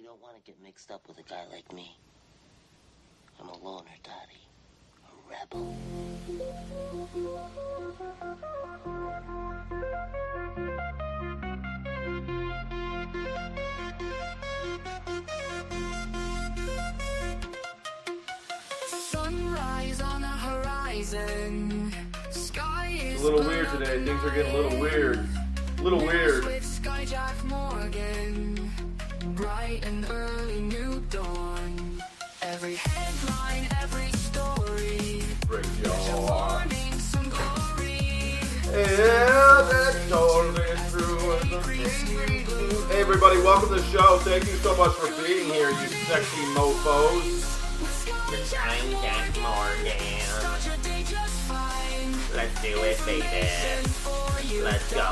You don't want to get mixed up with a guy like me. I'm a loner, Daddy. A rebel. Sunrise on the horizon. Sky is a little weird today. Things are getting a little weird. A little weird. With Skyjack Morgan. Bright and early new dawn. Every headline, every story. Break There's a your warning, some glory. yeah, that door is through and the Hey everybody, welcome to the show. Thank you so much for being here, you sexy mofos. I'm Jack Morgan. Let's do it, baby. Let's go.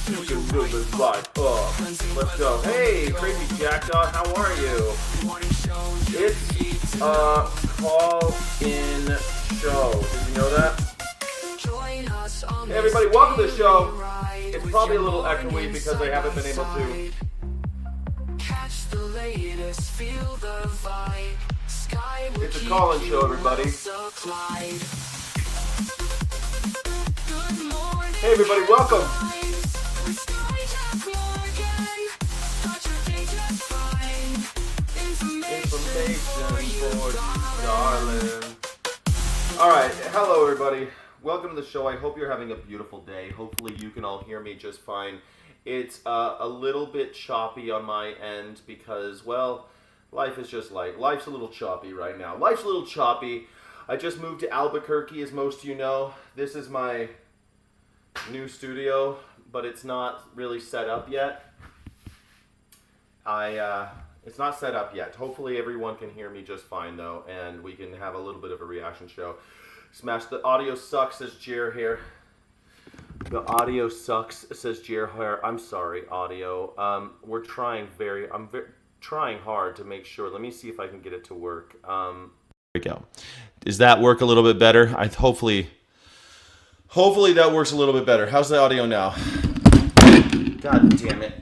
You can do this right up. Let's go. Hey, crazy Jackdaw, how are you? It's call-in show. Did you know that? Hey everybody, welcome to the show. It's probably a little echoey because I haven't been able to. It's a call-in show, everybody. Hey everybody, welcome. Information for you, darling. Alright, hello everybody. Welcome to the show. I hope you're having a beautiful day. Hopefully you can all hear me just fine. It's a little bit choppy on my end because, well, life is just life's a little choppy right now. Life's a little choppy. I just moved to Albuquerque, as most of you know. This is my new studio, but it's not really set up yet. It's not set up yet. Hopefully everyone can hear me just fine though, and we can have a little bit of a reaction show. Smash the audio sucks, says Jer here. The audio sucks, says Jer here. I'm sorry, audio. We're trying trying hard to make sure. Let me see if I can get it to work. There we go. Does that work a little bit better? Hopefully that works a little bit better. How's the audio now? God damn it.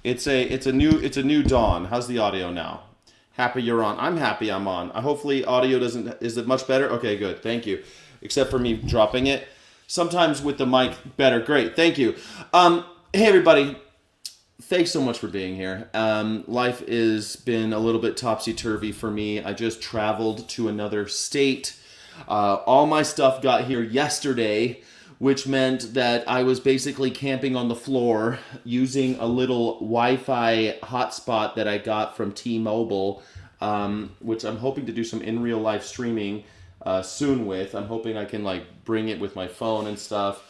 It's a new dawn. How's the audio now? Happy you're on. I'm happy I'm on. Hopefully audio is it much better? Okay, good. Thank you. Except for me dropping it. Sometimes with the mic better. Great. Thank you. Hey everybody. Thanks so much for being here. Life has been a little bit topsy-turvy for me. I just traveled to another state. All my stuff got here yesterday, which meant that I was basically camping on the floor using a little Wi-Fi hotspot that I got from T-Mobile, which I'm hoping to do some in real life streaming soon with. I'm hoping I can bring it with my phone and stuff.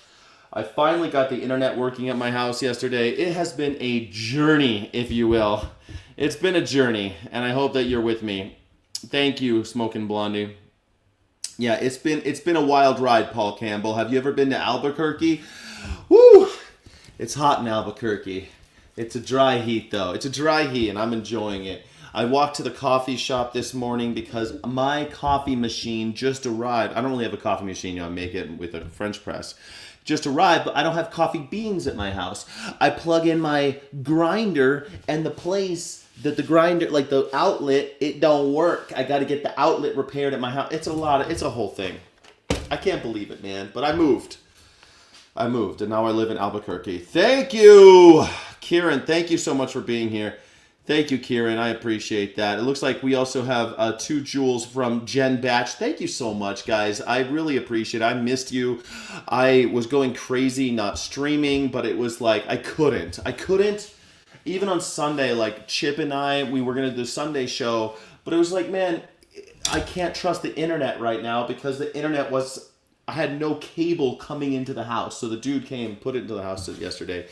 I finally got the internet working at my house yesterday. It has been a journey, if you will. It's been a journey, and I hope that you're with me. Thank you, Smokin' Blondie. Yeah, it's been a wild ride, Paul Campbell. Have you ever been to Albuquerque? Woo! It's hot in Albuquerque. It's a dry heat, though. It's a dry heat, and I'm enjoying it. I walked to the coffee shop this morning because my coffee machine just arrived. I don't really have a coffee machine. I make it with a French press. Just arrived, but I don't have coffee beans at my house. I plug in my grinder, and the place that the grinder, the outlet, it don't work. I got to get the outlet repaired at my house. It's a whole thing. I can't believe it, man. But I moved, and now I live in Albuquerque. Thank you, Kieran. Thank you so much for being here. Thank you, Kieran. I appreciate that. It looks like we also have 2 jewels from Jen Batch. Thank you so much, guys. I really appreciate it. I missed you. I was going crazy not streaming, but it was I couldn't. Even on Sunday, Chip and I, we were going to do the Sunday show, but it was man, I can't trust the internet right now because the internet I had no cable coming into the house. So the dude came, put it into the house yesterday.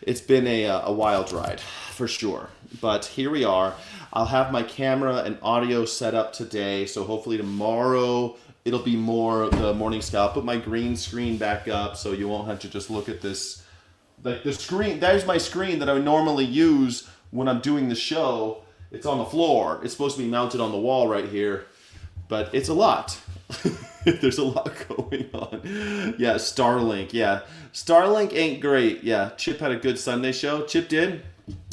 It's been a wild ride, for sure. But here we are. I'll have my camera and audio set up today, so hopefully tomorrow it'll be more the morning style. I'll put my green screen back up so you won't have to just look at this. The screen, that is my screen that I would normally use when I'm doing the show. It's on the floor. It's supposed to be mounted on the wall right here, but it's a lot. There's a lot going on. Yeah, Starlink. Yeah, Starlink ain't great. Yeah, Chip had a good Sunday show. Chip did.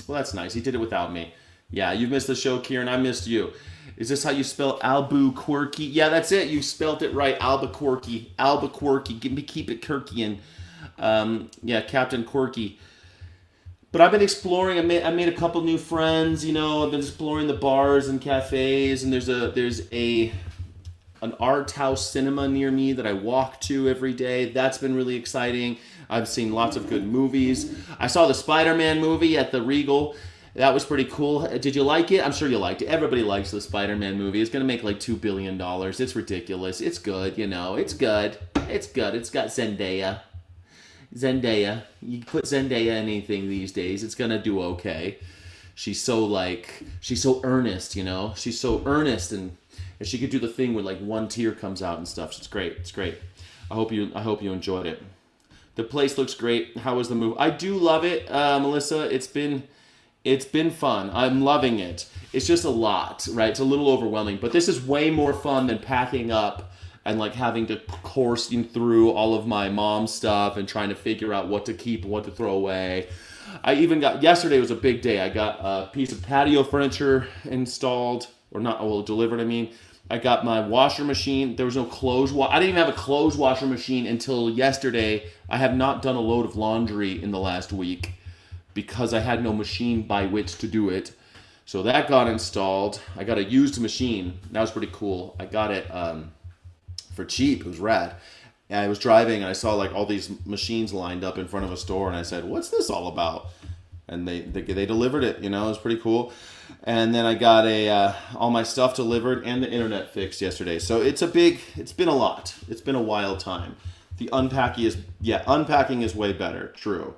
Well, that's nice. He did it without me. Yeah, you missed the show, Kieran. I missed you. Is this how you spell Albuquerque? Yeah, that's it. You spelled it right. Albuquerque. Albuquerque. Keep it Kirkian. Yeah, Captain Quirky. But I've been exploring. I made a couple new friends. You know, I've been exploring the bars and cafes, and there's an art house cinema near me that I walk to every day. That's been really exciting. I've seen lots of good movies. I saw the Spider-Man movie at the Regal. That was pretty cool. Did you like it? I'm sure you liked it. Everybody likes the Spider-Man movie. It's going to make like $2 billion. It's ridiculous. It's good, you know. It's good. It's good. It's got Zendaya. You put Zendaya in anything these days, it's going to do okay. She's so earnest, you know. She's so earnest, and she could do the thing where like one tear comes out and stuff. So it's great. It's great. I hope you enjoyed it. The place looks great. How was the movie? I do love it, Melissa. It's been fun. I'm loving it. It's just a lot, right? It's a little overwhelming, but this is way more fun than packing up and like having to course through all of my mom's stuff and trying to figure out what to keep and what to throw away. Yesterday was a big day. I got a piece of patio furniture installed, or not, well, delivered, I mean. I got my washer machine. There was no clothes I didn't even have a clothes washer machine until yesterday. I have not done a load of laundry in the last week because I had no machine by which to do it. So that got installed. I got a used machine. That was pretty cool. I got it for cheap. It was rad. And I was driving and I saw like all these machines lined up in front of a store, and I said, "What's this all about?" And they delivered it. You know, it was pretty cool. And then I got all my stuff delivered and the internet fixed yesterday. So it's been a lot. It's been a wild time. The unpacking is way better. True.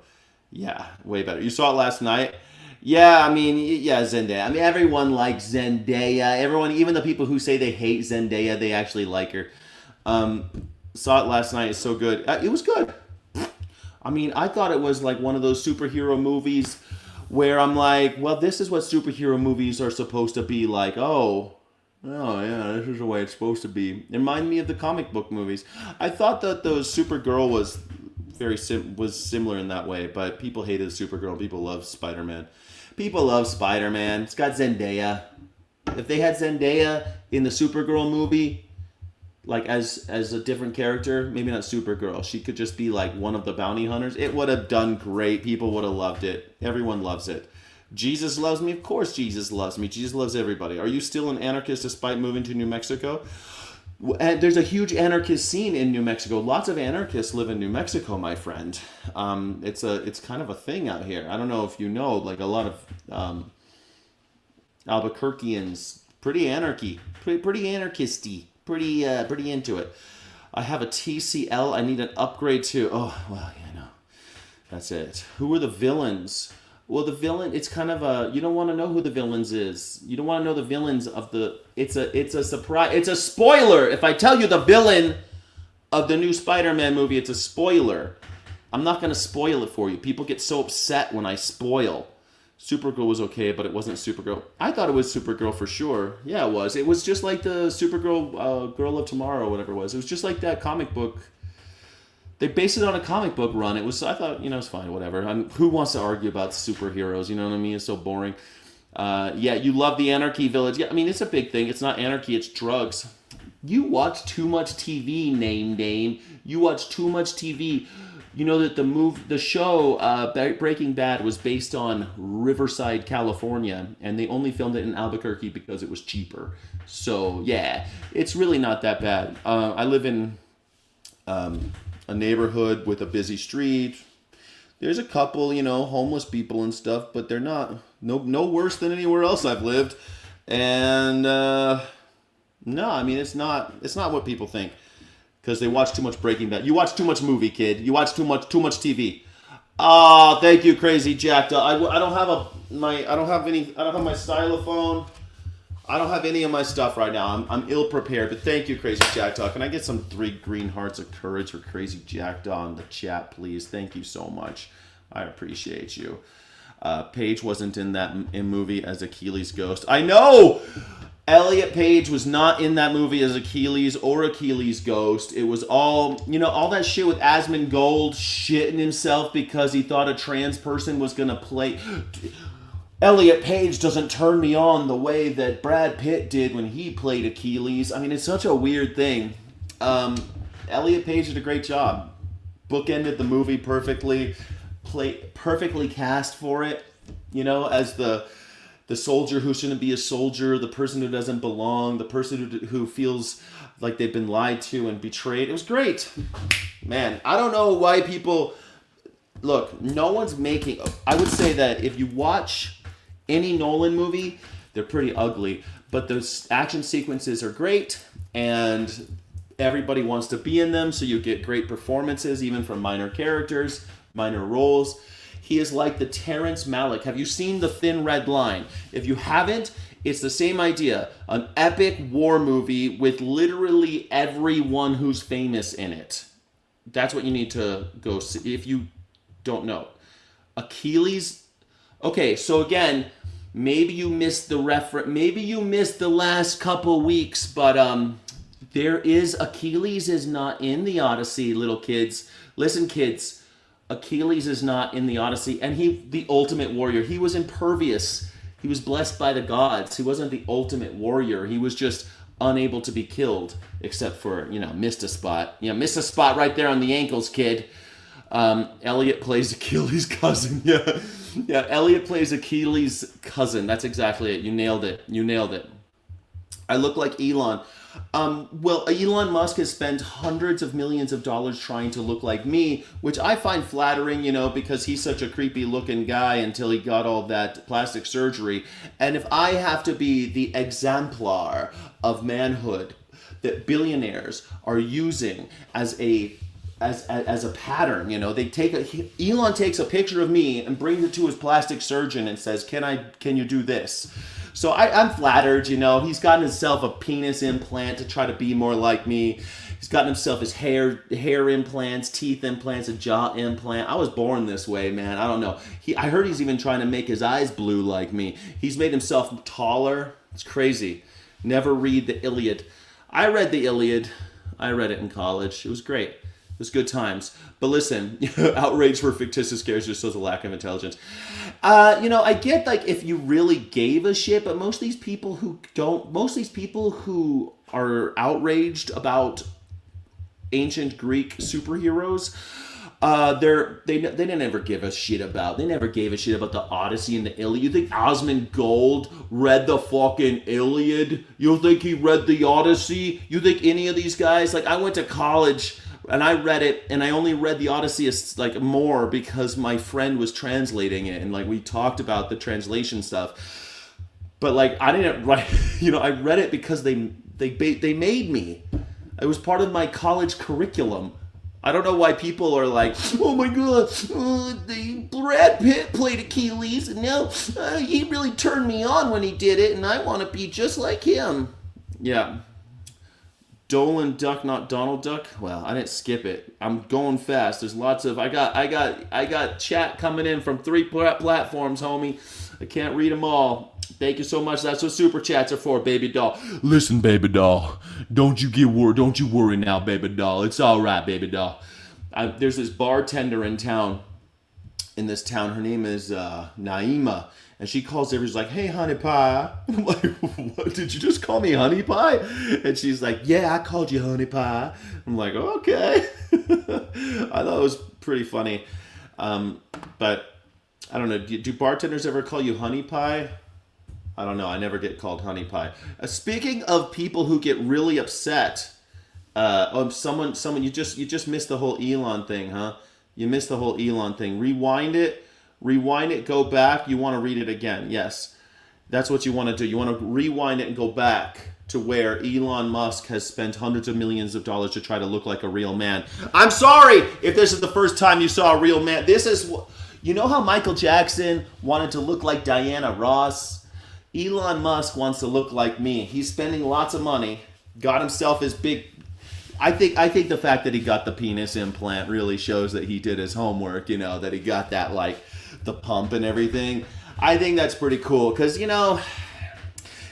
Yeah, way better. You saw it last night? Yeah, I mean, yeah, Zendaya. I mean, everyone likes Zendaya. Everyone, even the people who say they hate Zendaya, they actually like her. Saw it last night. It's so good. It was good. I mean, I thought it was like one of those superhero movies where I'm like, well, this is what superhero movies are supposed to be like. Oh yeah, this is the way it's supposed to be. It reminded me of the comic book movies. I thought that Supergirl was similar in that way, but people hated Supergirl. People love Spider-Man. People love Spider-Man. It's got Zendaya. If they had Zendaya in the Supergirl movie, like as a different character, maybe not Supergirl, she could just be like one of the bounty hunters, it would have done great. People would have loved it. Everyone loves it. Jesus loves me. Of course Jesus loves me. Jesus loves everybody. Are you still an anarchist despite moving to New Mexico? And there's a huge anarchist scene in New Mexico. Lots of anarchists live in New Mexico, my friend. It's kind of a thing out here. I don't know if you know, like a lot of Albuquerqueans, pretty anarchisty. Pretty into it. I have a TCL. I need an upgrade to. Oh, well, you know. That's it. Who are the villains? Well, the villain, it's kind of a, you don't want to know who the villains is. You don't want to know the villains of the, it's a surprise. It's a spoiler. If I tell you the villain of the new Spider-Man movie, it's a spoiler. I'm not going to spoil it for you. People get so upset when I spoil. Supergirl was okay, but it wasn't Supergirl. I thought it was Supergirl for sure. Yeah, it was. It was just like the Supergirl, Girl of Tomorrow, or whatever it was. It was just like that comic book. They based it on a comic book run. It was. I thought, it's fine, whatever. Who wants to argue about superheroes? You know what I mean? It's so boring. Yeah, you love the Anarchy Village. Yeah, I mean, it's a big thing. It's not anarchy, it's drugs. You watch too much TV, Dame. You watch too much TV. You know that the show Breaking Bad was based on Riverside, California, and they only filmed it in Albuquerque because it was cheaper. So yeah, it's really not that bad. I live in a neighborhood with a busy street. There's a couple, homeless people and stuff, but they're not no worse than anywhere else I've lived. And no, I mean it's not what people think. Because they watch too much Breaking Bad. You watch too much movie, kid. You watch too much TV. Oh, thank you, Crazy Jack. I don't have my stylophone. I don't have any of my stuff right now. I'm ill prepared. But thank you, Crazy Jack. Can I get some 3 green hearts of courage for Crazy Jack in the chat, please? Thank you so much. I appreciate you. Paige wasn't in that movie as Achilles' ghost. I know. Elliot Page was not in that movie as Achilles or Achilles' ghost. It was all, all that shit with Asmongold shitting himself because he thought a trans person was going to play. Elliot Page doesn't turn me on the way that Brad Pitt did when he played Achilles. I mean, it's such a weird thing. Elliot Page did a great job. Bookended the movie perfectly. Perfectly cast for it. As the soldier who shouldn't be a soldier, the person who doesn't belong, the person who feels like they've been lied to and betrayed. It was great. Man, I don't know why people... Look, no one's making... I would say that if you watch any Nolan movie, they're pretty ugly. But those action sequences are great, and everybody wants to be in them, so you get great performances, even from minor characters, minor roles. He is like the Terrence Malick. Have you seen The Thin Red Line? If you haven't, it's the same idea. An epic war movie with literally everyone who's famous in it. That's what you need to go see if you don't know. Achilles. Okay, so again, maybe you missed the reference. Maybe you missed the last couple weeks, but Achilles is not in the Odyssey, little kids. Listen, kids. Achilles is not in the Odyssey, and the ultimate warrior. He was impervious. He was blessed by the gods. He wasn't the ultimate warrior. He was just unable to be killed, except for, missed a spot. Missed a spot right there on the ankles, kid. Elliot plays Achilles' cousin. Yeah, Elliot plays Achilles' cousin. That's exactly it. You nailed it. I look like Elon. Well, Elon Musk has spent hundreds of millions of dollars trying to look like me, which I find flattering, because he's such a creepy looking guy until he got all that plastic surgery. And if I have to be the exemplar of manhood that billionaires are using as a pattern, Elon takes a picture of me and brings it to his plastic surgeon and says, can you do this? So I'm flattered, He's gotten himself a penis implant to try to be more like me. He's gotten himself his hair implants, teeth implants, a jaw implant. I was born this way, man. I don't know. I heard he's even trying to make his eyes blue like me. He's made himself taller. It's crazy. Never read the Iliad. I read the Iliad. I read it in college. It was great. It was good times. But listen, outrage for fictitious characters shows a lack of intelligence. I get if you really gave a shit, but most of these people who are outraged about ancient Greek superheroes, they never give a shit about. They never gave a shit about the Odyssey and the Iliad. You think Asmongold read the fucking Iliad? You think he read the Odyssey? You think any of these guys? I went to college and I read it, and I only read the Odyssey more because my friend was translating it, and we talked about the translation stuff. But I didn't write. I read it because they made me. It was part of my college curriculum. I don't know why people are like, oh my god, Brad Pitt played Achilles, and now he really turned me on when he did it, and I want to be just like him. Yeah. Dolan Duck, not Donald Duck. Well, I didn't skip it. I'm going fast. There's lots of... I got chat coming in from 3 platforms, homie. I can't read them all. Thank you so much. That's what super chats are for, baby doll. Listen, baby doll. Don't you worry now, baby doll. It's all right, baby doll. There's this bartender in this town. Her name is Naima. And she calls everyone, she's like, hey, honey pie. I'm like, what? Did you just call me honey pie? And she's like, yeah, I called you honey pie. I'm like, okay. I thought it was pretty funny. But I don't know. Do bartenders ever call you honey pie? I don't know. I never get called honey pie. Speaking of people who get really upset, someone, you just missed the whole Elon thing, huh? You missed the whole Elon thing. Rewind it, go back. You want to read it again. Yes. That's what you want to do. You want to rewind it and go back to where Elon Musk has spent hundreds of millions of dollars to try to look like a real man. I'm sorry if this is the first time you saw a real man. This is, you know how Michael Jackson wanted to look like Diana Ross? Elon Musk wants to look like me. He's spending lots of money, got himself his big... I think the fact that he got the penis implant really shows that he did his homework, that he got that, the pump and everything. I think that's pretty cool because,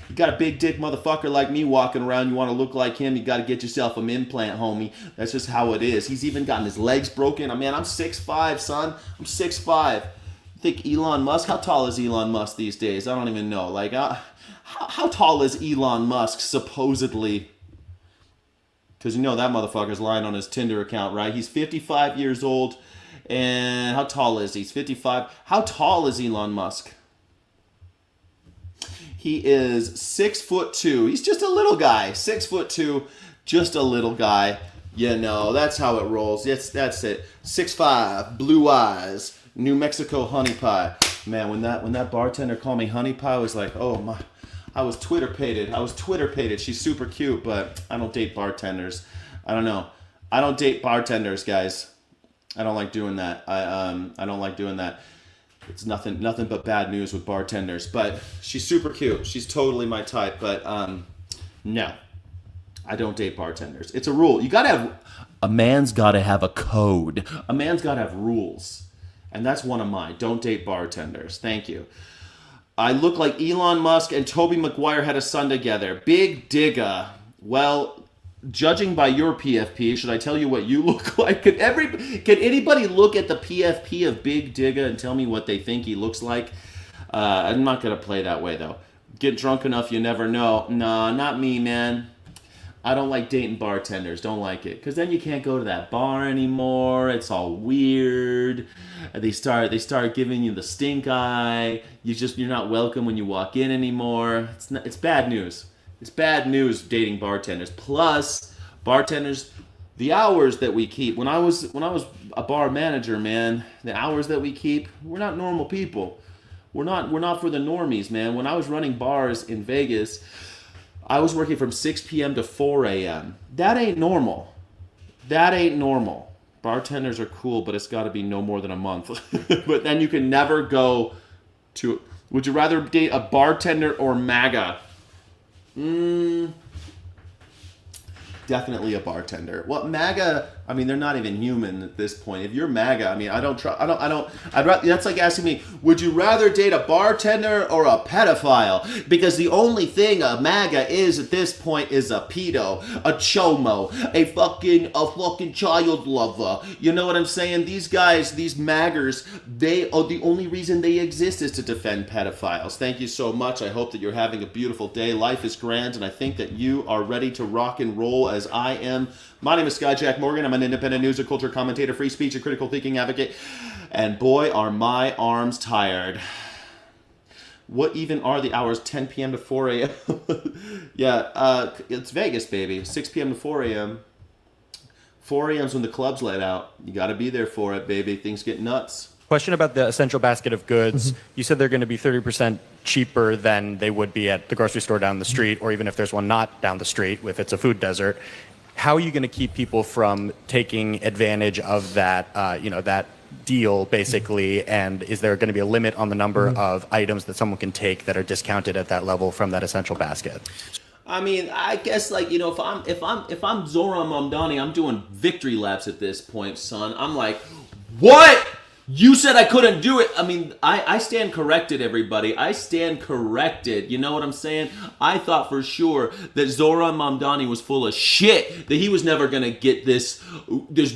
You got a big dick motherfucker like me walking around. You want to look like him, you got to get yourself an implant, homie. That's just how it is. He's even gotten his legs broken. I mean, I'm 6'5", son. I'm 6'5". You think Elon Musk? How tall is Elon Musk these days? I don't even know. Like, how tall is Elon Musk, supposedly? Because you know that motherfucker's lying on his Tinder account, right? He's 55 years old. And how tall is he? He's 55. How tall is Elon Musk? He is 6'2". He's just a little guy. 6'2", just a little guy. You know, that's how it rolls. Yes, that's it. 6'5", blue eyes, New Mexico honey pie. Man, when that bartender called me honey pie, I was like, oh my. I was Twitter-pated. She's super cute, but I don't date bartenders. I don't know. I don't date bartenders, guys. I don't like doing that. I don't like doing that. It's nothing but bad news with bartenders. But she's super cute. She's totally my type. But no, I don't date bartenders. It's a rule. A man's gotta have a code. A man's gotta have rules, and that's one of mine. Don't date bartenders. Thank you. I look like Elon Musk and Tobey Maguire had a son together. Big digga. Well, judging by your PFP, should I tell you what you look like? Can anybody look at the PFP of Big Digga and tell me what they think he looks like? I'm not going to play that way, though. Get drunk enough, you never know. Nah, not me, man. I don't like dating bartenders. Don't like it. Because then you can't go to that bar anymore. It's all weird. They start giving you the stink eye. You're not welcome when you walk in anymore. It's bad news. It's bad news dating bartenders. Plus, bartenders, the hours that we keep. When I was a bar manager, man, the hours that we keep, we're not normal people. We're not for the normies, man. When I was running bars in Vegas, I was working from 6 p.m. to 4 a.m. That ain't normal. Bartenders are cool, but it's got to be no more than a month. But then you can never go to... Would you rather date a bartender or MAGA? Definitely a bartender. Well, MAGA, I mean, they're not even human at this point. If you're MAGA, I mean, that's like asking me, would you rather date a bartender or a pedophile? Because the only thing a MAGA is at this point is a pedo, a chomo, a fucking child lover. You know what I'm saying? These guys, these MAGers, the only reason they exist is to defend pedophiles. Thank you so much. I hope that you're having a beautiful day. Life is grand, and I think that you are ready to rock and roll as I am. My name is Sky Jack Morgan. I'm an independent news and culture commentator, free speech and critical thinking advocate. And boy, are my arms tired. What even are the hours? 10 p.m. to 4 a.m.? Yeah, it's Vegas, baby. 6 p.m. to 4 a.m. 4 a.m. is when the club's let out. You got to be there for it, baby. Things get nuts. Question about the essential basket of goods. You said they're going to be 30% cheaper than they would be at the grocery store down the street, or even if there's one not down the street, if it's a food desert. How are you going to keep people from taking advantage of that, that deal, basically? And is there going to be a limit on the number of items that someone can take that are discounted at that level from that essential basket? I mean, I guess if I'm Zoran Mamdani, I'm doing victory laps at this point, son. I'm like, what? You said I couldn't do it. I mean, I stand corrected, everybody. I stand corrected. You know what I'm saying? I thought for sure that Zoran Mamdani was full of shit, that he was never going to get this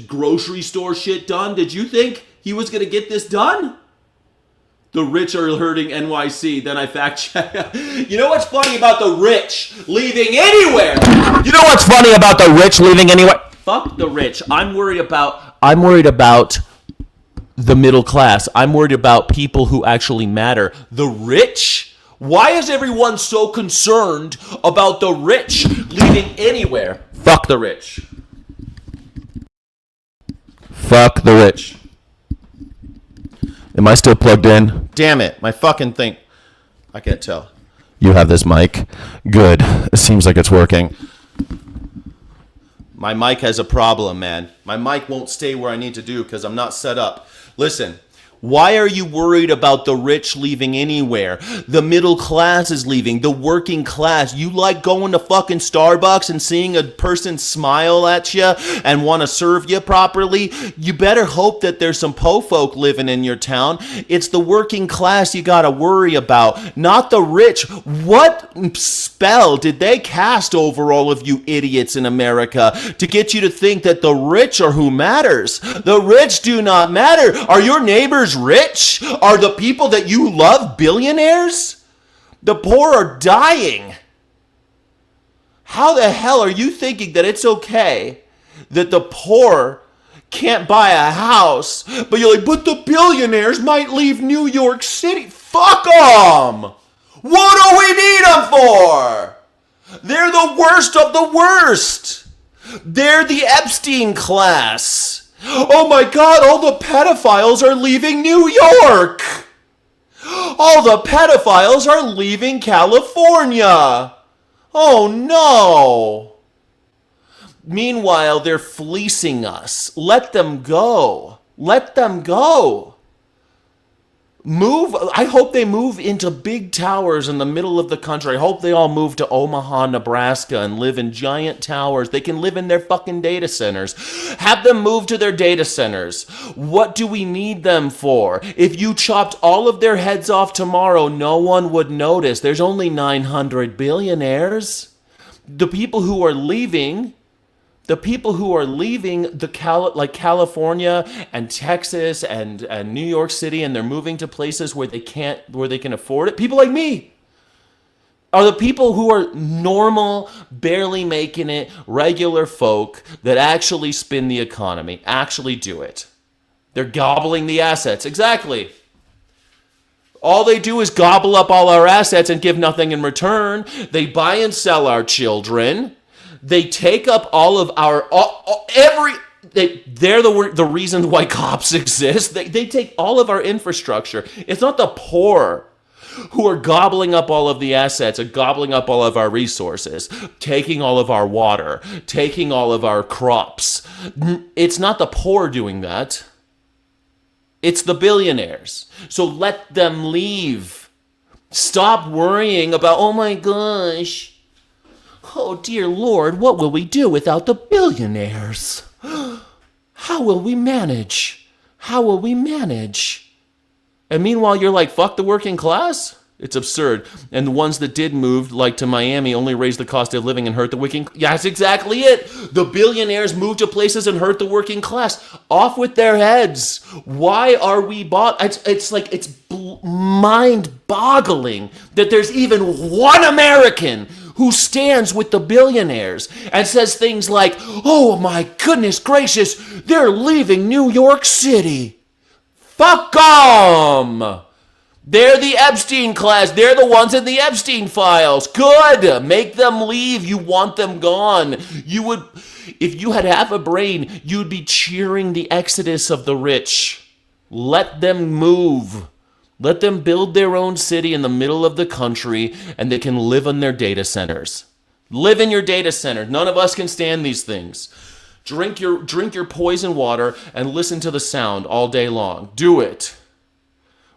grocery store shit done. Did you think he was going to get this done? The rich are hurting NYC. Then I fact check. You know what's funny about the rich leaving anywhere? You know what's funny about the rich leaving anywhere? Fuck the rich. I'm worried about the middle class. I'm worried about people who actually matter. The rich? Why is everyone so concerned about the rich leaving anywhere? Fuck the rich. Fuck the rich. Am I still plugged in? Damn it, my fucking thing. I can't tell. You have this mic. Good. It seems like it's working. My mic has a problem, man. My mic won't stay where I need to do because I'm not set up. Listen, Why are you worried about the rich leaving anywhere? The middle class is leaving. The working class. You like going to fucking Starbucks and seeing a person smile at you and want to serve you properly? You better hope that there's some po folk living in your town. It's the working class you got to worry about, not the rich. What spell did they cast over all of you idiots in America to get you to think that the rich are who matters? The rich do not matter. Are your neighbors rich? Are the people that you love billionaires? The poor are dying. How the hell are you thinking that it's okay that the poor can't buy a house, but you're like, but the billionaires might leave New York City? Fuck them! What do we need them for? They're the worst of the worst. They're the Epstein class. Oh my God, all the pedophiles are leaving New York. All the pedophiles are leaving California. Oh no. Meanwhile, they're fleecing us. Let them go. Let them go. Move. I hope they move into big towers in the middle of the country. I hope they all move to Omaha, Nebraska and live in giant towers. They can live in their fucking data centers. Have them move to their data centers. What do we need them for? If you chopped all of their heads off tomorrow, no one would notice. There's only 900 billionaires. The people who are leaving like California and Texas and New York City, and they're moving to places where they can afford it. People like me are the people who are normal, barely making it, regular folk that actually spin the economy, actually do it. They're gobbling the assets. Exactly. All they do is gobble up all our assets and give nothing in return. They buy and sell our children. They take up all of our, they're the reason why cops exist. They take all of our infrastructure. It's not the poor who are gobbling up all of the assets and gobbling up all of our resources, taking all of our water, taking all of our crops. It's not the poor doing that. It's the billionaires. So let them leave. Stop worrying about, oh my gosh, oh, dear Lord, what will we do without the billionaires? How will we manage? How will we manage? And meanwhile, you're like, fuck the working class? It's absurd. And the ones that did move, like to Miami, only raised the cost of living and hurt the working class. Yeah, that's exactly it. The billionaires moved to places and hurt the working class. Off with their heads. Why are we it's mind-boggling that there's even one American who stands with the billionaires and says things like, oh my goodness gracious, they're leaving New York City. Fuck 'em! They're the Epstein class. They're the ones in the Epstein files. Good. Make them leave. You want them gone. You would, if you had half a brain, you'd be cheering the exodus of the rich. Let them move. Let them build their own city in the middle of the country, and they can live in their data centers. Live in your data center. None of us can stand these things. Drink your poison water and listen to the sound all day long. Do it.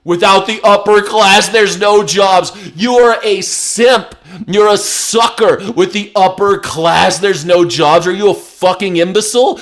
Without the upper class, there's no jobs. You're a simp. You're a sucker. With the upper class, there's no jobs. Are you a fucking imbecile?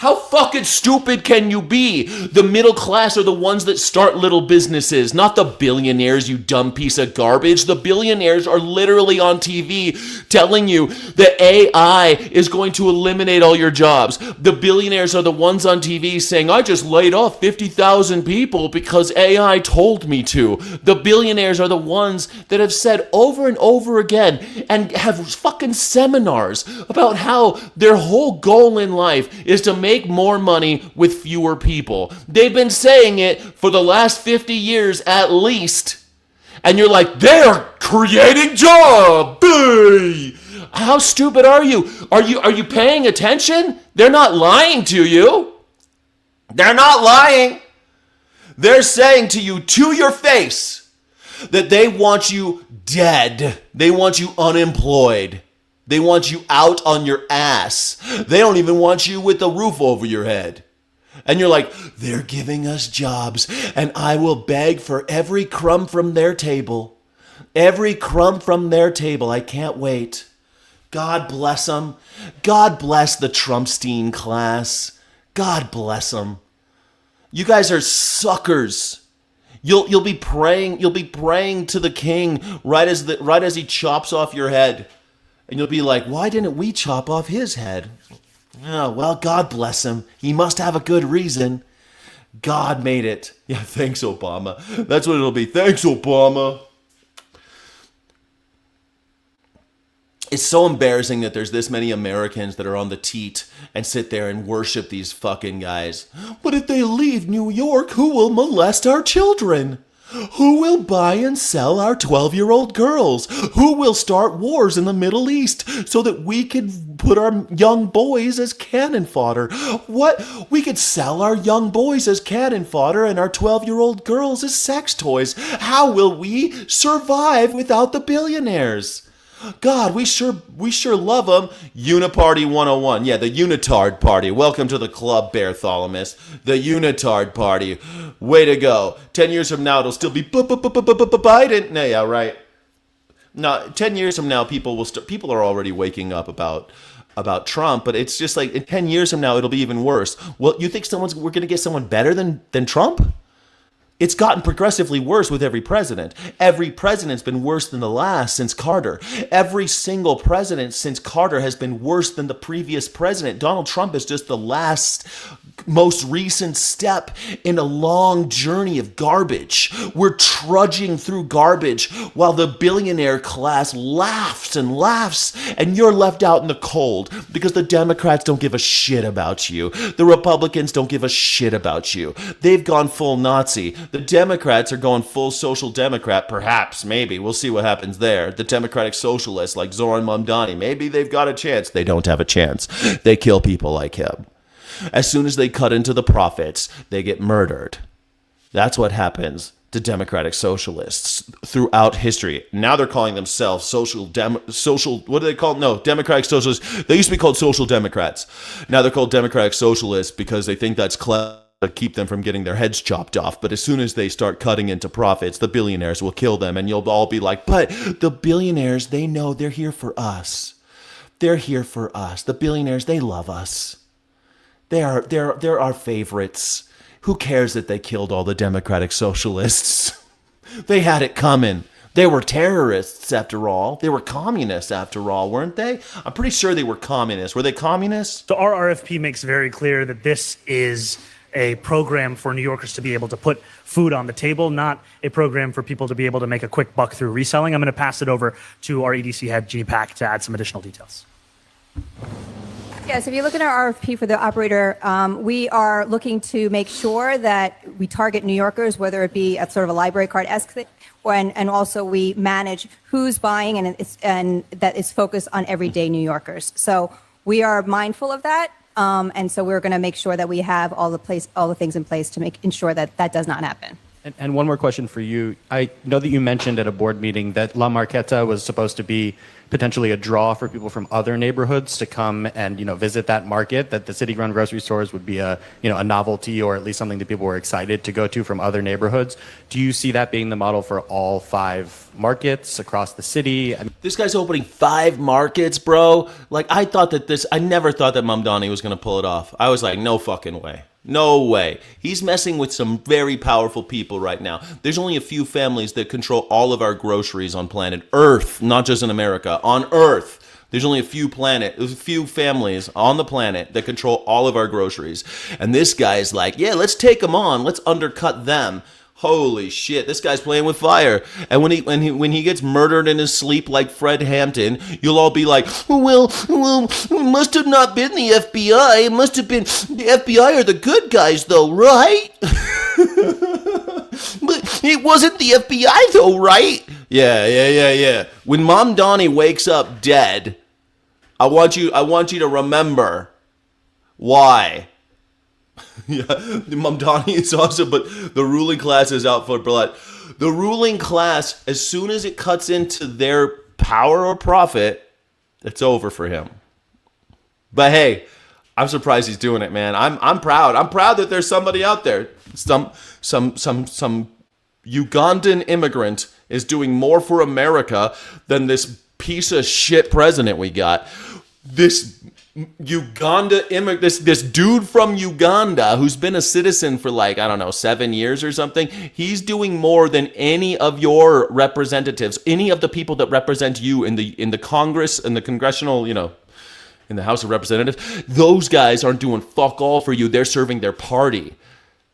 How fucking stupid can you be? The middle class are the ones that start little businesses, not the billionaires, you dumb piece of garbage. The billionaires are literally on TV telling you that AI is going to eliminate all your jobs. The billionaires are the ones on TV saying, I just laid off 50,000 people because AI told me to. The billionaires are the ones that have said over and over again and have fucking seminars about how their whole goal in life is to make more money with fewer people. They've been saying it for the last 50 years at least. And you're like, they're creating jobs. How stupid are you? Are you paying attention? They're not lying to you. They're not lying. They're saying to you to your face that they want you dead. They want you unemployed. They want you out on your ass. They don't even want you with a roof over your head. And you're like, they're giving us jobs, and I will beg for every crumb from their table. Every crumb from their table. I can't wait. God bless them. God bless the Trumpstein class. God bless them. You guys are suckers. You'll be praying to the king right as he chops off your head. And you'll be like, why didn't we chop off his head? Oh, well, God bless him. He must have a good reason. God made it. Yeah, thanks, Obama. That's what it'll be. Thanks, Obama. It's so embarrassing that there's this many Americans that are on the teat and sit there and worship these fucking guys. But if they leave New York, who will molest our children? Who will buy and sell our 12-year-old girls? Who will start wars in the Middle East so that we can put our young boys as cannon fodder? What? We could sell our young boys as cannon fodder and our 12-year-old girls as sex toys. How will we survive without the billionaires? God, we sure love them. Uniparty 101. Yeah, the Unitard Party. Welcome to the club, Bartholomew. The Unitard Party. Way to go. 10 years from now, it'll still be Biden. No, yeah, right. No, 10 years from now, people are already waking up about Trump, but it's just like in 10 years from now, it'll be even worse. Well, you think we're going to get someone better than Trump? It's gotten progressively worse with every president. Every president's been worse than the last since Carter. Every single president since Carter has been worse than the previous president. Donald Trump is just the last, most recent step in a long journey of garbage. We're trudging through garbage while the billionaire class laughs, and you're left out in the cold because the Democrats don't give a shit about you. The Republicans don't give a shit about you. They've gone full Nazi. The Democrats are going full social democrat, perhaps, maybe. We'll see what happens there. The Democratic Socialists like Zoran Mamdani, maybe they've got a chance. They don't have a chance. They kill people like him. As soon as they cut into the profits, they get murdered. That's what happens to Democratic Socialists throughout history. Now they're calling themselves social, what do they call? No, Democratic Socialists. They used to be called Social Democrats. Now they're called Democratic Socialists because they think that's clever to keep them from getting their heads chopped off. But as soon as they start cutting into profits, the billionaires will kill them, and you'll all be like, but the billionaires, they know they're here for us. They're here for us. The billionaires, they love us. They're our favorites. Who cares that they killed all the Democratic Socialists? They had it coming. They were terrorists, after all. They were communists, after all, weren't they? I'm pretty sure they were communists. Were they communists? So our RFP makes very clear that this is a program for New Yorkers to be able to put food on the table, not a program for people to be able to make a quick buck through reselling. I'm going to pass it over to our EDC head, Jeannie Pack, to add some additional details. Yes, if you look at our RFP for the operator, we are looking to make sure that we target New Yorkers, whether it be at sort of a library card-esque thing, and also we manage who's buying, and that is focused on everyday New Yorkers. So we are mindful of that. And so we're going to make sure that we have all the things in place to ensure that that does not happen. And one more question for you. I know that you mentioned at a board meeting that La Marqueta was supposed to be potentially a draw for people from other neighborhoods to come and, visit that market, that the city-run grocery stores would be a novelty, or at least something that people were excited to go to from other neighborhoods. Do you see that being the model for all 5 markets across the city? This guy's opening 5 markets, bro. Like, I never thought that Mamdani was going to pull it off. I was like, no fucking way. No way. He's messing with some very powerful people right now. There's only a few families that control all of our groceries on planet Earth, not just in America. On Earth, there's only a few families on the planet that control all of our groceries. And this guy's like, yeah, let's take them on. Let's undercut them. Holy shit, this guy's playing with fire. And when he gets murdered in his sleep like Fred Hampton, you'll all be like, well, it must have not been the FBI. It must have been the FBI are the good guys though, right? But it wasn't the FBI though, right? Yeah. When Mamdani wakes up dead, I want you to remember why. Yeah, Mamdani is awesome, but the ruling class is out for blood. The ruling class, as soon as it cuts into their power or profit, it's over for him. But hey, I'm surprised he's doing it, man. I'm proud. I'm proud that there's somebody out there. Some Ugandan immigrant is doing more for America than this piece of shit president we got. This this dude from Uganda who's been a citizen for like, I don't know, 7 years or something. He's doing more than any of your representatives, any of the people that represent you in the Congress and the congressional, in the House of Representatives. Those guys aren't doing fuck all for you. They're serving their party.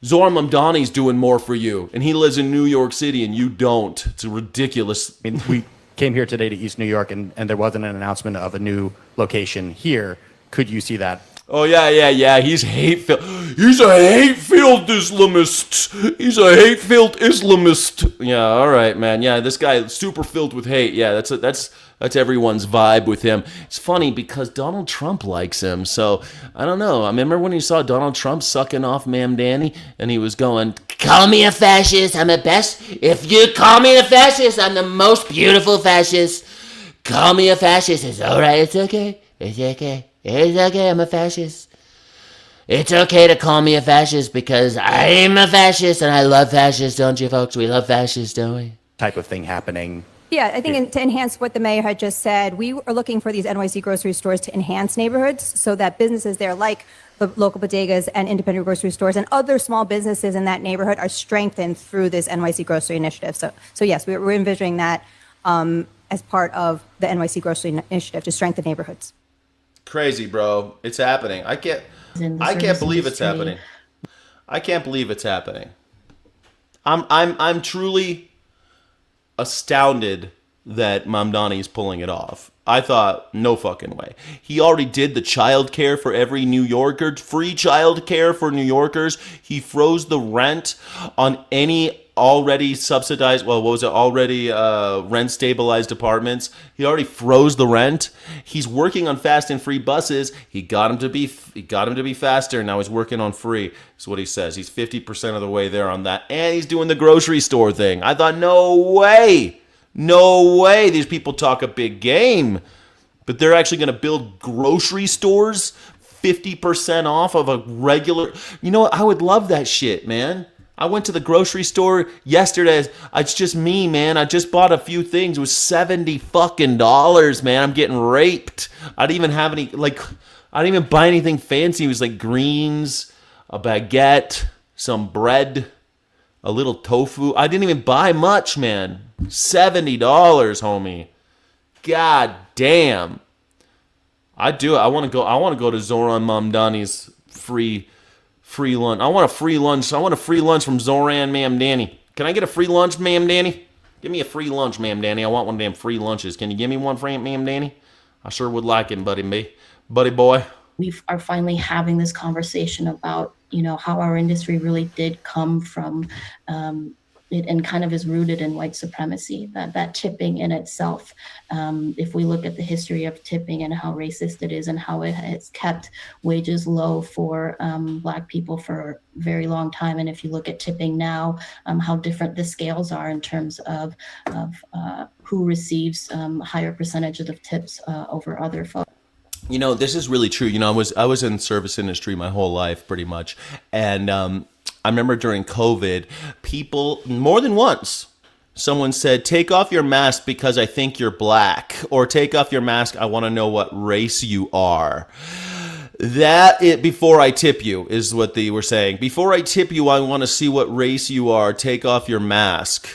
Zoran Mamdani's doing more for you, and he lives in New York City, and you don't. It's ridiculous. I mean, we came here today to East New York, and there wasn't an announcement of a new location here. Could you see that? Oh, yeah. He's hate-filled. He's a hate-filled Islamist. He's a hate-filled Islamist. Yeah, all right, man. Yeah, this guy super filled with hate. Yeah, that's everyone's vibe with him. It's funny because Donald Trump likes him. So, I don't know. I remember when you saw Donald Trump sucking off Ma'am Danny, and he was going, Call me a fascist. I'm the best. If you call me a fascist, I'm the most beautiful fascist. Call me a fascist. It's all right. It's okay. It's okay. It's okay. I'm a fascist. It's okay to call me a fascist because I'm a fascist and I love fascists, don't you, folks? We love fascists, don't we? Type of thing happening. Yeah, I think to enhance what the mayor had just said, we are looking for these NYC grocery stores to enhance neighborhoods so that businesses there, like the local bodegas and independent grocery stores and other small businesses in that neighborhood, are strengthened through this NYC grocery initiative. So yes, we're envisioning that as part of the NYC grocery initiative to strengthen neighborhoods. crazy, bro. It's happening. I can't believe it's happening. I can't believe it's happening. I'm truly astounded that Mamdani is pulling it off. I thought, no fucking way. He already did the child care for every New Yorker, free child care for New Yorkers. He froze the rent on any already subsidized, already rent stabilized apartments. He already froze the rent. He's working on fast and free buses. He got him to be faster. Now he's working on free. That's what he says. He's 50% of the way there on that. And he's doing the grocery store thing. I thought, no way. No way. These people talk a big game. But they're actually going to build grocery stores 50% off of a regular. You know what? I would love that shit, man. I went to the grocery store yesterday. It's just me, man. I just bought a few things. It was $70 fucking dollars, man. I'm getting raped. I didn't even buy anything fancy. It was like greens, a baguette, some bread, a little tofu. I didn't even buy much, man. $70, homie. God damn. I do it. I want to go to Zoran Mamdani's free lunch. I want a free lunch. I want a free lunch from Zoran Mamdani. Can I get a free lunch, Ma'am Danny? Give me a free lunch, Ma'am Danny. I want one of them free lunches. Can you give me one, Ma'am Danny? I sure would like it, buddy boy. We are finally having this conversation about, how our industry really did come from it and kind of is rooted in white supremacy, that tipping in itself. If we look at the history of tipping and how racist it is and how it has kept wages low for Black people for a very long time. And if you look at tipping now, how different the scales are in terms of who receives higher percentages of tips over other folks. This is really true. I was in the service industry my whole life, pretty much. And I remember during COVID, people, more than once, someone said, take off your mask because I think you're Black. Or take off your mask, I want to know what race you are. Before I tip you, is what they were saying. Before I tip you, I want to see what race you are. Take off your mask.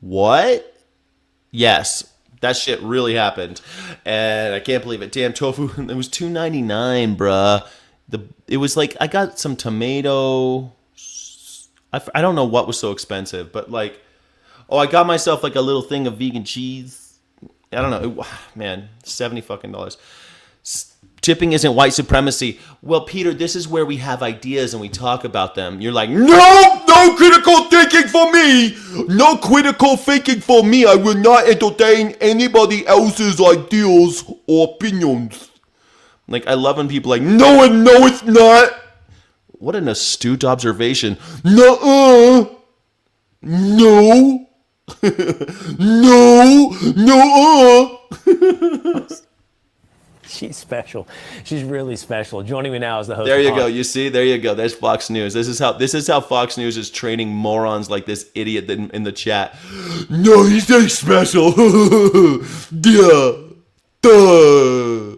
What? Yes. That shit really happened, and I can't believe it. Damn, tofu, it was $2.99, bruh. It was like, I got some tomato. I don't know what was so expensive, but I got myself like a little thing of vegan cheese. I don't know, man, $70 fucking dollars. Tipping isn't white supremacy. Well, Peter, this is where we have ideas and we talk about them. You're like, no critical thinking for me. No critical thinking for me. I will not entertain anybody else's ideas or opinions. I love when people no, it's not. What an astute observation. No. No. She's special. She's really special. Joining me now is the host. There you go. You see, there you go. There's Fox News. This is how Fox News is training morons like this idiot in the chat. No, he's not special. Yeah. Duh.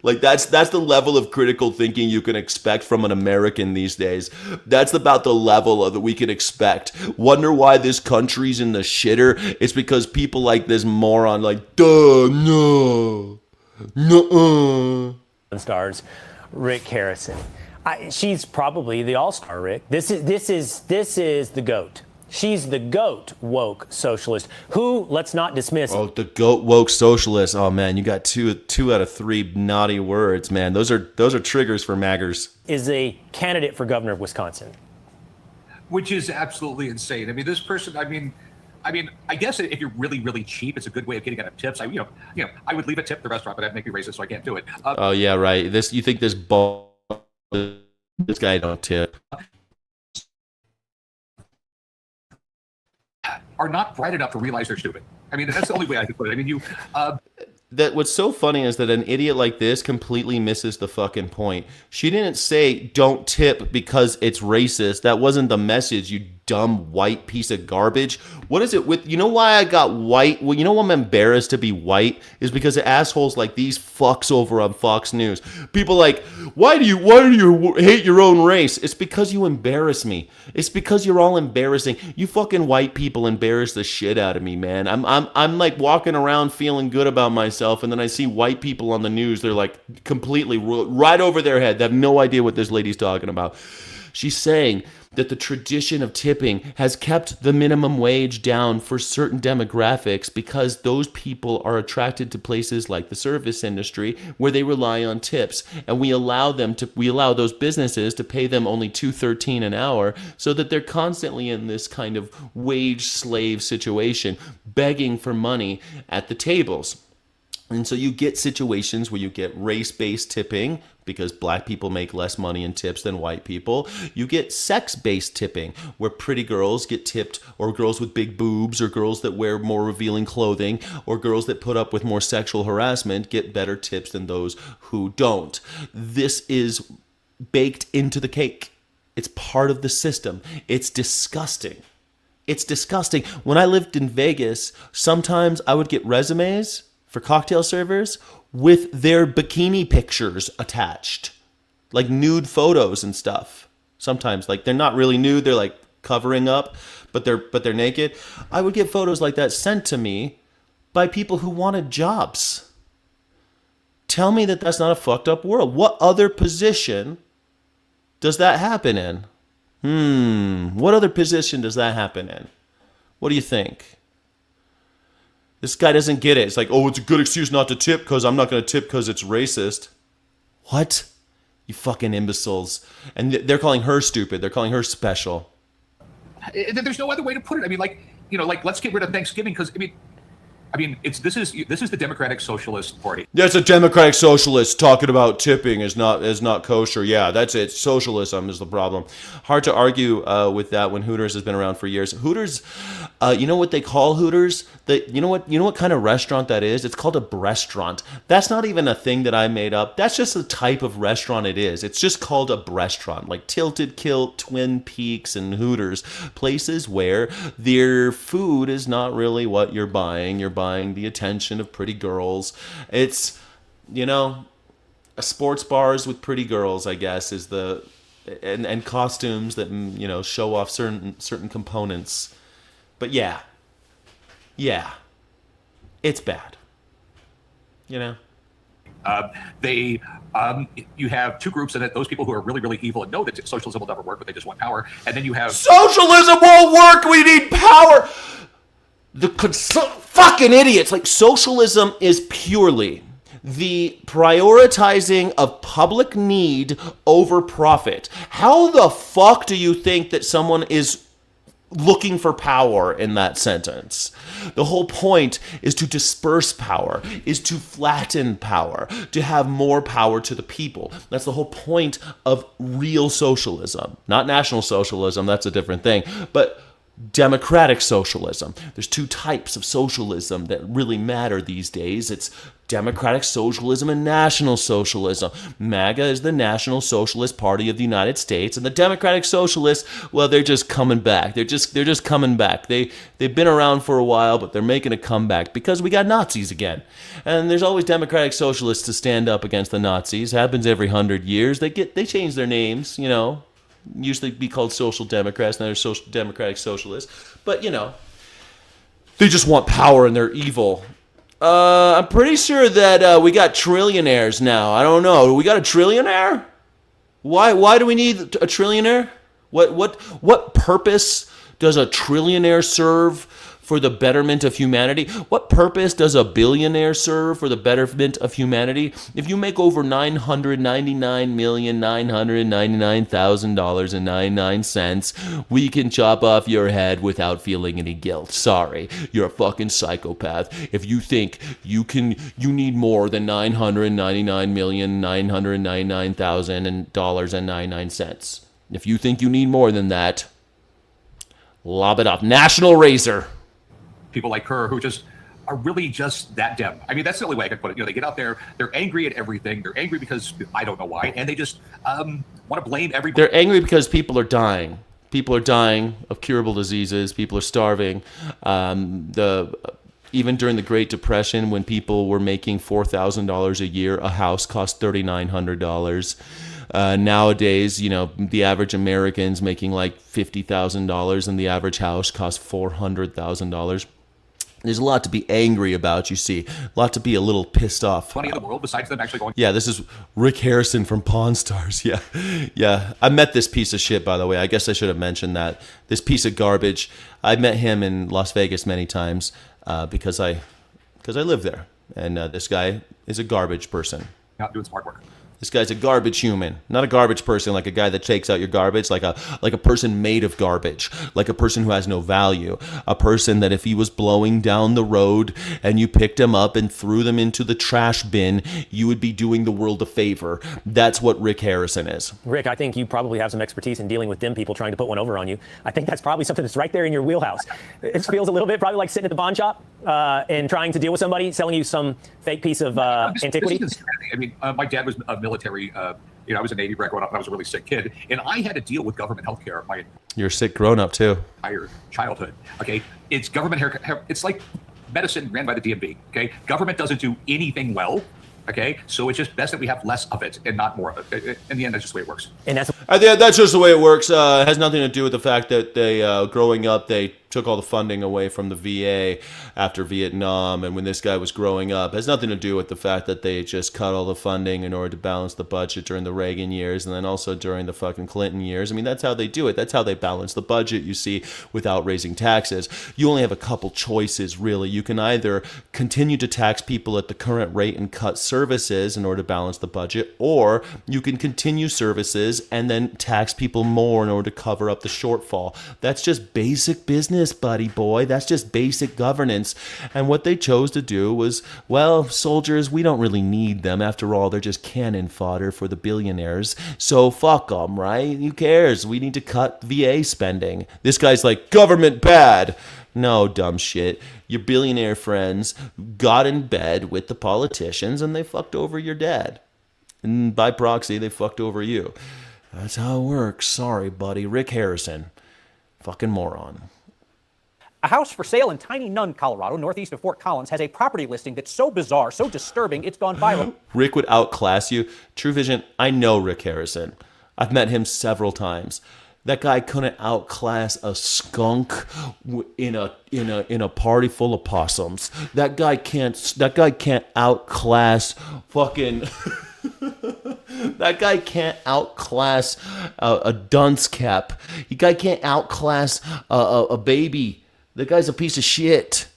Like that's the level of critical thinking you can expect from an American these days. That's about the level of that we can expect. Wonder why this country's in the shitter? It's because people like this moron, like, duh, no. No. Stars Rick Harrison. She's probably the all-star, Rick. This is the GOAT. She's the GOAT woke socialist who, let's not dismiss. Oh, the GOAT woke socialist. Oh man, you got two out of three naughty words, man. Those are triggers for maggers. Is a candidate for governor of Wisconsin. Which is absolutely insane. I mean, this person, I mean, I guess if you're really, really cheap, it's a good way of getting out of tips. I would leave a tip at the restaurant, but that'd make me racist, so I can't do it. Oh yeah, right. You think this guy don't tip? Are not bright enough to realize they're stupid. I mean, that's the only way I could put it. I mean, That what's so funny is that an idiot like this completely misses the fucking point. She didn't say don't tip because it's racist. That wasn't the message, you dumb white piece of garbage. What is it with, you know why I got white? Well, you know why I'm embarrassed to be white is because of assholes like these fucks over on Fox News. People like, why do you hate your own race? It's because you embarrass me. It's because you're all embarrassing. You fucking white people embarrass the shit out of me, man. I'm like walking around feeling good about myself, and then I see white people on the news. They're like completely right over their head. They have no idea what this lady's talking about. She's saying that the tradition of tipping has kept the minimum wage down for certain demographics because those people are attracted to places like the service industry where they rely on tips, and we allow those businesses to pay them only $2.13 an hour, so that they're constantly in this kind of wage slave situation, begging for money at the tables. And so you get situations where you get race-based tipping because black people make less money in tips than white people. You get sex-based tipping where pretty girls get tipped, or girls with big boobs, or girls that wear more revealing clothing, or girls that put up with more sexual harassment get better tips than those who don't. This is baked into the cake. It's part of the system. It's disgusting. It's disgusting. When I lived in Vegas, sometimes I would get resumes for cocktail servers with their bikini pictures attached, like nude photos and stuff. Sometimes, like, they're not really nude, they're like covering up, but they're naked. I would get photos like that sent to me by people who wanted jobs. Tell me that that's not a fucked up world. What other position does that happen in? What other position does that happen in? What do you think? This guy doesn't get it. It's like, oh, it's a good excuse not to tip because I'm not going to tip because it's racist. What? You fucking imbeciles. And they're calling her stupid. They're calling her special. there's no other way to put it. I mean, let's get rid of Thanksgiving because this is the Democratic Socialist Party. That's a Democratic Socialist talking about tipping is not kosher. Yeah, that's it. Socialism is the problem. Hard to argue with that when Hooters has been around for years. Hooters, you know what they call Hooters? You know what kind of restaurant that is? It's called a breastaurant. That's not even a thing that I made up. That's just the type of restaurant it is. It's just called a breastaurant, like Tilted Kilt, Twin Peaks, and Hooters, places where their food is not really what you're buying. You're buying the attention of pretty girls. It's, sports bars with pretty girls, I guess, is the and costumes that show off certain components. But yeah, it's bad. You have two groups in it: those people who are really, really evil and know that socialism will never work, but they just want power, and then you have socialism won't work. We need power. Fucking idiots. Like, socialism is purely the prioritizing of public need over profit. How the fuck do you think that someone is looking for power in that sentence? The whole point is to disperse power, is to flatten power, to have more power to the people. That's the whole point of real socialism. Not National Socialism, that's a different thing. But democratic socialism. There's two types of socialism that really matter these days. It's democratic socialism and national socialism. MAGA is the National Socialist Party of the United States, and the democratic socialists, well, they're just coming back. They're just coming back. They've been around for a while, but they're making a comeback because we got Nazis again. And there's always democratic socialists to stand up against the Nazis. Happens every 100 years. They change their names, you know. Usually be called social democrats, now they're social democratic socialists. But, you know, they just want power and they're evil. I'm pretty sure that we got trillionaires now. I don't know. We got a trillionaire? Why do we need a trillionaire? What purpose does a trillionaire serve for the betterment of humanity? What purpose does a billionaire serve for the betterment of humanity? If you make over $999,999,000.99, we can chop off your head without feeling any guilt. Sorry, you're a fucking psychopath. If you think you need more than $999,999,000.99. If you think you need more than that, lob it up. National Razor. People like her who just are really just that dumb. I mean, that's the only way I can put it. You know, they get out there, they're angry at everything. They're angry because I don't know why, and they just want to blame everybody. They're angry because people are dying. People are dying of curable diseases. People are starving. Even during the Great Depression, when people were making $4,000 a year, a house cost $3,900. Nowadays, you know, the average American's making like $50,000 and the average house costs $400,000. There's a lot to be angry about, you see. A lot to be a little pissed off. Money in the world besides them actually going. Yeah, this is Rick Harrison from Pawn Stars. Yeah. I met this piece of shit, by the way. I guess I should have mentioned that. This piece of garbage. I met him in Las Vegas many times because I live there. And this guy is a garbage person. Not doing smart work. This guy's a garbage human, not a garbage person, like a guy that takes out your garbage, like a person made of garbage, like a person who has no value, a person that if he was blowing down the road and you picked him up and threw them into the trash bin, you would be doing the world a favor. That's what Rick Harrison is. Rick, I think you probably have some expertise in dealing with dim people trying to put one over on you. I think that's probably something that's right there in your wheelhouse. It feels a little bit probably like sitting at the pawn shop and trying to deal with somebody selling you some fake piece of antiquity. I mean, my dad was a military. I was a Navy brat growing up, and I was a really sick kid, and I had to deal with government health care my You're a sick grown up too. entire childhood. Okay, it's government it's like medicine ran by the DMV. Okay, government doesn't do anything well. Okay, so it's just best that we have less of it and not more of it. In the end, that's just the way it works. And that's just the way it works. It has nothing to do with the fact that they, growing up, they took all the funding away from the VA after Vietnam, and when this guy was growing up, it has nothing to do with the fact that they just cut all the funding in order to balance the budget during the Reagan years and then also during the fucking Clinton years. I mean, that's how they do it. That's how they balance the budget, you see, without raising taxes. You only have a couple choices, really. You can either continue to tax people at the current rate and cut services in order to balance the budget, or you can continue services and then tax people more in order to cover up the shortfall. That's just basic business, buddy boy. That's just basic governance. And what they chose to do was, well, soldiers, we don't really need them. After all, they're just cannon fodder for the billionaires. So fuck them, right? Who cares? We need to cut VA spending. This guy's like, government bad. No, dumb shit. Your billionaire friends got in bed with the politicians and they fucked over your dad. And by proxy, they fucked over you. That's how it works. Sorry, buddy. Rick Harrison. Fucking moron. A house for sale in Tiny Nun, Colorado, northeast of Fort Collins, has a property listing that's so bizarre, so disturbing, it's gone viral. Rick would outclass you. True Vision, I know Rick Harrison. I've met him several times. That guy couldn't outclass a skunk in a party full of possums. That guy can't outclass fucking that guy can't outclass a dunce cap. The guy can't outclass a baby. The guy's a piece of shit.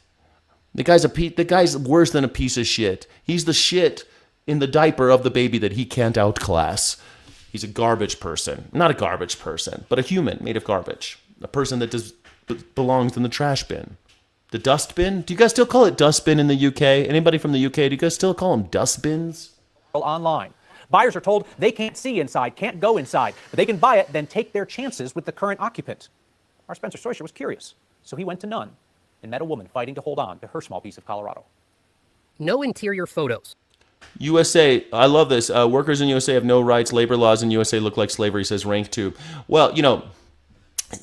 The guy's worse than a piece of shit. He's the shit in the diaper of the baby that he can't outclass. He's a garbage person. Not a garbage person, but a human made of garbage. A person that belongs in the trash bin. The dust bin? Do you guys still call it dust bin in the UK? Anybody from the UK, do you guys still call them dust bins? Online. Buyers are told they can't see inside, can't go inside, but they can buy it, then take their chances with the current occupant. Our Spencer Soysher was curious, so he went to none and met a woman fighting to hold on to her small piece of Colorado. No interior photos. USA, I love this. Workers in USA have no rights. Labor laws in USA look like slavery, says Rank 2. Well,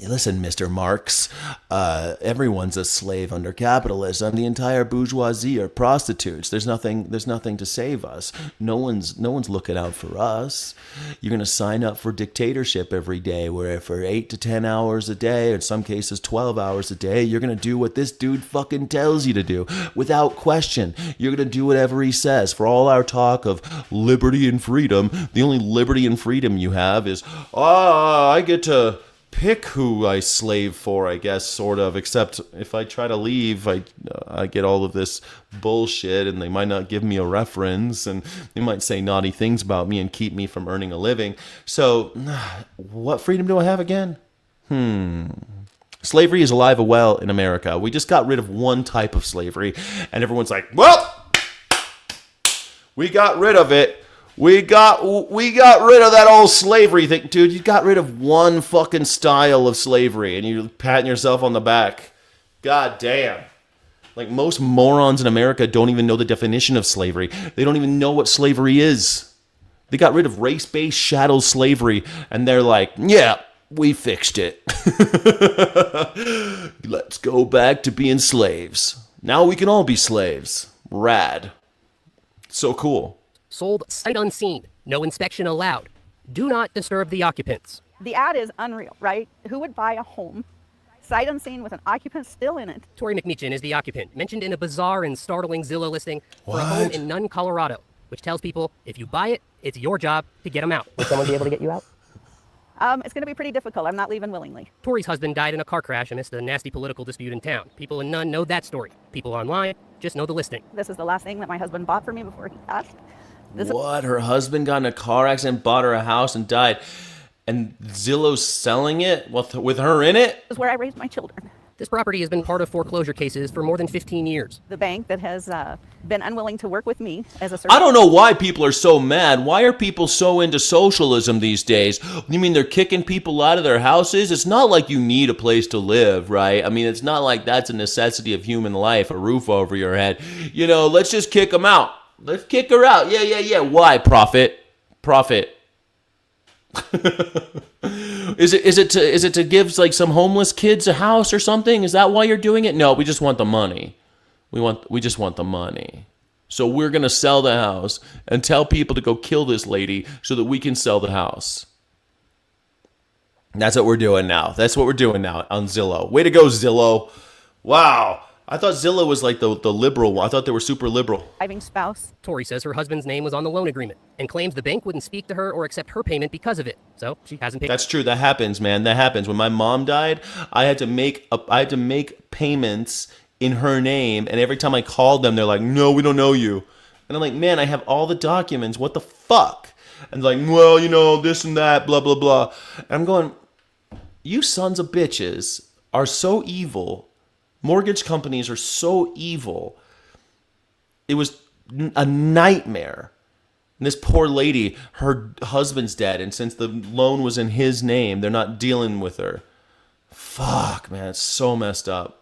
listen, Mr. Marx, everyone's a slave under capitalism. The entire bourgeoisie are prostitutes. There's nothing to save us. No one's looking out for us. You're going to sign up for dictatorship every day, where for 8 to 10 hours a day, or in some cases 12 hours a day, you're going to do what this dude fucking tells you to do without question. You're going to do whatever he says. For all our talk of liberty and freedom, the only liberty and freedom you have is, I get to pick who I slave for, I guess, sort of, except if I try to leave, I get all of this bullshit, and they might not give me a reference, and they might say naughty things about me and keep me from earning a living. So, what freedom do I have again? Slavery is alive and well in America. We just got rid of one type of slavery, and everyone's like, well, we got rid of it. We got rid of that old slavery thing. Dude, you got rid of one fucking style of slavery and you're patting yourself on the back. God damn. Like, most morons in America don't even know the definition of slavery. They don't even know what slavery is. They got rid of race-based chattel slavery and they're like, yeah, we fixed it. Let's go back to being slaves. Now we can all be slaves. Rad. So cool. Sold sight unseen. No inspection allowed. Do not disturb the occupants. The ad is unreal, right? Who would buy a home, sight unseen, with an occupant still in it? Tori McMeechan is the occupant, mentioned in a bizarre and startling Zillow listing for a home in Nunn, Colorado, which tells people if you buy it, it's your job to get them out. Would someone be able to get you out? It's going to be pretty difficult. I'm not leaving willingly. Tori's husband died in a car crash amidst a nasty political dispute in town. People in Nunn know that story. People online just know the listing. This is the last thing that my husband bought for me before he passed. What? Her husband got in a car accident, bought her a house, and died. And Zillow's selling it with her in it? This is where I raised my children. This property has been part of foreclosure cases for more than 15 years. The bank that has been unwilling to work with me as a I don't know why people are so mad. Why are people so into socialism these days? You mean they're kicking people out of their houses? It's not like you need a place to live, right? I mean, it's not like that's a necessity of human life, a roof over your head. Let's just kick them out. Let's kick her out. Yeah. Why? Profit. Is it to give like some homeless kids a house or something? Is that why you're doing it? No, we just want the money. We just want the money. So we're gonna sell the house and tell people to go kill this lady so that we can sell the house. That's what we're doing now. That's what we're doing now on Zillow. Way to go, Zillow. Wow. I thought Zillow was like the liberal one. I thought they were super liberal. Driving spouse. Tori says her husband's name was on the loan agreement and claims the bank wouldn't speak to her or accept her payment because of it. So she hasn't paid. That's true. That happens, man. That happens. When my mom died, I had to make payments in her name, and every time I called them, they're like, "No, we don't know you." And I'm like, "Man, I have all the documents. What the fuck?" And they're like, "Well, this and that, blah blah blah." And I'm going, "You sons of bitches are so evil. Mortgage companies are so evil. It was a nightmare." And this poor lady, her husband's dead, and since the loan was in his name, they're not dealing with her. Fuck, man, it's so messed up.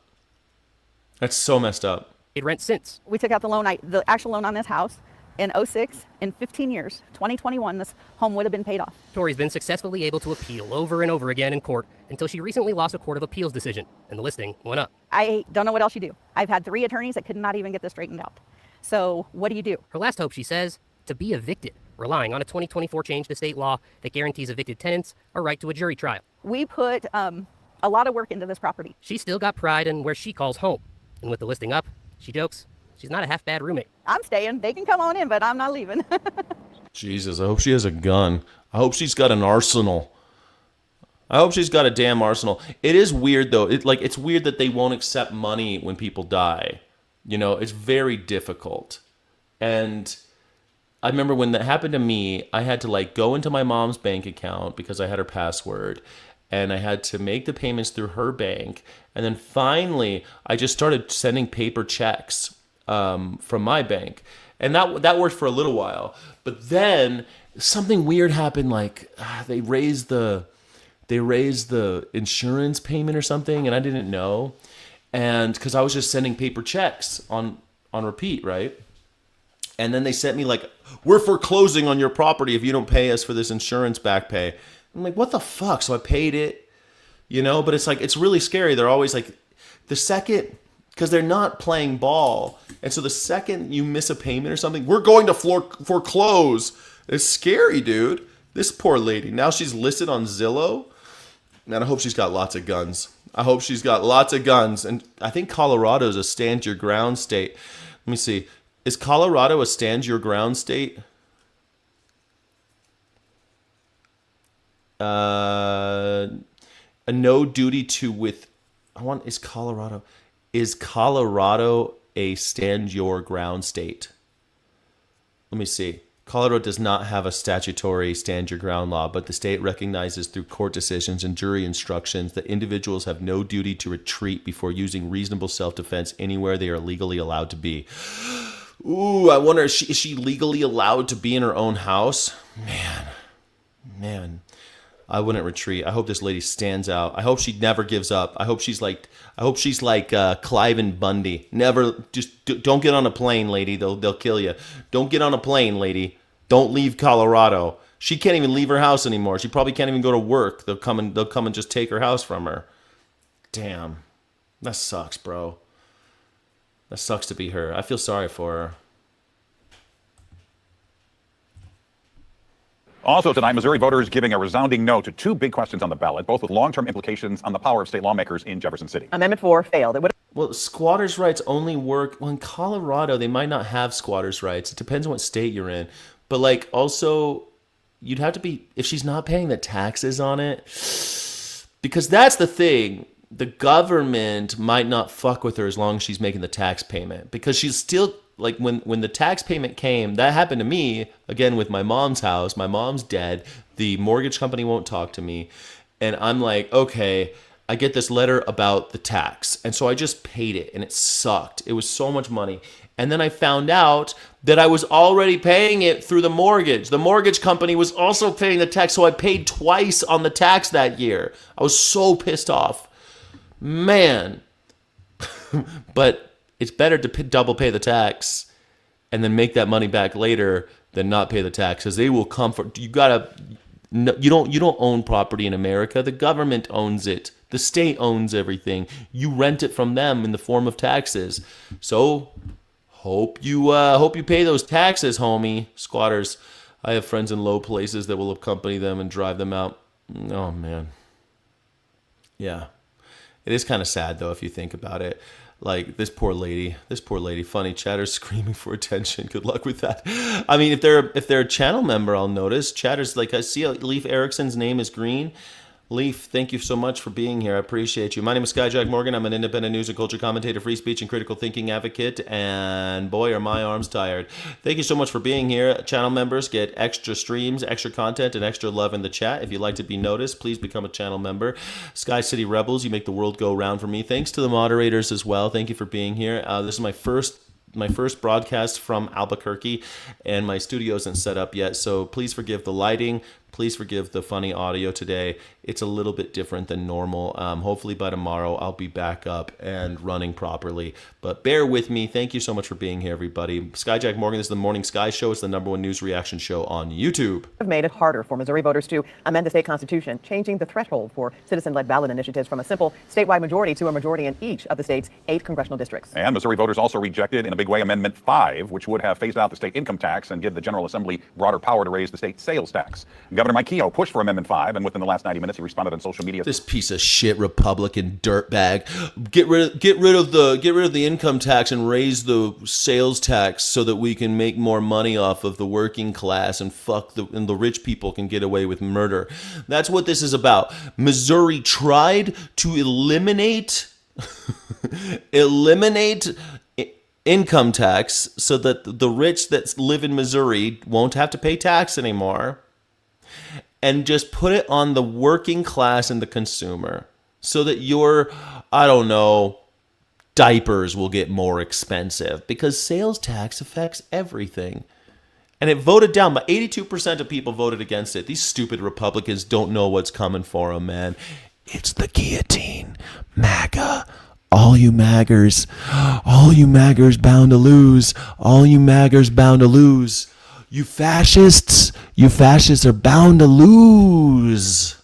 That's so messed up. Paid rent since. We took out the actual loan on this house in 06. In 15 years, 2021, this home would have been paid off. Tori's been successfully able to appeal over and over again in court until she recently lost a court of appeals decision, and the listing went up. I don't know what else you do. I've had 3 attorneys that could not even get this straightened out. So what do you do? Her last hope, she says, to be evicted, relying on a 2024 change to state law that guarantees evicted tenants a right to a jury trial. We put a lot of work into this property. She's still got pride in where she calls home. And with the listing up, she jokes, she's not a half-bad roommate. I'm staying. They can come on in, but I'm not leaving. Jesus, I hope she has a gun. I hope she's got an arsenal. I hope she's got a damn arsenal. It is weird, though. It's weird that they won't accept money when people die. It's very difficult. And I remember when that happened to me, I had to go into my mom's bank account because I had her password. And I had to make the payments through her bank. And then finally, I just started sending paper checks from my bank. And that worked for a little while. But then something weird happened, they raised the they raised the insurance payment or something, and I didn't know. And because I was just sending paper checks on repeat, right? And then they sent me like, we're foreclosing on your property if you don't pay us for this insurance back pay. I'm like, what the fuck? So I paid it, but it's like, it's really scary. They're always like, the second, because they're not playing ball. And so the second you miss a payment or something, we're going to foreclose. It's scary, dude. This poor lady. Now she's listed on Zillow. Man, I hope she's got lots of guns. And I think Colorado is a stand your ground state. Let me see. Is Colorado a stand your ground state? A no duty to with. Is Colorado a stand your ground state? Let me see. Colorado does not have a statutory stand your ground law, but the state recognizes through court decisions and jury instructions that individuals have no duty to retreat before using reasonable self-defense anywhere they are legally allowed to be. Ooh, I wonder, is she legally allowed to be in her own house? Man, I wouldn't retreat. I hope this lady stands out. I hope she never gives up. I hope she's like Clive and Bundy. Never, don't get on a plane, lady. They'll kill you. Don't get on a plane, lady. Don't leave Colorado. She can't even leave her house anymore. She probably can't even go to work. They'll come and just take her house from her. Damn, that sucks, bro. That sucks to be her. I feel sorry for her. Also tonight, Missouri voters giving a resounding no to two big questions on the ballot, both with long-term implications on the power of state lawmakers in Jefferson City. Amendment 4 failed. Well, squatters' rights only work. Well, in Colorado, they might not have squatters' rights. It depends on what state you're in. But also, you'd have to be, if she's not paying the taxes on it, because that's the thing. The government might not fuck with her as long as she's making the tax payment, because she's still, like, when the tax payment came, that happened to me again with my mom's house. My mom's dead. The mortgage company won't talk to me. And I'm like, okay, I get this letter about the tax. And so I just paid it, and it sucked. It was so much money. And then I found out that I was already paying it through the mortgage. The mortgage company was also paying the tax, so I paid twice on the tax that year. I was so pissed off. Man. But it's better to double pay the tax and then make that money back later than not pay the tax, because they will come for you. You don't own property in America. The government owns it. The state owns everything. You rent it from them in the form of taxes. So hope you pay those taxes, homie. Squatters. I have friends in low places that will accompany them and drive them out. Oh man. Yeah. It is kind of sad though if you think about it. Like this poor lady, funny chatter's screaming for attention. Good luck with that. I mean, if they're a channel member, I'll notice. Chatter's like, I see Leif Erickson's name is green. Leif, thank you so much for being here. I appreciate you. My name is Skyjack Morgan. I'm an independent news and culture commentator, free speech and critical thinking advocate, and boy, are my arms tired. Thank you so much for being here. Channel members get extra streams, extra content, and extra love in the chat. If you'd like to be noticed, please become a channel member. Sky City Rebels, you make the world go round for me. Thanks to the moderators as well. Thank you for being here. This is my first broadcast from Albuquerque, and my studio isn't set up yet, so please forgive the lighting. Please forgive the funny audio today. It's a little bit different than normal. Hopefully by tomorrow I'll be back up and running properly. But bear with me. Thank you so much for being here, everybody. Skyjack Morgan, this is the Morning Sky Show. It's the #1 news reaction show on YouTube. Have made it harder for Missouri voters to amend the state constitution, changing the threshold for citizen-led ballot initiatives from a simple statewide majority to a majority in each of the state's 8 congressional districts. And Missouri voters also rejected in a big way Amendment 5, which would have phased out the state income tax and give the General Assembly broader power to raise the state sales tax. Governor Mike Keogh pushed for Amendment 5, and within the last 90 minutes, he responded on social media. This piece of shit Republican dirtbag. Get rid of the income tax and raise the sales tax so that we can make more money off of the working class and and the rich people can get away with murder. That's what this is about. Missouri tried to eliminate income tax so that the rich that live in Missouri won't have to pay tax anymore, and just put it on the working class and the consumer so that your, I don't know, diapers will get more expensive, because sales tax affects everything. And it voted down, but 82% of people voted against it. These stupid Republicans don't know what's coming for them, man. It's the guillotine. MAGA. All you maggers bound to lose. All you maggers bound to lose. You fascists are bound to lose.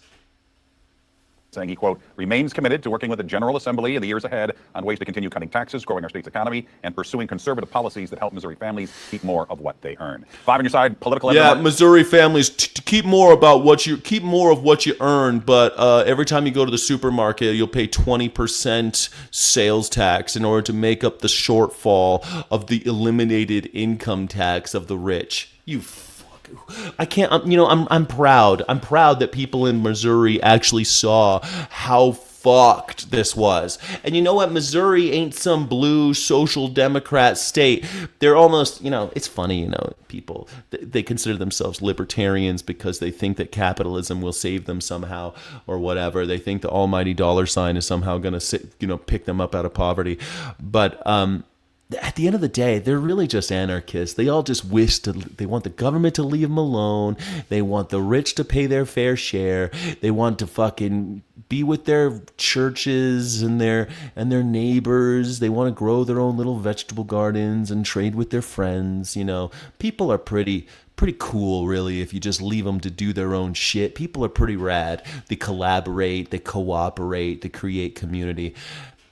Saying he, quote, remains committed to working with the General Assembly in the years ahead on ways to continue cutting taxes, growing our state's economy, and pursuing conservative policies that help Missouri families keep more of what they earn. 5 on your side, political. Yeah, Missouri families, keep more of what you earn, but every time you go to the supermarket, you'll pay 20% sales tax in order to make up the shortfall of the eliminated income tax of the rich. You I can't, I'm proud. I'm proud that people in Missouri actually saw how fucked this was. And you know what? Missouri ain't some blue social democrat state. They're almost, it's funny, people, they consider themselves libertarians because they think that capitalism will save them somehow or whatever. They think the almighty dollar sign is somehow going to, pick them up out of poverty. But, at the end of the day, they're really just anarchists. They all just they want the government to leave them alone. They want the rich to pay their fair share. They want to fucking be with their churches and their neighbors. They want to grow their own little vegetable gardens and trade with their friends. People are pretty cool, really, if you just leave them to do their own shit. People are pretty rad. They collaborate, they cooperate, they create community.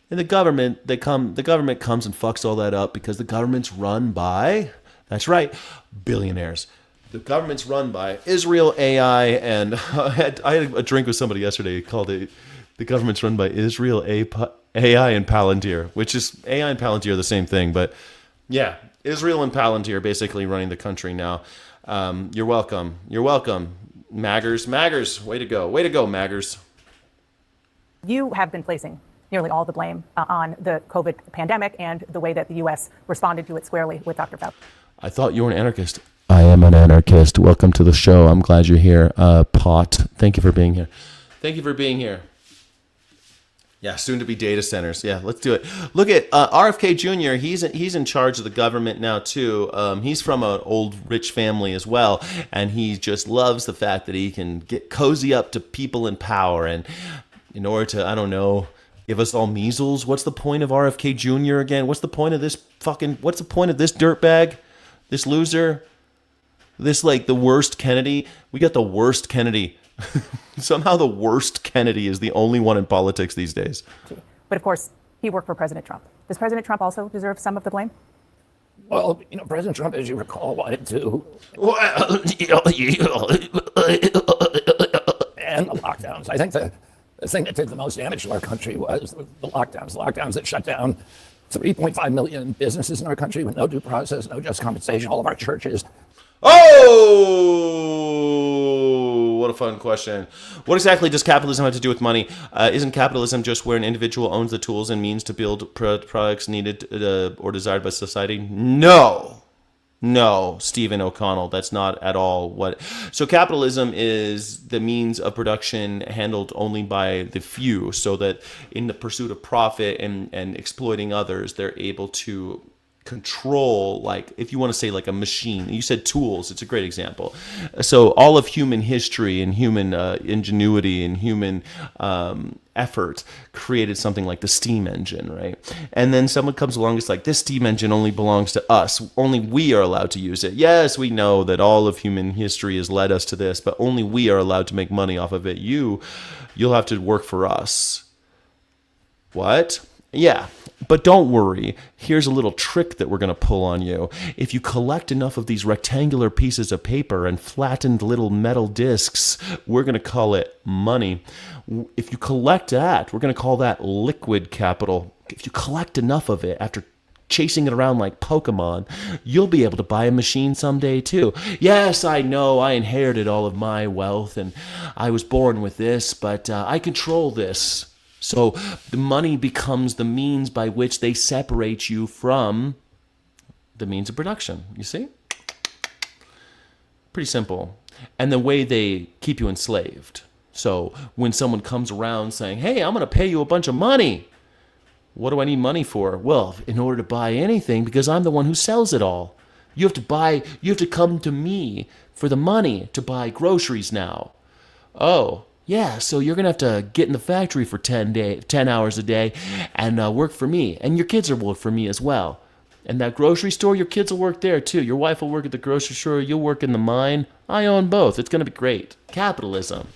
And the government comes and fucks all that up because the government's run by, that's right, billionaires. The government's run by Israel AI, and I had a drink with somebody yesterday called it, the government's run by Israel AI and Palantir, which is, AI and Palantir are the same thing, but yeah, Israel and Palantir basically running the country now. You're welcome. Maggers, way to go, Maggers. You have been placing nearly all the blame on the COVID pandemic and the way that the U.S. responded to it squarely with Dr. Fauci. I thought you were an anarchist. I am an anarchist. Welcome to the show. I'm glad you're here. Pot, thank you for being here. Yeah, soon to be data centers. Yeah, let's do it. Look at RFK Jr. He's in charge of the government now too. He's from an old rich family as well, and he just loves the fact that he can get cozy up to people in power, and in order to, give us all measles. What's the point of RFK Jr. again? What's the point of this dirtbag? This loser? This, the worst Kennedy? We got the worst Kennedy. Somehow the worst Kennedy is the only one in politics these days. But of course, he worked for President Trump. Does President Trump also deserve some of the blame? Well, President Trump, as you recall, wanted to. And the lockdowns. I think the thing that did the most damage to our country was the lockdowns. The lockdowns that shut down 3.5 million businesses in our country with no due process, no just compensation, all of our churches. Oh, what a fun question. What exactly does capitalism have to do with money? Isn't capitalism just where an individual owns the tools and means to build products needed or desired by society? No, Stephen O'Connell, that's not at all what. So capitalism is the means of production handled only by the few, so that in the pursuit of profit and exploiting others, they're able to control, if you want to say a machine. You said tools, it's a great example. So all of human history and human ingenuity and human effort created something like the steam engine, right? And then someone comes along, it's like, this steam engine only belongs to us. Only we are allowed to use it. Yes, we know that all of human history has led us to this, but only we are allowed to make money off of it. You'll have to work for us. What? Yeah, but don't worry. Here's a little trick that we're going to pull on you. If you collect enough of these rectangular pieces of paper and flattened little metal discs, we're going to call it money. If you collect that, we're going to call that liquid capital. If you collect enough of it after chasing it around like Pokemon, you'll be able to buy a machine someday too. Yes, I know, I inherited all of my wealth and I was born with this, but I control this. So the money becomes the means by which they separate you from the means of production. You see? Pretty simple. And the way they keep you enslaved. So when someone comes around saying, hey, I'm going to pay you a bunch of money. What do I need money for? Well, in order to buy anything, because I'm the one who sells it all. You have to come to me for the money to buy groceries now. Oh, yeah, so you're going to have to get in the factory for 10 hours a day and work for me. And your kids will work for me as well. And that grocery store, your kids will work there too. Your wife will work at the grocery store. You'll work in the mine. I own both. It's going to be great. Capitalism.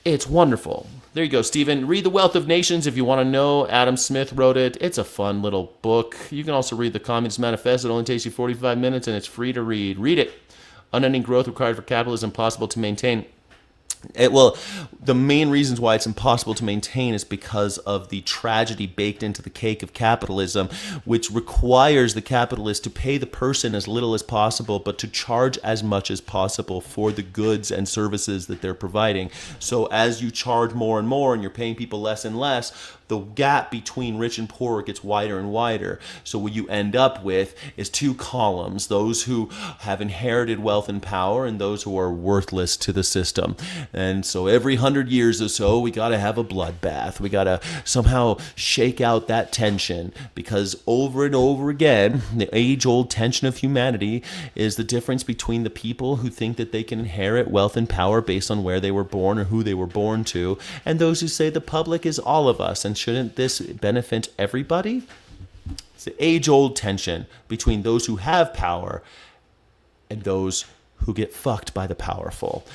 It's wonderful. There you go, Stephen. Read The Wealth of Nations if you want to know. Adam Smith wrote it. It's a fun little book. You can also read The Communist Manifesto. It only takes you 45 minutes and it's free to read. Read it. Unending growth required for capitalism, possible to maintain. The main reasons why it's impossible to maintain is because of the tragedy baked into the cake of capitalism, which requires the capitalist to pay the person as little as possible, but to charge as much as possible for the goods and services that they're providing. So as you charge more and more and you're paying people less and less, the gap between rich and poor gets wider and wider. So what you end up with is two columns, those who have inherited wealth and power and those who are worthless to the system. And so every 100 years or so, we got to have a bloodbath. We got to somehow shake out that tension, because over and over again, the age-old tension of humanity is the difference between the people who think that they can inherit wealth and power based on where they were born or who they were born to, and those who say the public is all of us, and shouldn't this benefit everybody? It's the age-old tension between those who have power and those who get fucked by the powerful.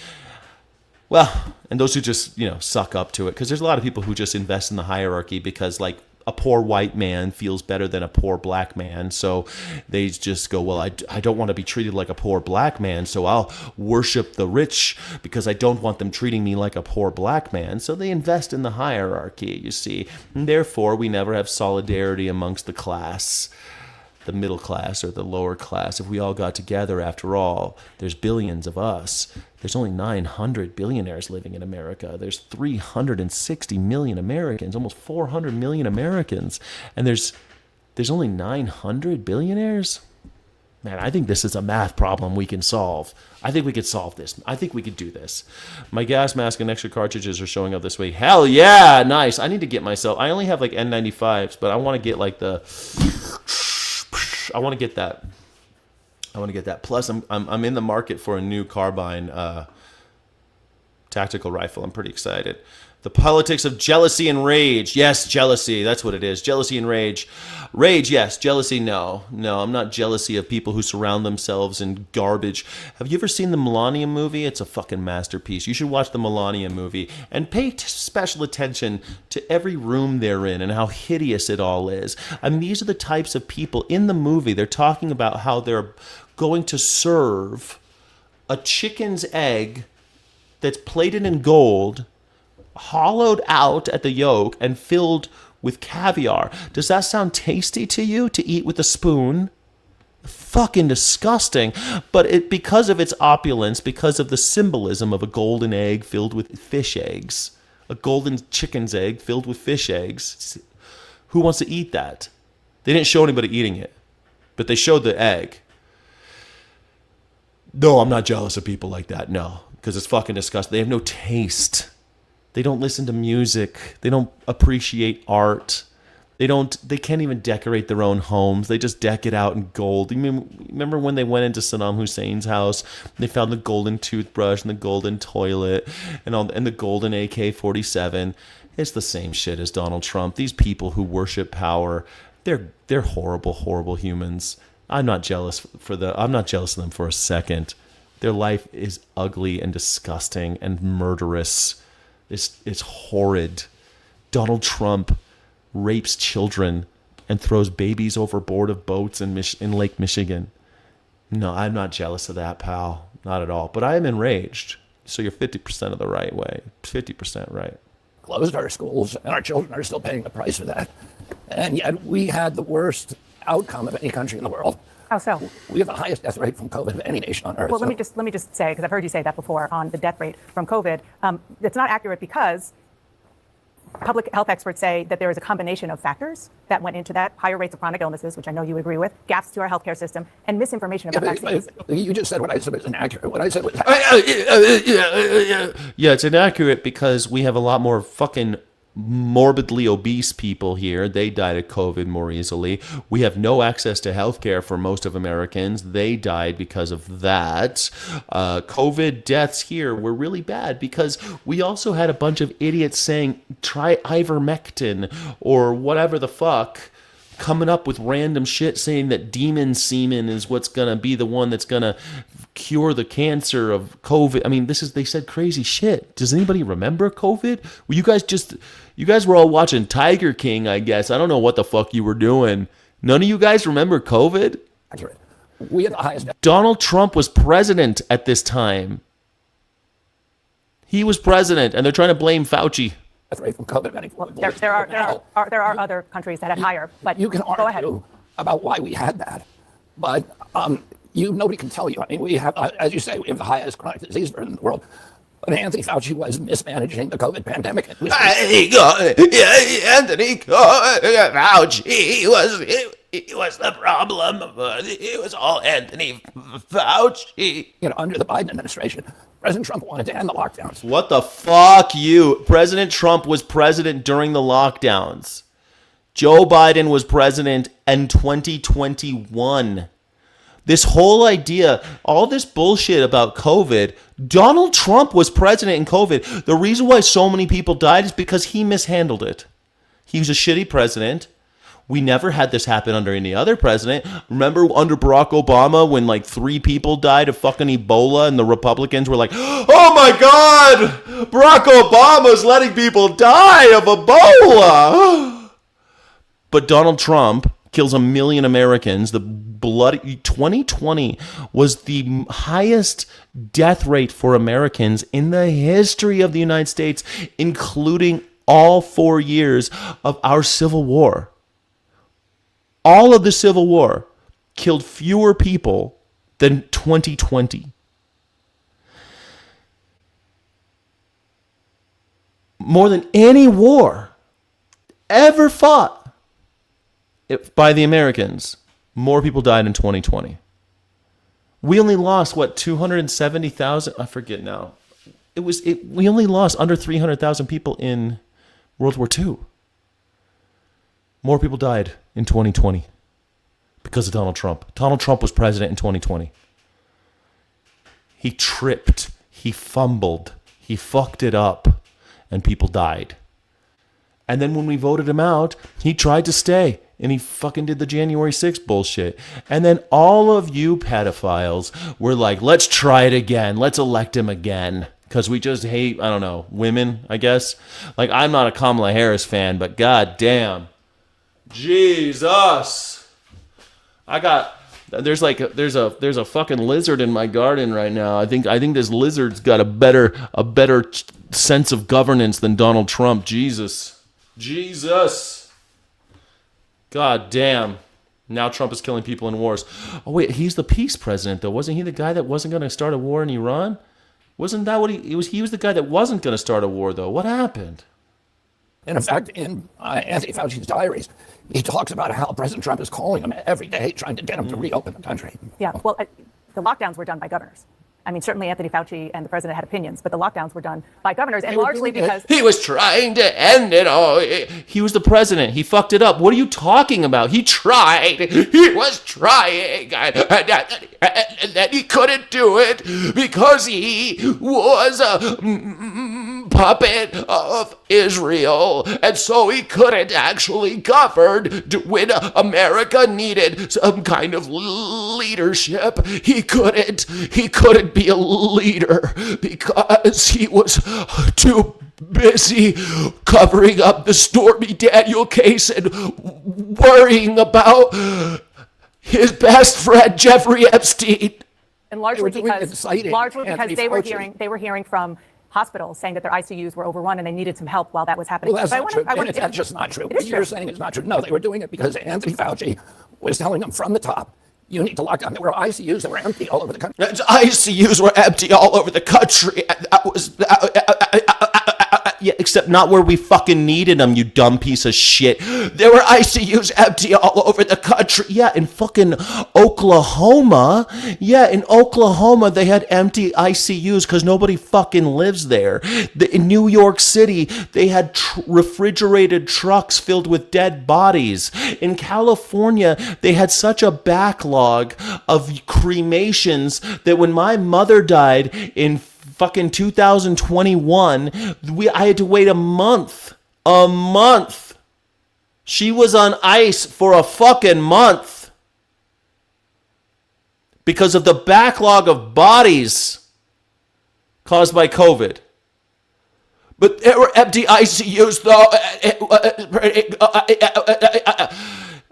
Well, and those who just, suck up to it. Because there's a lot of people who just invest in the hierarchy because, like, a poor white man feels better than a poor black man. So they just go, well, I don't want to be treated like a poor black man, so I'll worship the rich because I don't want them treating me like a poor black man. So they invest in the hierarchy, you see. And therefore, we never have solidarity amongst the class, the middle class or the lower class. If we all got together, after all, there's billions of us. There's only 900 billionaires living in America. There's 360 million Americans, almost 400 million Americans. And there's only 900 billionaires? Man, I think this is a math problem we can solve. I think we could solve this. I think we could do this. My gas mask and extra cartridges are showing up this week. Hell yeah, nice. I need to get myself, I only have like N95s, but I want to get like I want to get that. Plus, I'm in the market for a new carbine tactical rifle. I'm pretty excited. The politics of jealousy and rage. Yes, jealousy. That's what it is. Jealousy and rage. Rage, yes. Jealousy, no. No, I'm not jealousy of people who surround themselves in garbage. Have you ever seen the Melania movie? It's a fucking masterpiece. You should watch the Melania movie and pay special attention to every room they're in and how hideous it all is. I mean, these are the types of people in the movie. They're talking about how they're going to serve a chicken's egg that's plated in gold, hollowed out at the yolk and filled with caviar. Does that sound tasty to you to eat with a spoon? Fucking disgusting. But because of its opulence, because of the symbolism of a golden egg filled with fish eggs, a golden chicken's egg filled with fish eggs, who wants to eat that? They didn't show anybody eating it, but they showed the egg. No, I'm not jealous of people like that. No, because it's fucking disgusting. They have no taste. They don't listen to music. They don't appreciate art. They can't even decorate their own homes. They just deck it out in gold. Remember when they went into Saddam Hussein's house? They found the golden toothbrush and the golden toilet and the golden AK-47. It's the same shit as Donald Trump. These people who worship power, they're horrible, horrible humans. I'm not jealous of them for a second. Their life is ugly and disgusting and murderous. It's horrid. Donald Trump rapes children and throws babies overboard of boats in Lake Michigan. No, I'm not jealous of that, pal. Not at all. But I am enraged. So you're 50% of the right way. 50% right. Closed our schools, and our children are still paying the price for that. And yet we had the worst outcome of any country in the world. How so? We have the highest death rate from COVID of any nation on earth. Well, let me just say, because I've heard you say that before on the death rate from COVID. It's not accurate because public health experts say that there is a combination of factors that went into that: higher rates of chronic illnesses, which I know you agree with, gaps to our healthcare system, and misinformation about vaccines. You just said what I said was inaccurate. What I said was... Yeah, it's inaccurate because we have a lot more fucking morbidly obese people here. They died of COVID more easily. We have no access to healthcare for most of Americans. They died because of that. COVID deaths here were really bad because we also had a bunch of idiots saying, try ivermectin or whatever the fuck, coming up with random shit saying that demon semen is what's going to be the one that's going to cure the cancer of COVID. I mean, they said crazy shit. Does anybody remember COVID? Well, you guys were all watching Tiger King, I guess. I don't know what the fuck you were doing. None of you guys remember COVID? Accurate. We had the highest. Donald Trump was president at this time. He was president, and they're trying to blame Fauci. Death rate from COVID. Well, there are other countries that had higher, but you can go ahead. argue about why we had that, but nobody can tell you. I mean, we have, as you say, we have the highest chronic disease burden in the world. But Anthony Fauci was mismanaging the COVID pandemic. Anthony Fauci he was the problem. It was all Anthony Fauci. Under the Biden administration, President Trump wanted to end the lockdowns. What the fuck you? President Trump was president during the lockdowns. Joe Biden was president in 2021. This whole idea, all this bullshit about COVID, Donald Trump was president in COVID. The reason why so many people died is because he mishandled it. He was a shitty president. We never had this happen under any other president. Remember under Barack Obama when like 3 people died of fucking Ebola and the Republicans were like, oh my God, Barack Obama's letting people die of Ebola. But Donald Trump kills 1 million Americans. The bloody 2020 was the highest death rate for Americans in the history of the United States, including all 4 years of our Civil War. All of the Civil War killed fewer people than 2020. More than any war ever fought by the Americans, more people died in 2020. We only lost, 270,000? I forget now. We only lost under 300,000 people in World War II. More people died in 2020 because of Donald Trump. Donald Trump was president in 2020. He tripped, he fumbled, he fucked it up, and people died. And then when we voted him out, he tried to stay. And he fucking did the January 6th bullshit. And then all of you pedophiles were like, let's try it again. Let's elect him again. Because we just hate, I don't know, women, I guess. Like, I'm not a Kamala Harris fan, but god damn. Jesus. There's a fucking lizard in my garden right now. I think this lizard's got a better sense of governance than Donald Trump. Jesus. God damn. Now Trump is killing people in wars. Oh, wait, he's the peace president, though. Wasn't he the guy that wasn't going to start a war in Iran? Wasn't that what he was? He was the guy that wasn't going to start a war, though. What happened? And in fact, in Anthony Fauci's diaries, he talks about how President Trump is calling him every day, trying to get him to reopen the country. Yeah, well, the lockdowns were done by governors. I mean, certainly Anthony Fauci and the president had opinions, but the lockdowns were done by governors, and largely because he was trying to end it all. He was the president. He fucked it up. What are you talking about? He tried. He was trying, and then he couldn't do it because he was a puppet of Israel, and so he couldn't actually govern when America needed some kind of leadership. He couldn't be a leader because he was too busy covering up the Stormy Daniel case and worrying about his best friend Jeffrey Epstein. And largely because they were hearing from hospitals saying that their ICUs were overrun and they needed some help while that was happening. Well, that's not true. That's just not true. What you're saying is not true. No, they were doing it because Anthony Fauci was telling them from the top, you need to lock down. There were ICUs that were empty all over the country. ICUs were empty all over the country. And that was Yeah, except not where we fucking needed them, you dumb piece of shit. There were ICUs empty all over the country. Yeah, in fucking Oklahoma. Yeah, in Oklahoma, they had empty ICUs because nobody fucking lives there. In New York City, they had refrigerated trucks filled with dead bodies. In California, they had such a backlog of cremations that when my mother died in fucking 2021, I had to wait a month. She was on ice for a fucking month because of the backlog of bodies caused by COVID. But there were empty ICUs though.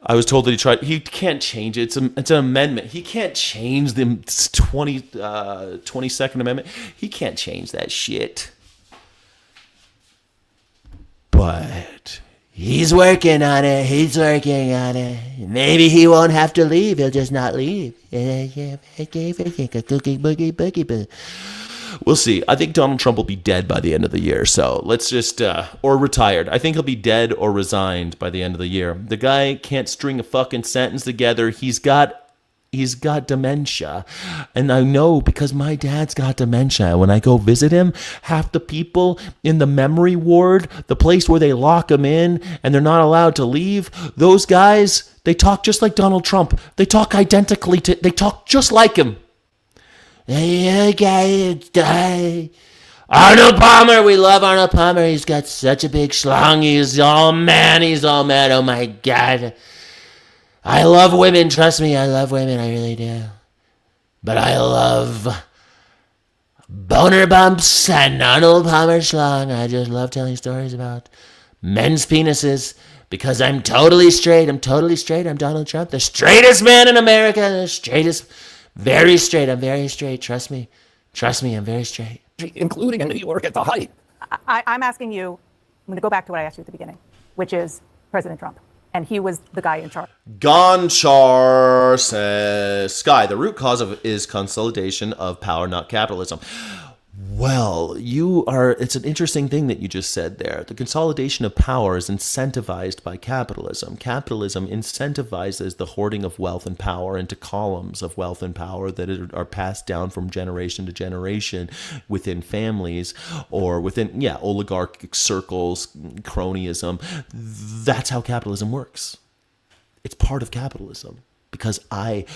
I was told that he can't change it. It's an amendment. He can't change the 22nd Amendment. He can't change that shit. But he's working on it. Maybe he won't have to leave. He'll just not leave. We'll see. I think Donald Trump will be dead by the end of the year. So let's just, or retired. I think he'll be dead or resigned by the end of the year. The guy can't string a fucking sentence together. He's got dementia. And I know because my dad's got dementia. When I go visit him, half the people in the memory ward, the place where they lock him in and they're not allowed to leave, those guys, they talk just like Donald Trump. They talk they talk just like him. Arnold Palmer, we love Arnold Palmer. He's got such a big schlong. He's all mad. Oh my God. I love women. Trust me, I love women. I really do. But I love boner bumps and Arnold Palmer schlong. I just love telling stories about men's penises because I'm totally straight. I'm Donald Trump, the straightest man in America, the straightest. Very straight. I'm very straight. Trust me, I'm very straight. Including in New York at the height. I'm asking you, I'm going to go back to what I asked you at the beginning, which is President Trump. And he was the guy in charge. Gonchar says, Sky, the root cause is consolidation of power, not capitalism. Well, it's an interesting thing that you just said there. The consolidation of power is incentivized by capitalism. Capitalism incentivizes the hoarding of wealth and power into columns of wealth and power that are passed down from generation to generation within families or within, oligarchic circles, cronyism. That's how capitalism works. It's part of capitalism because it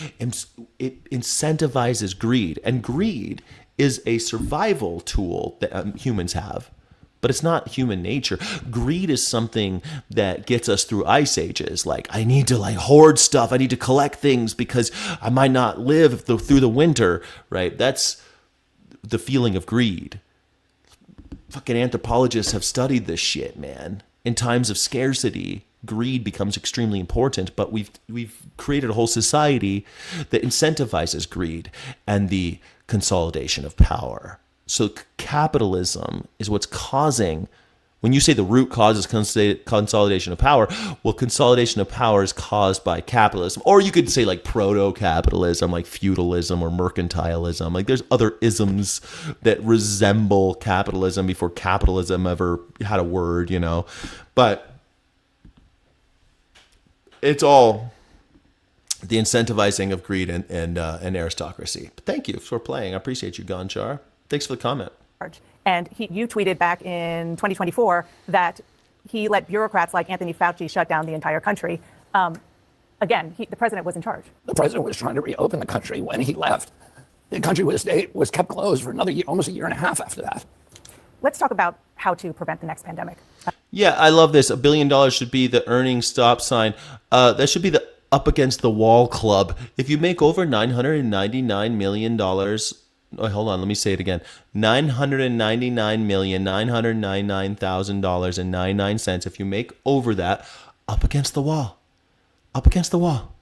incentivizes greed, and greed is a survival tool that humans have, but it's not human nature. Greed is something that gets us through ice ages. Like, I need to hoard stuff. I need to collect things because I might not live through the winter, right? That's the feeling of greed. Fucking anthropologists have studied this shit, man. In times of scarcity, greed becomes extremely important, but we've created a whole society that incentivizes greed and the consolidation of power. So capitalism is what's causing, when you say the root cause is consolidation of power, well, consolidation of power is caused by capitalism. Or you could say proto-capitalism, like feudalism or mercantilism. Like there's other isms that resemble capitalism before capitalism ever had a word, But it's all the incentivizing of greed and aristocracy. But thank you for playing. I appreciate you, Gonchar. Thanks for the comment. And you tweeted back in 2024 that he let bureaucrats like Anthony Fauci shut down the entire country. Again, the president was in charge. The president was trying to reopen the country when he left. The country was kept closed for another year, almost a year and a half after that. Let's talk about how to prevent the next pandemic. Yeah, I love this. $1 billion should be the earnings stop sign. That should be the up against the wall club. If you make over $999 million, hold on, let me say it again. $999,999,000.99. If you make over that, up against the wall. Up against the wall.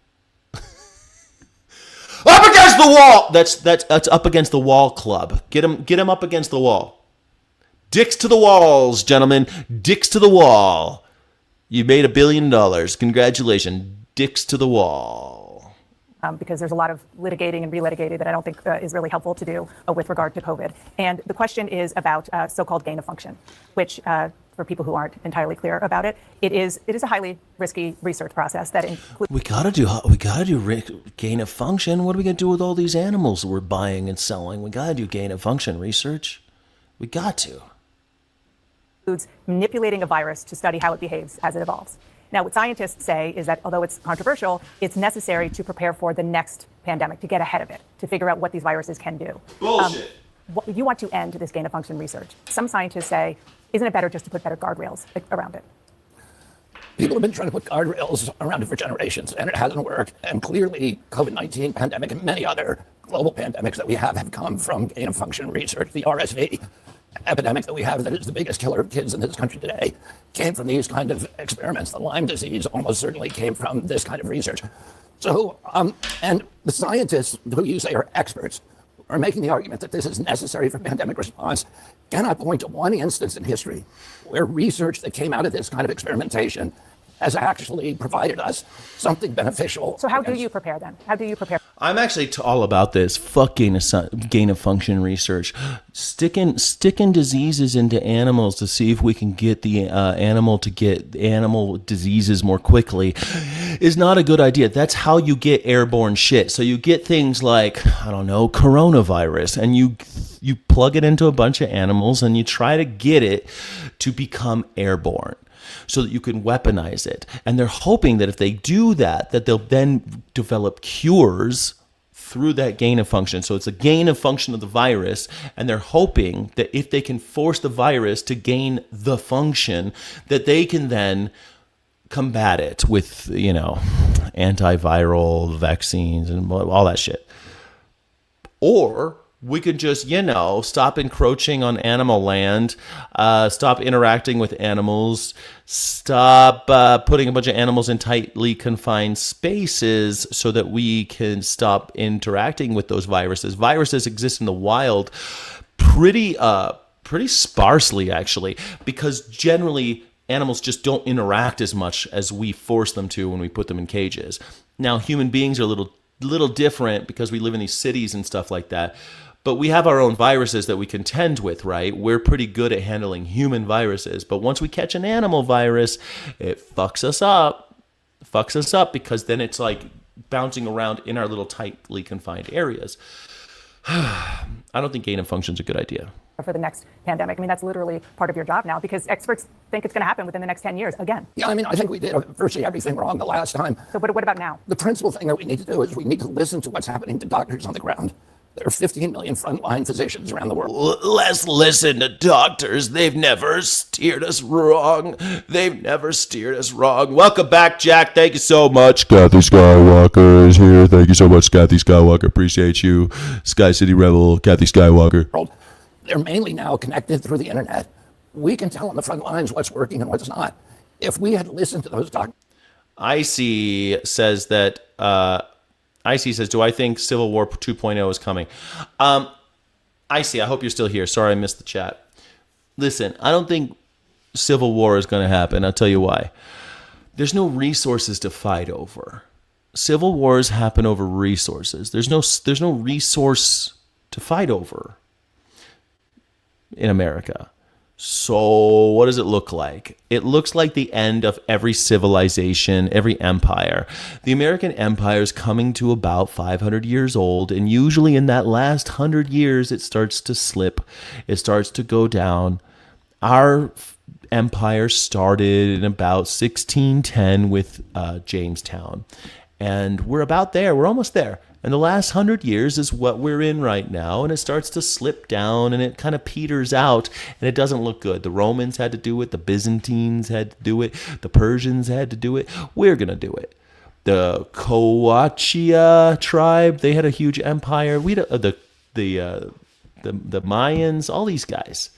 Up against the wall! That's up against the wall club. Get him up against the wall. Dicks to the walls, gentlemen. Dicks to the wall. You made $1 billion. Congratulations. Dicks to the wall. because there's a lot of litigating and relitigating that I don't think is really helpful to do with regard to COVID. And the question is about so-called gain of function, which for people who aren't entirely clear about it, it is a highly risky research process that includes. We gotta do gain of function. What are we gonna do with all these animals we're buying and selling? We gotta do gain of function research. We got to. Includes manipulating a virus to study how it behaves as it evolves. Now, what scientists say is that although it's controversial, it's necessary to prepare for the next pandemic, to get ahead of it, to figure out what these viruses can do. Bullshit. You want to end this gain of function research. Some scientists say, isn't it better just to put better guardrails around it? People have been trying to put guardrails around it for generations, and it hasn't worked. And clearly, COVID-19 pandemic and many other global pandemics that we have come from gain of function research. The RSV epidemic that we have, that is the biggest killer of kids in this country today, came from these kind of experiments. The Lyme disease almost certainly came from this kind of research. So, and the scientists who you say are experts are making the argument that this is necessary for pandemic response cannot point to one instance in history where research that came out of this kind of experimentation has actually provided us something beneficial. So how do you prepare then? How do you prepare? I'm actually all about this. Fuck gain of function research. Sticking diseases into animals to see if we can get the animal to get animal diseases more quickly is not a good idea. That's how you get airborne shit. So you get things like, I don't know, coronavirus, and you plug it into a bunch of animals and you try to get it to become airborne, so that you can weaponize it. And they're hoping that if they do that they'll then develop cures through that gain of function. So it's a gain of function of the virus, and they're hoping that if they can force the virus to gain the function, that they can then combat it with, antiviral vaccines and all that shit. Or we could just, stop encroaching on animal land, stop interacting with animals, stop putting a bunch of animals in tightly confined spaces so that we can stop interacting with those viruses. Viruses exist in the wild pretty sparsely, actually, because generally animals just don't interact as much as we force them to when we put them in cages. Now, human beings are a little different because we live in these cities and stuff like that. But we have our own viruses that we contend with, right? We're pretty good at handling human viruses. But once we catch an animal virus, it fucks us up because then it's like bouncing around in our little tightly confined areas. I don't think gain of function is a good idea. For the next pandemic. I mean, that's literally part of your job now, because experts think it's going to happen within the next 10 years again. Yeah, I think we did virtually everything wrong the last time. So what about now? The principal thing that we need to do is we need to listen to what's happening to doctors on the ground. There are 15 million frontline physicians around the world. Let's listen to doctors. They've never steered us wrong. Welcome back, Jack. Thank you so much. Kathy Skywalker is here. Thank you so much, Kathy Skywalker. Appreciate you. Sky City Rebel, Kathy Skywalker. They're mainly now connected through the internet. We can tell on the front lines what's working and what's not. If we had listened to those doctors. Icy says, do I think Civil War 2.0 is coming? Icy, I hope you're still here. Sorry I missed the chat. Listen, I don't think Civil War is going to happen. I'll tell you why. There's no resources to fight over. Civil wars happen over resources. There's no resource to fight over in America. So what does it look like? It looks like the end of every civilization, every empire. The American empire is coming to about 500 years old, and usually in that last 100 years, it starts to slip. It starts to go down. Our empire started in about 1610 with Jamestown, and we're about there. We're almost there. And the last 100 years is what we're in right now, and it starts to slip down, and it kind of peters out, and it doesn't look good. The Romans had to do it. The Byzantines had to do it. The Persians had to do it. We're going to do it. The Coachella tribe, they had a huge empire. The Mayans, all these guys.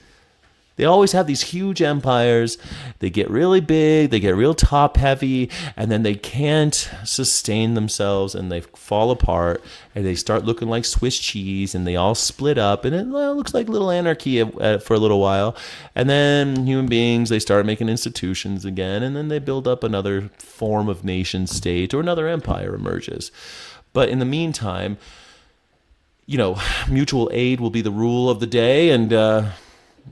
They always have these huge empires. They get really big, they get real top heavy, and then they can't sustain themselves, and they fall apart, and they start looking like Swiss cheese, and they all split up, and it looks like little anarchy for a little while. And then human beings, they start making institutions again, and then they build up another form of nation state, or another empire emerges. But in the meantime, mutual aid will be the rule of the day, and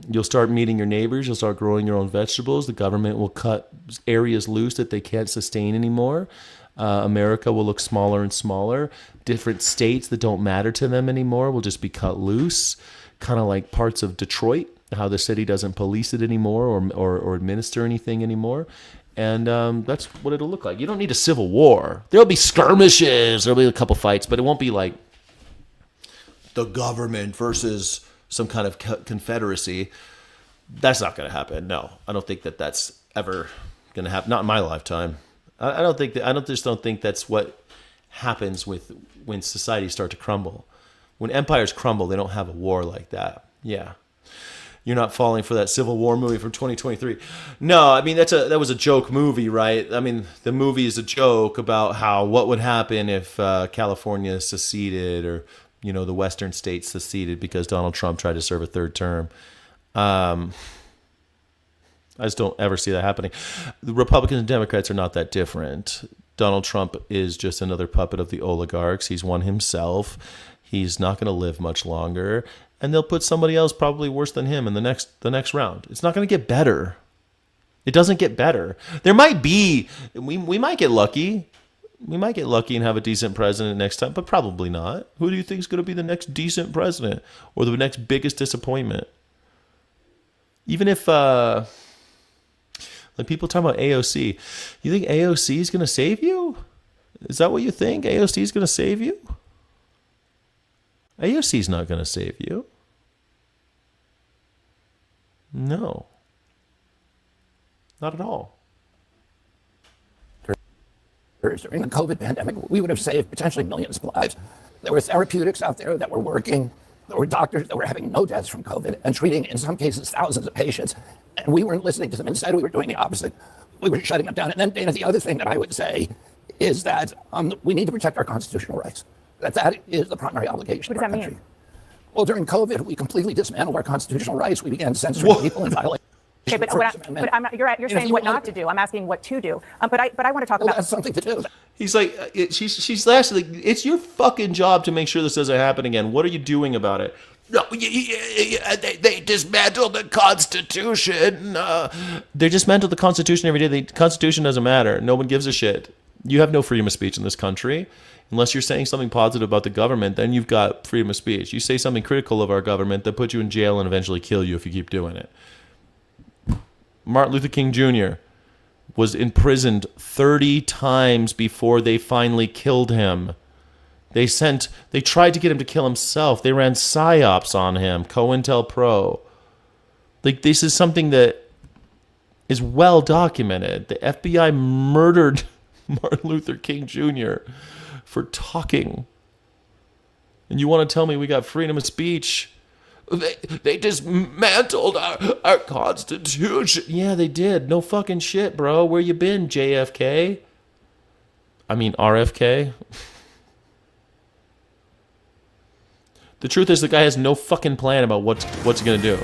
you'll start meeting your neighbors. You'll start growing your own vegetables. The government will cut areas loose that they can't sustain anymore. America will look smaller and smaller. Different states that don't matter to them anymore will just be cut loose, kind of like parts of Detroit, how the city doesn't police it anymore or administer anything anymore. And that's what it'll look like. You don't need a civil war. There'll be skirmishes. There'll be a couple fights, but it won't be like the government versus some kind of confederacy. That's not going to happen. No, I don't think that that's ever going to happen. Not in my lifetime. I don't think that's what happens when societies start to crumble. When empires crumble, they don't have a war like that. Yeah. You're not falling for that Civil War movie from 2023. No, I mean, that was a joke movie, right? I mean, the movie is a joke about what would happen if California seceded, or the Western states seceded because Donald Trump tried to serve a third term. I just don't ever see that happening. The Republicans and Democrats are not that different. Donald Trump is just another puppet of the oligarchs. He's one himself. He's not going to live much longer, and they'll put somebody else probably worse than him in the next round. It's not going to get better. It doesn't get better. There might be, we might get lucky. We might get lucky and have a decent president next time, but probably not. Who do you think is going to be the next decent president or the next biggest disappointment? Even if, like people talk about AOC, you think AOC is going to save you? Is that what you think? AOC is going to save you? AOC is not going to save you. No. Not at all. During the COVID pandemic, we would have saved potentially millions of lives. There were therapeutics out there that were working. There were doctors that were having no deaths from COVID and treating, in some cases, thousands of patients. And we weren't listening to them. Instead, we were doing the opposite. We were shutting them down. And then, Dana, the other thing that I would say is that we need to protect our constitutional rights. That is the primary obligation of our country. Mean? Well, during COVID, we completely dismantled our constitutional rights. We began censoring people and violating. Okay, but I'm not, you're saying what not to do. I'm asking what to do. But I want to talk about. That's something to do. He's like, she's actually, it's your fucking job to make sure this doesn't happen again. What are you doing about it? No, they dismantled the Constitution. They dismantled the Constitution every day. The Constitution doesn't matter. No one gives a shit. You have no freedom of speech in this country. Unless you're saying something positive about the government, then you've got freedom of speech. You say something critical of our government, they'll put you in jail and eventually kill you if you keep doing it. Martin Luther King Jr. was imprisoned 30 times before they finally killed him. They tried to get him to kill himself. They ran psyops on him, COINTELPRO. Like, this is something that is well documented. The FBI murdered Martin Luther King Jr. for talking. And you want to tell me we got freedom of speech? They dismantled our Constitution. Yeah, they did. No fucking shit, bro. Where you been, JFK? I mean, RFK? The truth is the guy has no fucking plan about what's he going to do.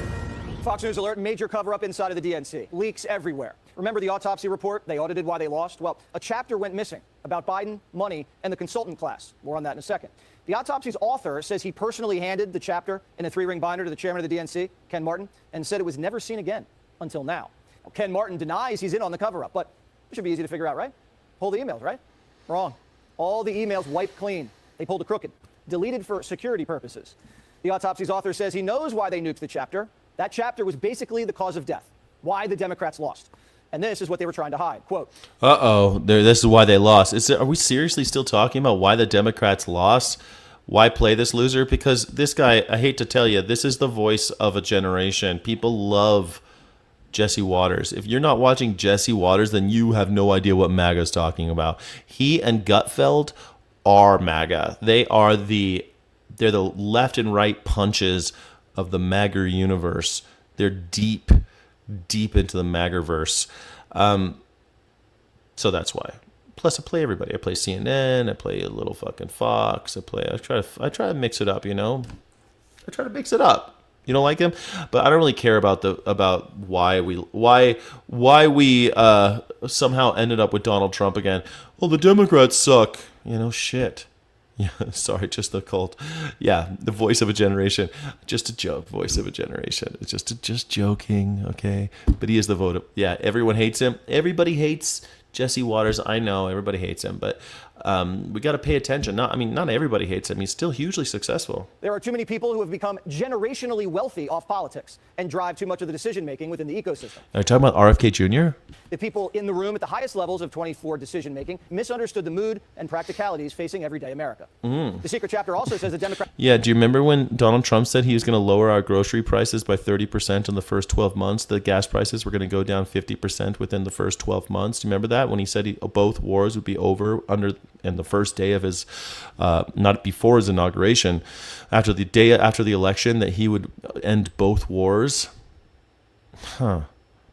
Fox News alert, major cover-up inside of the DNC. Leaks everywhere. Remember the autopsy report? They audited why they lost? Well, a chapter went missing about Biden, money, and the consultant class. More on that in a second. The autopsy's author says he personally handed the chapter in a 3-ring binder to the chairman of the DNC, Ken Martin, and said it was never seen again until now. Well, Ken Martin denies he's in on the cover-up, but it should be easy to figure out, right? Pull the emails, right? Wrong. All the emails wiped clean. They pulled a crooked. Deleted for security purposes. The autopsy's author says he knows why they nuked the chapter. That chapter was basically the cause of death, why the Democrats lost. And this is what they were trying to hide. Quote, this is why they lost. Are we seriously still talking about why the Democrats lost? Why play this loser? Because this guy, I hate to tell you, this is the voice of a generation. People love Jesse Waters. If you're not watching Jesse Waters, then you have no idea what MAGA's talking about. He and Gutfeld are MAGA. They're the left and right punches of the MAGA universe. They're deep into the MAGAverse. So that's why. Plus, I play everybody. I play CNN. I play a little fucking Fox. I try to mix it up. I try to mix it up. You don't like him, but I don't really care about why we somehow ended up with Donald Trump again. Well, the Democrats suck. Shit. Yeah, sorry, just the cult. Yeah, the voice of a generation. Just a joke, voice of a generation. It's just joking, okay? But he is the vote of, yeah, everyone hates him. Everybody hates Jesse Waters. I know everybody hates him, but we got to pay attention. Not everybody hates him. He's still hugely successful. There are too many people who have become generationally wealthy off politics and drive too much of the decision-making within the ecosystem. Are you talking about RFK Jr.? The people in the room at the highest levels of 24 decision-making misunderstood the mood and practicalities facing everyday America. The secret chapter also says the Democrats... Yeah, do you remember when Donald Trump said he was going to lower our grocery prices by 30% in the first 12 months? The gas prices were going to go down 50% within the first 12 months. Do you remember that? When he said both wars would be over in the first day of his, not before his inauguration, after the day after the election, that he would end both wars.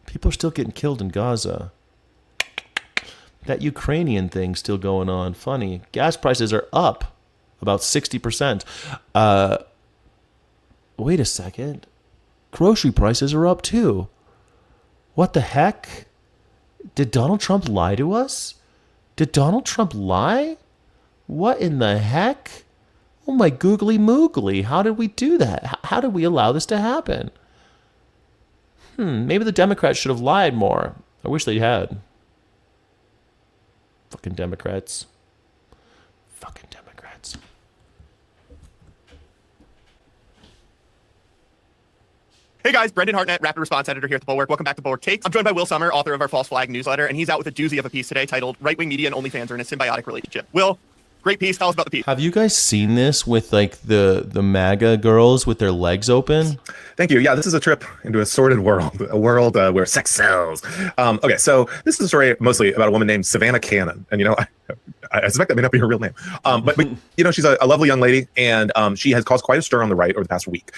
People are still getting killed in Gaza. That Ukrainian thing still going on. Funny. Gas prices are up about 60%. Wait a second. Grocery prices are up too. What the heck? Did Donald Trump lie to us? Did Donald Trump lie? What in the heck? Oh my googly moogly. How did we do that? How did we allow this to happen? Maybe the Democrats should have lied more. I wish they had. Fucking Democrats. Fucking Democrats. Hey guys, Brendan Hartnett, Rapid Response Editor here at The Bulwark. Welcome back to Bulwark Takes. I'm joined by Will Sommer, author of our False Flag newsletter, and he's out with a doozy of a piece today titled Right-Wing Media and OnlyFans Are in a Symbiotic Relationship. Will, great piece. Tell us about the piece. Have you guys seen this with like the MAGA girls with their legs open? Thank you. Yeah, this is a trip into a sordid world, a world where sex sells. Okay, so this is a story mostly about a woman named Savannah Cannon. And, I suspect that may not be her real name. But she's a lovely young lady, and she has caused quite a stir on the right over the past week.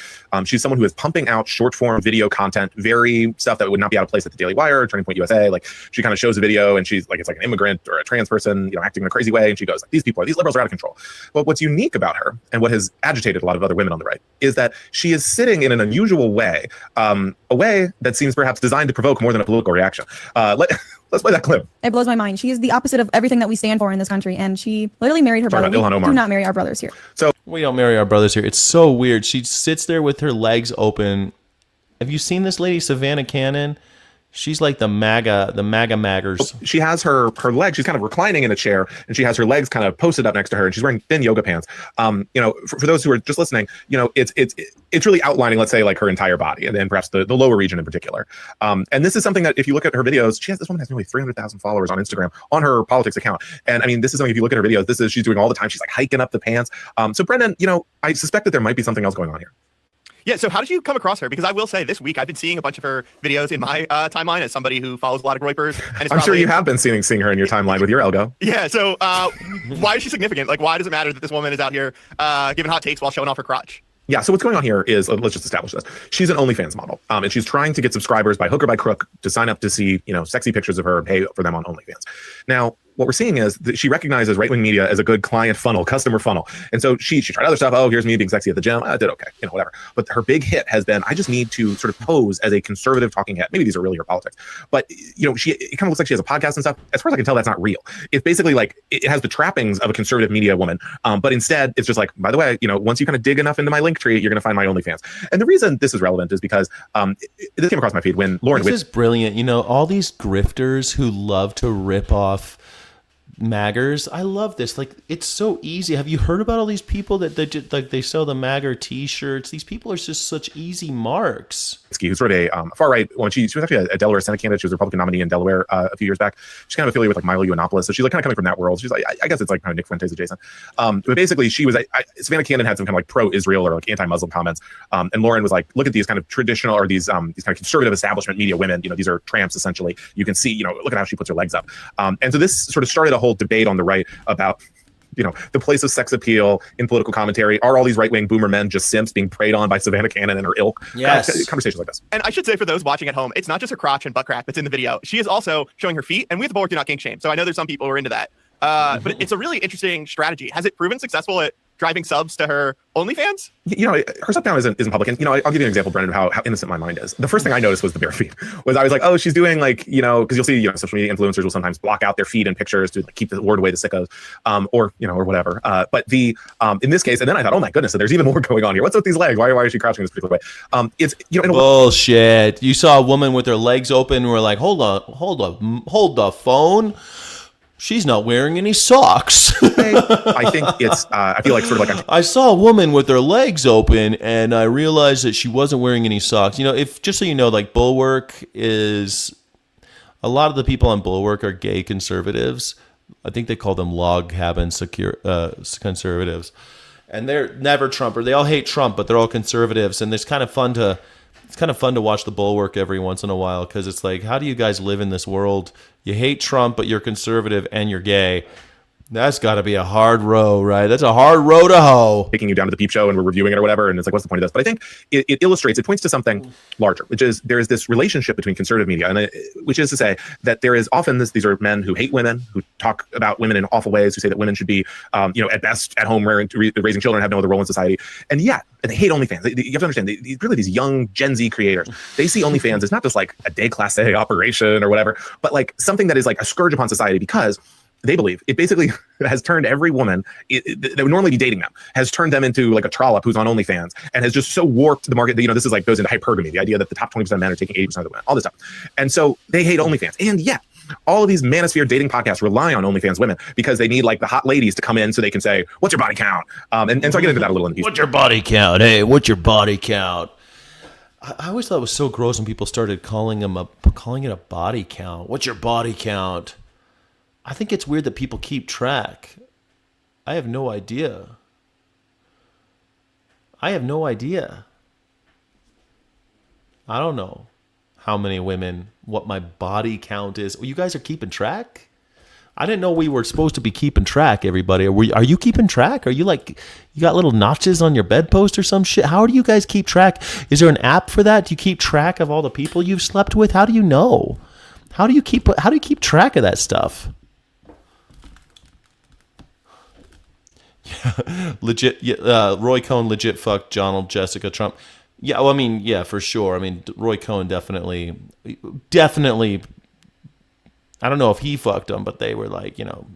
She's someone who is pumping out short-form video content, very stuff that would not be out of place at the Daily Wire or Turning Point USA. Like, she kind of shows a video, and she's like, it's like an immigrant or a trans person, acting in a crazy way, and she goes, like, these liberals are out of control. But what's unique about her, and what has agitated a lot of other women on the right, is that she is sitting in an unusual way, a way that seems perhaps designed to provoke more than a political reaction. Let's play that clip. It blows my mind. She is the opposite of everything that we stand for in this country, and she literally married her brother. We do not marry our brothers here. So we don't marry our brothers here. It's so weird. She sits there with her legs open. Have you seen this lady, Savannah Cannon? She's like the MAGA maggers. She has her legs. She's kind of reclining in a chair, and she has her legs kind of posted up next to her, and she's wearing thin yoga pants. For those who are just listening, it's really outlining, let's say, like her entire body, and then perhaps the lower region in particular. And this is something that if you look at her videos, this woman has nearly 300,000 followers on Instagram on her politics account. And I mean, this is something, if you look at her videos, she's doing all the time. She's like hiking up the pants. So Brendan, I suspect that there might be something else going on here. Yeah, so how did you come across her? Because I will say this week I've been seeing a bunch of her videos in my timeline as somebody who follows a lot of Groypers. And I'm sure you have been seeing her in your timeline with your Elgo. Yeah, so why is she significant? Like, why does it matter that this woman is out here giving hot takes while showing off her crotch? Yeah, so what's going on here is, let's just establish this. She's an OnlyFans model, and she's trying to get subscribers by hook or by crook to sign up to see, sexy pictures of her and pay for them on OnlyFans. Now, what we're seeing is that she recognizes right-wing media as a good client funnel, customer funnel. And so she tried other stuff. Oh, here's me being sexy at the gym. I did okay, whatever. But her big hit has been, I just need to sort of pose as a conservative talking head. Maybe these are really her politics. But, it kind of looks like she has a podcast and stuff. As far as I can tell, that's not real. It's basically like, it has the trappings of a conservative media woman. But instead, it's just like, by the way, once you kind of dig enough into my link tree, you're going to find my OnlyFans. And the reason this is relevant is because this came across my feed when Lauren... This is brilliant. All these grifters who love to rip off maggers. I love this. Like, it's so easy. Have you heard about all these people that they sell the magger t-shirts? These people are just such easy marks. Who's sort of a far right. When she was actually a Delaware Senate candidate. She was a Republican nominee in Delaware a few years back. She's kind of affiliated with like Milo Yiannopoulos, so she's like kind of coming from that world. She's like, I guess it's like kind of Nick Fuentes adjacent. But basically, she was Savannah Cannon had some kind of like pro-Israel or like anti-Muslim comments, and Lauren was like, look at these kind of traditional or these kind of conservative establishment media women. These are tramps essentially. You can see, look at how she puts her legs up. And so this sort of started a whole debate on the right about the place of sex appeal in political commentary. Are all these right-wing boomer men just simps being preyed on by Savannah Cannon and her ilk? Yes. Conversations like this. And I should say for those watching at home, it's not just her crotch and butt crack that's in the video. She is also showing her feet, and we at the Bulwark do not kink shame. So I know there's some people who are into that. But it's a really interesting strategy. Has it proven successful at driving subs to her OnlyFans? You know, her sub count isn't public. And, you know, I'll give you an example, Brendan, of how innocent my mind is. The first thing I noticed was the bare feet. I was like, oh, she's doing like, you know, because you'll see, you know, social media influencers will sometimes block out their feet in pictures to like, keep the word away the sickos, or, you know, or whatever. But in this case, and then I thought, oh my goodness, so there's even more going on here. What's with these legs? Why is she crouching this particular way? It's, you know, bullshit. You saw a woman with her legs open and we're like, hold the phone. She's not wearing any socks. I think it's, I feel like sort of like I saw a woman with her legs open and I realized that she wasn't wearing any socks. You know, if just so you know, like Bulwark is, a lot of the people on Bulwark are gay conservatives. I think they call them log cabin conservatives. And they're never Trump, or they all hate Trump, but they're all conservatives. And it's kind of fun to watch the Bulwark every once in a while, because it's like, how do you guys live in this world? You hate Trump, but you're conservative and you're gay. That's got to be a hard row, right? That's a hard row to hoe. Taking you down to the peep show and we're reviewing it or whatever, and it's like, what's the point of this? But I think it illustrates, it points to something larger, which is there is this relationship between conservative media, and which is to say that there is often these are men who hate women, who talk about women in awful ways, who say that women should be, you know, at best at home raising children, have no other role in society, and yet they hate OnlyFans. You have to understand, really these young Gen Z creators, they see OnlyFans as not just like a déclassé operation or whatever, but like something that is like a scourge upon society, because they believe it basically has turned every woman that would normally be dating them, has turned them into like a trollop who's on OnlyFans, and has just so warped the market that, you know, this is like goes into hypergamy, the idea that the top 20% of men are taking 80% of the women, all this stuff. And so they hate OnlyFans. And yet all of these manosphere dating podcasts rely on OnlyFans women because they need like the hot ladies to come in so they can say, what's your body count? And so I get into that a little in the piece. What's your body count? Hey, what's your body count? I always thought it was so gross when people started calling it a body count. What's your body count? I think it's weird that people keep track. I have no idea. I don't know how many women, what my body count is. You guys are keeping track? I didn't know we were supposed to be keeping track, everybody. Are you keeping track? Are you like, you got little notches on your bedpost or some shit? How do you guys keep track? Is there an app for that? Do you keep track of all the people you've slept with? How do you know? How do you keep track of that stuff? Legit, Roy Cohn legit fucked Donald Jessica Trump. Yeah, well, I mean, yeah, for sure. I mean, Roy Cohn definitely. I don't know if he fucked them, but they were like, you know,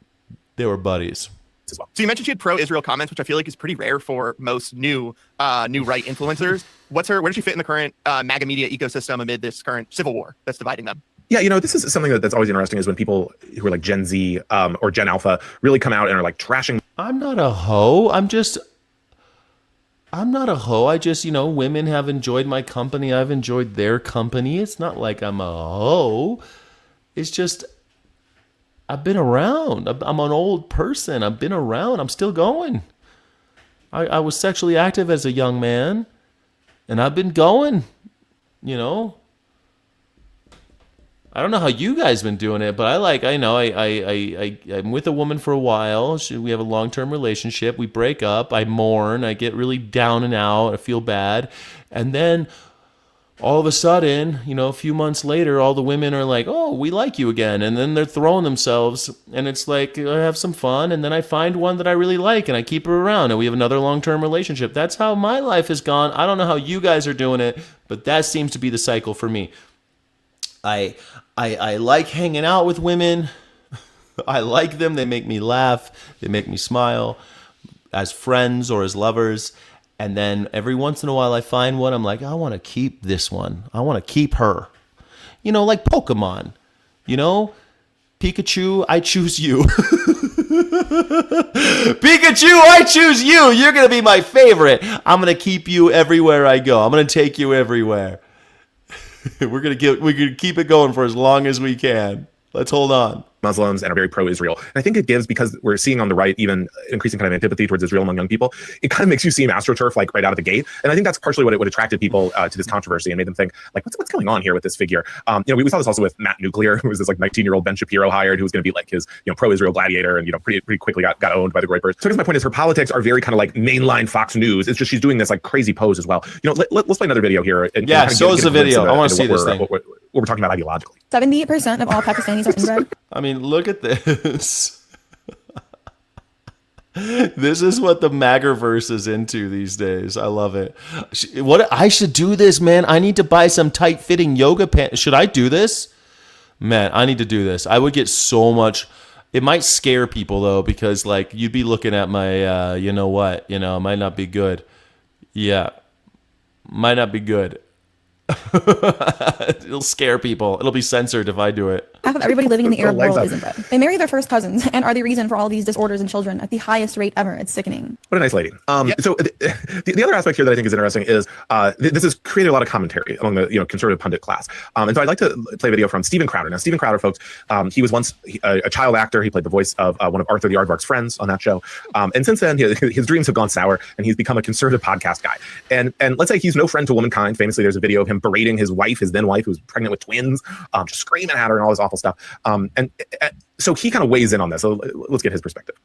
they were buddies. So you mentioned she had pro-Israel comments, which I feel like is pretty rare for most new right influencers. Where does she fit in the current MAGA media ecosystem amid this current civil war that's dividing them? Yeah, you know, this is something that's always interesting, is when people who are like Gen Z or Gen Alpha really come out and are like trashing. I'm not a hoe. I'm not a hoe. I just, you know, women have enjoyed my company. I've enjoyed their company. It's not like I'm a hoe. It's just, I've been around. I'm an old person. I've been around. I'm still going. I was sexually active as a young man, and I've been going, you know. I don't know how you guys been doing it, but I'm with a woman for a while. We have a long-term relationship. We break up. I mourn. I get really down and out. I feel bad. And then all of a sudden, you know, a few months later, all the women are like, oh, we like you again. And then they're throwing themselves. And it's like, I have some fun. And then I find one that I really like and I keep her around. And we have another long-term relationship. That's how my life has gone. I don't know how you guys are doing it, but that seems to be the cycle for me. I like hanging out with women. I like them. They make me laugh. They make me smile as friends or as lovers. And then every once in a while I find one. I'm like, I want to keep this one. I want to keep her. You know, like Pokemon. You know, Pikachu, I choose you. Pikachu, I choose you. You're going to be my favorite. I'm going to keep you everywhere I go. I'm going to take you everywhere. We're gonna keep it going for as long as we can. Let's hold on. Muslims and are very pro-Israel. And I think it gives, because we're seeing on the right even increasing kind of antipathy towards Israel among young people, it kind of makes you seem AstroTurf like right out of the gate. And I think that's partially what attracted people to this controversy and made them think, like, what's going on here with this figure? You know, we saw this also with Matt Nuclear, who was this like 19-year-old Ben Shapiro hired, who was going to be like his, you know, pro-Israel gladiator, and, you know, pretty quickly got owned by the Reuters. So I guess my point is, her politics are very kind of like mainline Fox News. It's just she's doing this like crazy pose as well. You know, let's play another video here. And yeah, show us the video. I want to see this thing. What we're talking about ideologically. 78% of all Pakistanis are inbred. I mean, look at this. This is what the Maggerverse is into these days. I love it. What I should do this, man. I need to buy some tight-fitting yoga pants. Should I do this? Man, I need to do this. I would get so much. It might scare people though, because like you'd be looking at my, you know what, it might not be good. Yeah, might not be good. It'll scare people. It'll be censored if I do it. Half of everybody living in the Arab world is inbred. They marry their first cousins and are the reason for all these disorders in children at the highest rate ever. It's sickening. What a nice lady. So the other aspect here that I think is interesting is this has created a lot of commentary among the conservative pundit class. And so I'd like to play a video from Steven Crowder. Now, Steven Crowder, folks, he was once a child actor. He played the voice of one of Arthur the Aardvark's friends on that show. And since then, his dreams have gone sour, and he's become a conservative podcast guy. And let's say he's no friend to womankind. Famously, there's a video of him berating his wife, his then wife, who was pregnant with twins, just screaming at her and all this awful stuff. So he kind of weighs in on this. So let's get his perspective.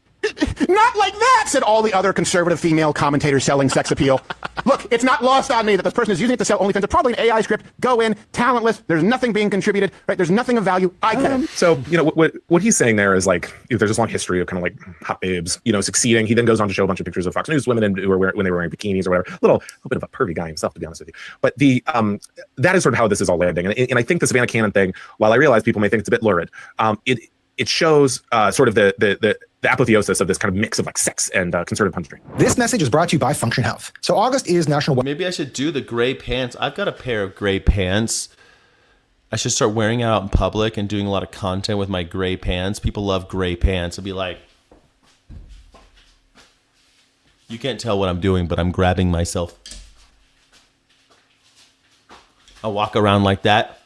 Not like that, said all the other conservative female commentators selling sex appeal. Look, it's not lost on me that this person is using it to sell OnlyFans. It's probably an AI script. Go in, talentless. There's nothing being contributed. Right? There's nothing of value. I get it. So what he's saying there is like there's this long history of kind of like hot babes, succeeding. He then goes on to show a bunch of pictures of Fox News women when they were wearing bikinis or whatever. A little bit of a pervy guy himself, to be honest with you. But that is sort of how this is all landing. And I think the Savannah Cannon thing, while I realize people may think it's a bit lurid, it shows sort of the apotheosis of this kind of mix of like sex and conservative punditry. This message is brought to you by Function Health. So August is National. Maybe I should do the gray pants. I've got a pair of gray pants. I should start wearing it out in public and doing a lot of content with my gray pants. People love gray pants. It'd be like, you can't tell what I'm doing, but I'm grabbing myself. I'll walk around like that.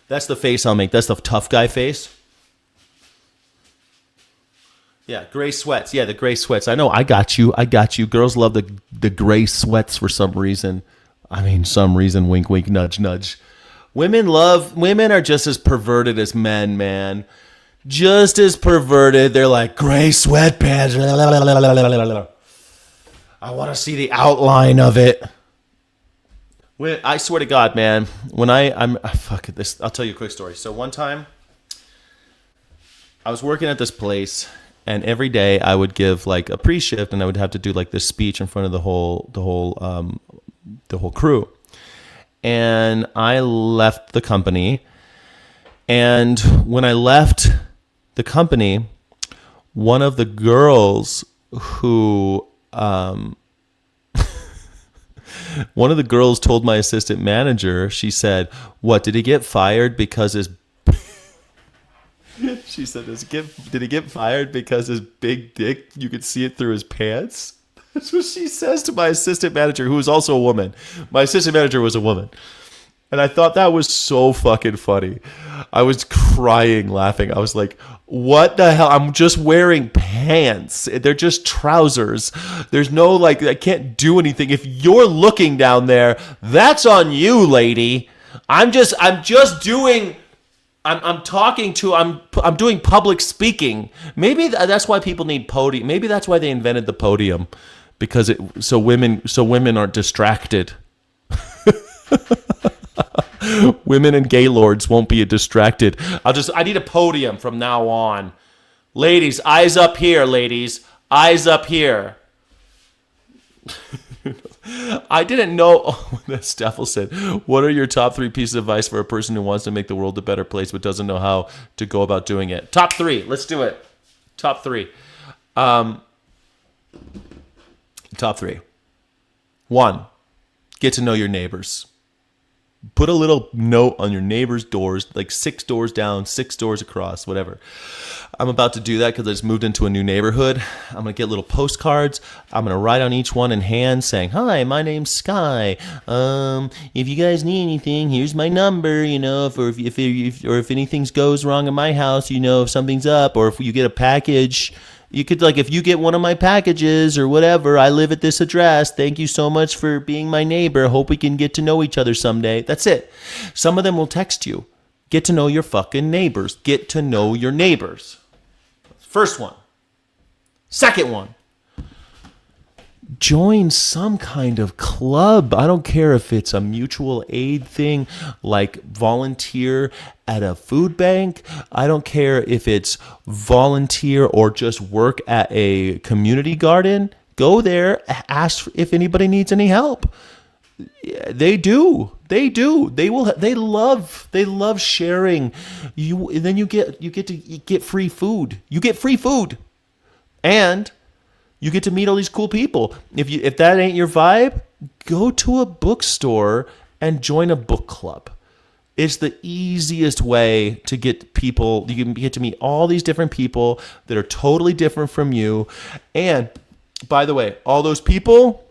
That's the face I'll make. That's the tough guy face. Yeah, gray sweats. Yeah, the gray sweats. I know. I got you. Girls love the gray sweats for some reason. I mean, some reason. Wink, wink, nudge, nudge. Women are just as perverted as men, man. Just as perverted. They're like, gray sweatpants. I want to see the outline of it. I swear to God, man, when I'm fuck this, I'll tell you a quick story. So one time, I was working at this place, and every day I would give like a pre-shift, and I would have to do like this speech in front of the whole crew. And I left the company, and when I left the company, one of the girls who one of the girls told my assistant manager, she said, "What, did he get fired because his..." She said, "Did he get fired because his big dick, you could see it through his pants?" That's what she says to my assistant manager, who is also a woman. My assistant manager was a woman. And I thought that was so fucking funny. I was crying laughing. I was like, what the hell? I'm just wearing pants. They're just trousers. There's no, like, I can't do anything. If you're looking down there, that's on you, lady. I'm doing public speaking. Maybe that's why people need podium. Maybe that's why they invented the podium, because so women aren't distracted. Women and gaylords won't be distracted. I need a podium from now on. Ladies, eyes up here, ladies. Eyes up here. I didn't know. Oh, Steffel said, what are your top 3 pieces of advice for a person who wants to make the world a better place but doesn't know how to go about doing it? Top 3. Let's do it. Top 3. Top 3. 1, get to know your neighbors. Put a little note on your neighbor's doors, like 6 doors down, 6 doors across, whatever. I'm about to do that because I just moved into a new neighborhood. I'm going to get little postcards. I'm going to write on each one in hand saying, "Hi, my name's Sky. If you guys need anything, here's my number, if anything goes wrong in my house, if something's up, or if you get a package. You could, like, if you get one of my packages or whatever, I live at this address. Thank you so much for being my neighbor. Hope we can get to know each other someday." That's it. Some of them will text you. Get to know your fucking neighbors. Get to know your neighbors. First one. Second one. join some kind of club. I don't care if it's a mutual aid thing, like volunteer at a food bank. I don't care if it's volunteer or just work at a community garden. Go there, ask if anybody needs any help. They do. They will. They love sharing. And then you get free food. You get free food, and you get to meet all these cool people. If that ain't your vibe, go to a bookstore and join a book club. It's the easiest way to get people. You can get to meet all these different people that are totally different from you. And by the way, all those people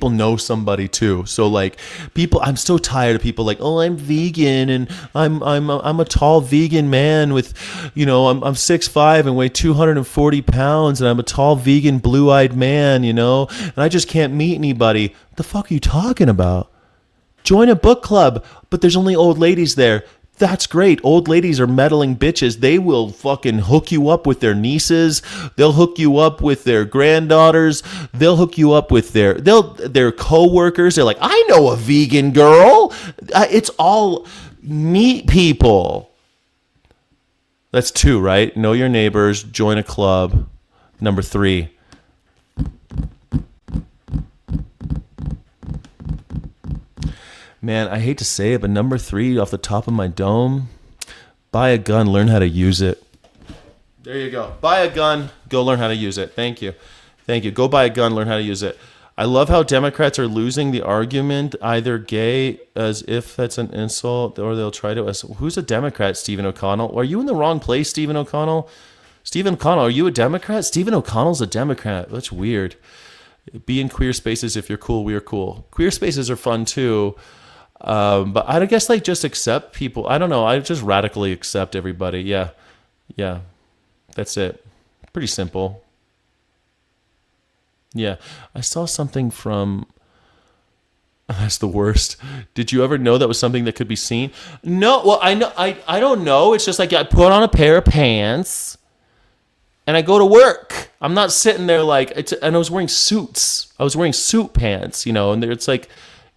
know somebody too. So like people, I'm so tired of people like, oh, I'm vegan and I'm a tall vegan man with, I'm 6'5" and weigh 240 pounds and I'm a tall vegan blue-eyed man, and I just can't meet anybody. What the fuck are you talking about? Join a book club, but there's only old ladies there. That's great. Old ladies are meddling bitches. They will fucking hook you up with their nieces. They'll hook you up with their granddaughters. They'll hook you up with their co-workers. They're like, I know a vegan girl. It's all meet people. That's 2, right? Know your neighbors. Join a club. Number 3. Man, I hate to say it, but number 3 off the top of my dome, buy a gun, learn how to use it. There you go. Buy a gun, go learn how to use it. Thank you. Go buy a gun, learn how to use it. I love how Democrats are losing the argument, either gay as if that's an insult, or they'll try to... Who's a Democrat, Stephen O'Connell? Are you in the wrong place, Stephen O'Connell? Stephen O'Connell, are you a Democrat? Stephen O'Connell's a Democrat. That's weird. Be in queer spaces if you're cool, we are cool. Queer spaces are fun too. But I guess just accept people. I don't know. I just radically accept everybody. Yeah. That's it. Pretty simple. Yeah. I saw something from... That's the worst. Did you ever know that was something that could be seen? No. Well, I know. I don't know. It's just like I put on a pair of pants and I go to work. I'm not sitting there and I was wearing suits. I was wearing suit pants, and it's like...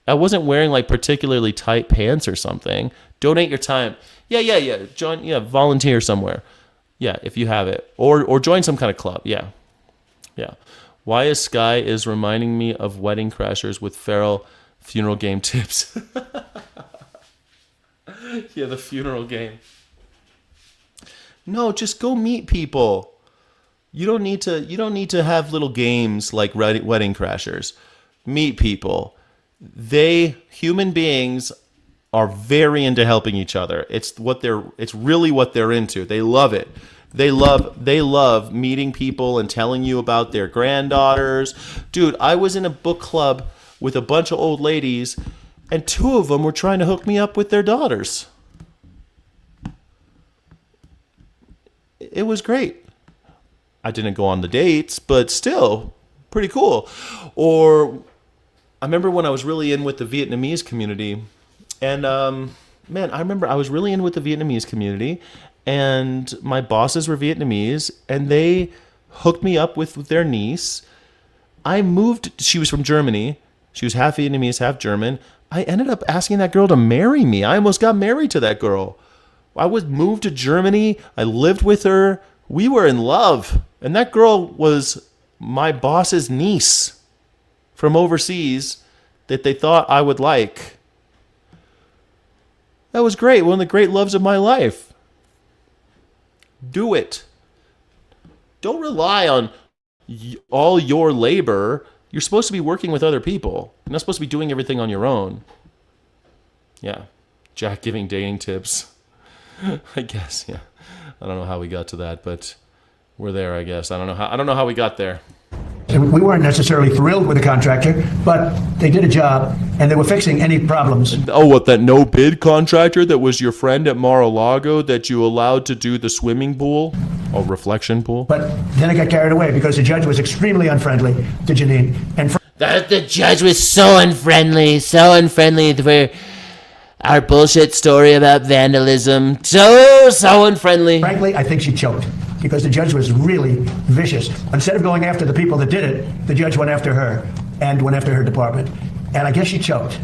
I wasn't wearing particularly tight pants or something. Donate your time. Yeah. Join. Yeah, volunteer somewhere. Yeah, if you have it, or join some kind of club. Yeah. Why is Sky is reminding me of Wedding Crashers with feral funeral game tips? Yeah, the funeral game. No, just go meet people. You don't need to have little games like Wedding Crashers. Meet people. Human beings are very into helping each other. It's really what they're into. They love it. They love meeting people and telling you about their granddaughters. Dude, I was in a book club with a bunch of old ladies and 2 of them were trying to hook me up with their daughters. It was great. I didn't go on the dates, but still pretty cool. Or I remember when I was really in with the Vietnamese community, and I remember I was really in with the Vietnamese community, and my bosses were Vietnamese, and they hooked me up with their niece. She was from Germany. She was half Vietnamese, half German. I ended up asking that girl to marry me. I almost got married to that girl. I was moved to Germany. I lived with her. We were in love, and that girl was my boss's niece from overseas that they thought I would like. That was great. One of the great loves of my life. Do it. Don't rely on all your labor. You're supposed to be working with other people. You're not supposed to be doing everything on your own. Yeah. Jack giving dating tips. I guess, yeah. I don't know how we got to that, but we're there, I guess. I don't know how we got there. We weren't necessarily thrilled with the contractor, but they did a job and they were fixing any problems. Oh, what, that no bid contractor that was your friend at Mar-a-Lago that you allowed to do the swimming pool? Oh, reflection pool? But then I got carried away because the judge was extremely unfriendly to Janine. And the judge was so unfriendly for our bullshit story about vandalism. So unfriendly. Frankly, I think she choked. because the judge was really vicious. Instead of going after the people that did it, the judge went after her and went after her department. And I guess she choked.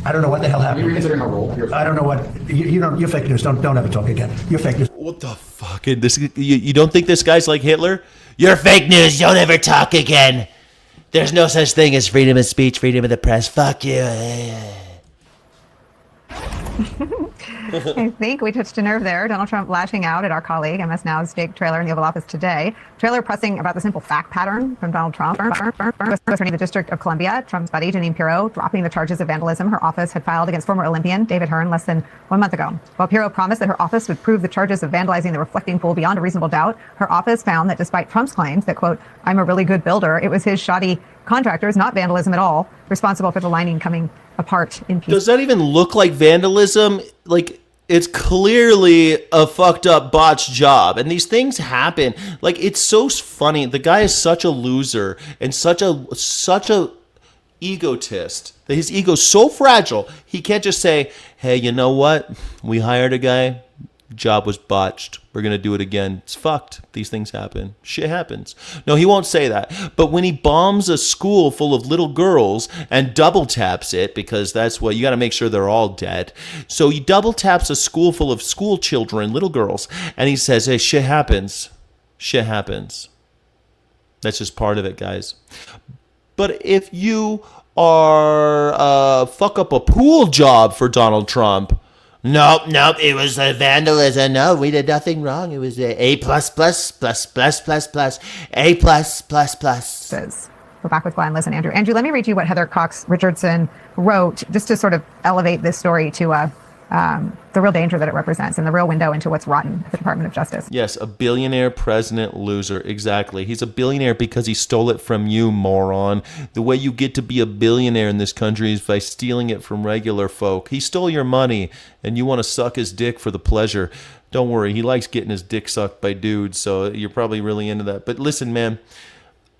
I don't know what the hell happened. Are you reconsidering her role? I don't know what. You don't. You're fake news. Don't ever talk again. You're fake news. What the fuck? You don't think this guy's like Hitler? You're fake news. Don't ever talk again. There's no such thing as freedom of speech, freedom of the press. Fuck you. I think we touched a nerve there. Donald Trump lashing out at our colleague, MS Now's Jake Traylor in the Oval Office today. Traylor pressing about the simple fact pattern from Donald Trump. Attorney the District of Columbia, Trump's buddy, Jeanine Pirro, dropping the charges of vandalism her office had filed against former Olympian David Hearn less than 1 month ago. While Pirro promised that her office would prove the charges of vandalizing the reflecting pool beyond a reasonable doubt, her office found that despite Trump's claims that, quote, I'm a really good builder, it was his shoddy contractors, not vandalism at all, responsible for the lining coming apart in pieces. Does that even look like vandalism? Like, it's clearly a fucked up botched job, and these things happen. Like, it's so funny. The guy is such a loser and such a egotist that his ego's so fragile he can't just say, hey, you know what, we hired a guy, job was botched, we're gonna do it again. It's fucked. These things happen. Shit happens. No, he won't say that. But when he bombs a school full of little girls and double taps it, because that's what you got to make sure they're all dead. So he double taps a school full of school children, little girls, and he says, hey, shit happens. Shit happens. That's just part of it, guys. But if you are fuck up a pool job for Donald Trump, Nope, it was a vandalism. No, we did nothing wrong. It was A+++++++, A++++. We're back with Glenn, Liz, and Andrew. Andrew, let me read you what Heather Cox Richardson wrote, just to sort of elevate this story to the real danger that it represents and the real window into what's rotten at the Department of Justice. Yes, a billionaire president loser. Exactly. He's a billionaire because he stole it from you, moron. The way you get to be a billionaire in this country is by stealing it from regular folk. He stole your money, and you want to suck his dick for the pleasure. Don't worry, he likes getting his dick sucked by dudes, so you're probably really into that. But listen, man,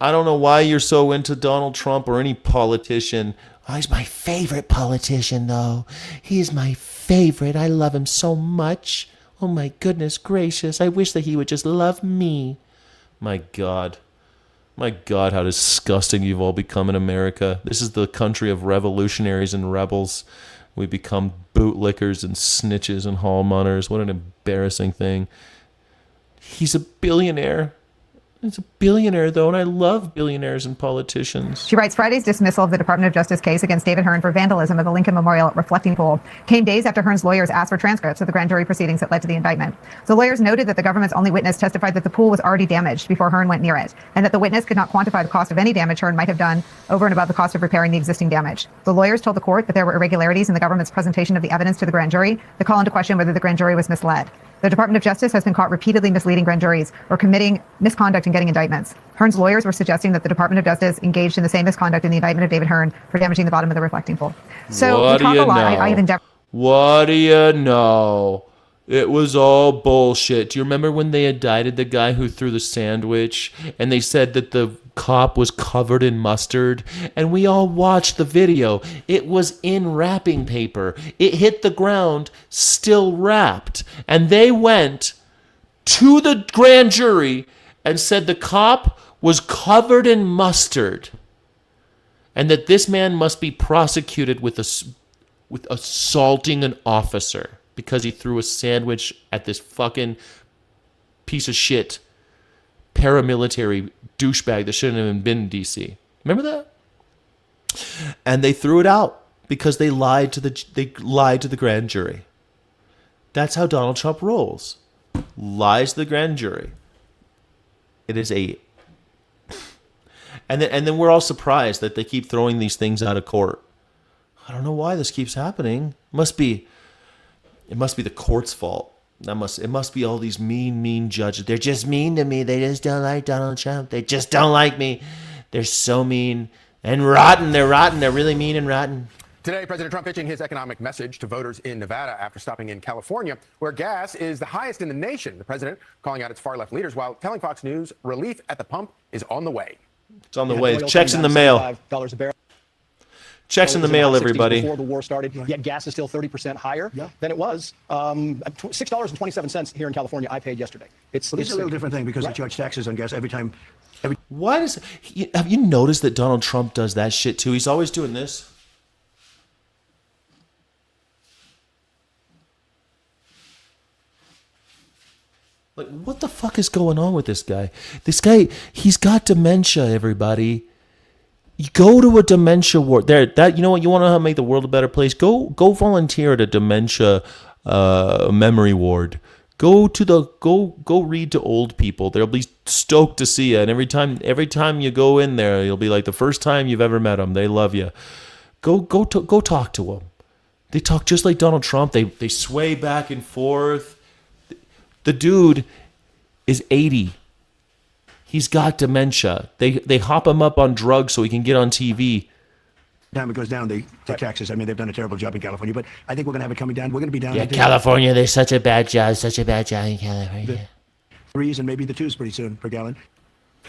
I don't know why you're so into Donald Trump or any politician. Oh, he's my favorite politician, though. He's my favorite. I love him so much. Oh, my goodness gracious. I wish that he would just love me. My God. My God, how disgusting you've all become in America. This is the country of revolutionaries and rebels. We become bootlickers and snitches and hall munners. What an embarrassing thing. He's a billionaire. He's a billionaire, though, and I love billionaires and politicians. She writes, Friday's dismissal of the Department of Justice case against David Hearn for vandalism of the Lincoln Memorial reflecting pool came days after Hearn's lawyers asked for transcripts of the grand jury proceedings that led to the indictment. The lawyers noted that the government's only witness testified that the pool was already damaged before Hearn went near it, and that the witness could not quantify the cost of any damage Hearn might have done over and above the cost of repairing the existing damage. The lawyers told the court that there were irregularities in the government's presentation of the evidence to the grand jury that call into question whether the grand jury was misled. The Department of Justice has been caught repeatedly misleading grand juries or committing misconduct in getting indictments. Hearn's lawyers were suggesting that the Department of Justice engaged in the same misconduct in the indictment of David Hearn for damaging the bottom of the reflecting pool. So we talk a lot. I even What do you know? It was all bullshit. Do you remember when they indicted the guy who threw the sandwich and they said that the cop was covered in mustard? And we all watched the video. It was in wrapping paper. It hit the ground still wrapped. And they went to the grand jury and said the cop was covered in mustard and that this man must be prosecuted with assaulting an officer because he threw a sandwich at this fucking piece of shit paramilitary douchebag that shouldn't have even been in D.C. Remember that? And they threw it out because they lied to the grand jury. That's how Donald Trump rolls. Lies to the grand jury. It is a... And then we're all surprised that they keep throwing these things out of court. I don't know why this keeps happening. It must be the court's fault. It must be all these mean judges. They're just mean to me. They just don't like Donald Trump. They just don't like me. They're so mean and rotten. They're rotten. They're really mean and rotten. Today, President Trump pitching his economic message to voters in Nevada after stopping in California, where gas is the highest in the nation. The president calling out its far-left leaders while telling Fox News relief at the pump is on the way. It's on the way. Checks in the mail. $75 a barrel. Checks in the mail, everybody. Before the war started, yet gas is still 30% higher than it was. $6.27 here in California, I paid yesterday. It's a little different thing because they charge taxes on gas every time. Why does have you noticed that Donald Trump does that shit too? He's always doing this. Like, what the fuck is going on with this guy? This guy, he's got dementia, everybody. You go to a dementia ward. You know what? You want to make the world a better place? Go volunteer at a dementia memory ward. Go read to old people. They'll be stoked to see you. And every time you go in there, you'll be like the first time you've ever met them. They love you. Go talk to them. They talk just like Donald Trump. They sway back and forth. The dude is 80. He's got dementia. They hop him up on drugs so he can get on TV. Time it goes down, they take taxes. I mean, they've done a terrible job in California, but I think we're going to have it coming down. We're going to be down. Yeah, California, there's such a bad job in California. Threes and maybe the twos pretty soon per gallon.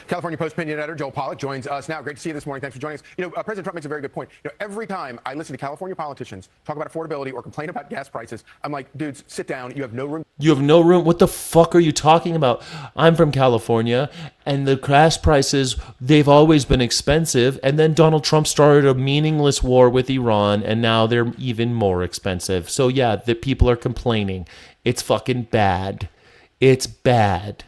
California Post opinion editor Joel Pollack joins us now. Great to see you this morning. Thanks for joining us. President Trump makes a very good point. Every time I listen to California politicians talk about affordability or complain about gas prices, I'm like, dudes, sit down. You have no room. You have no room. What the fuck are you talking about? I'm from California, and the gas prices, they've always been expensive. And then Donald Trump started a meaningless war with Iran, and now they're even more expensive. So yeah, the people are complaining. It's fucking bad. It's bad.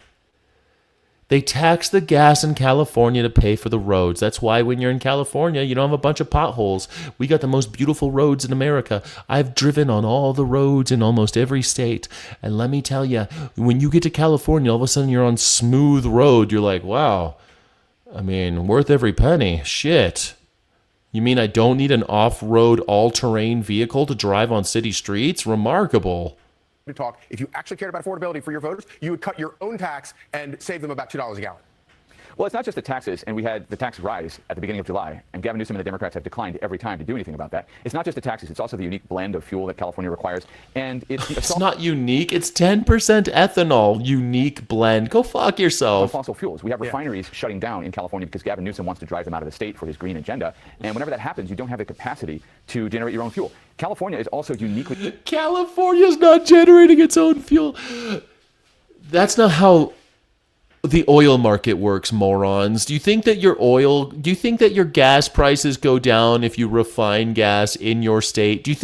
They tax the gas in California to pay for the roads. That's why when you're in California, you don't have a bunch of potholes. We got the most beautiful roads in America. I've driven on all the roads in almost every state. And let me tell you, when you get to California, all of a sudden you're on smooth road. You're like, wow, I mean, worth every penny. Shit. You mean I don't need an off-road, all-terrain vehicle to drive on city streets? Remarkable. To talk. If you actually cared about affordability for your voters, you would cut your own tax and save them about $2 a gallon. Well, it's not just the taxes, and we had the tax rise at the beginning of July, and Gavin Newsom and the Democrats have declined every time to do anything about that. It's not just the taxes, it's also the unique blend of fuel that California requires, and it's not unique, it's 10% ethanol, unique blend. Go fuck yourself. Fossil fuels. We have refineries shutting down in California because Gavin Newsom wants to drive them out of the state for his green agenda, and whenever that happens, you don't have the capacity to generate your own fuel. California is also uniquely... California's not generating its own fuel. That's not how the oil market works, morons. Do you think that your gas prices go down if you refine gas in your state? Do you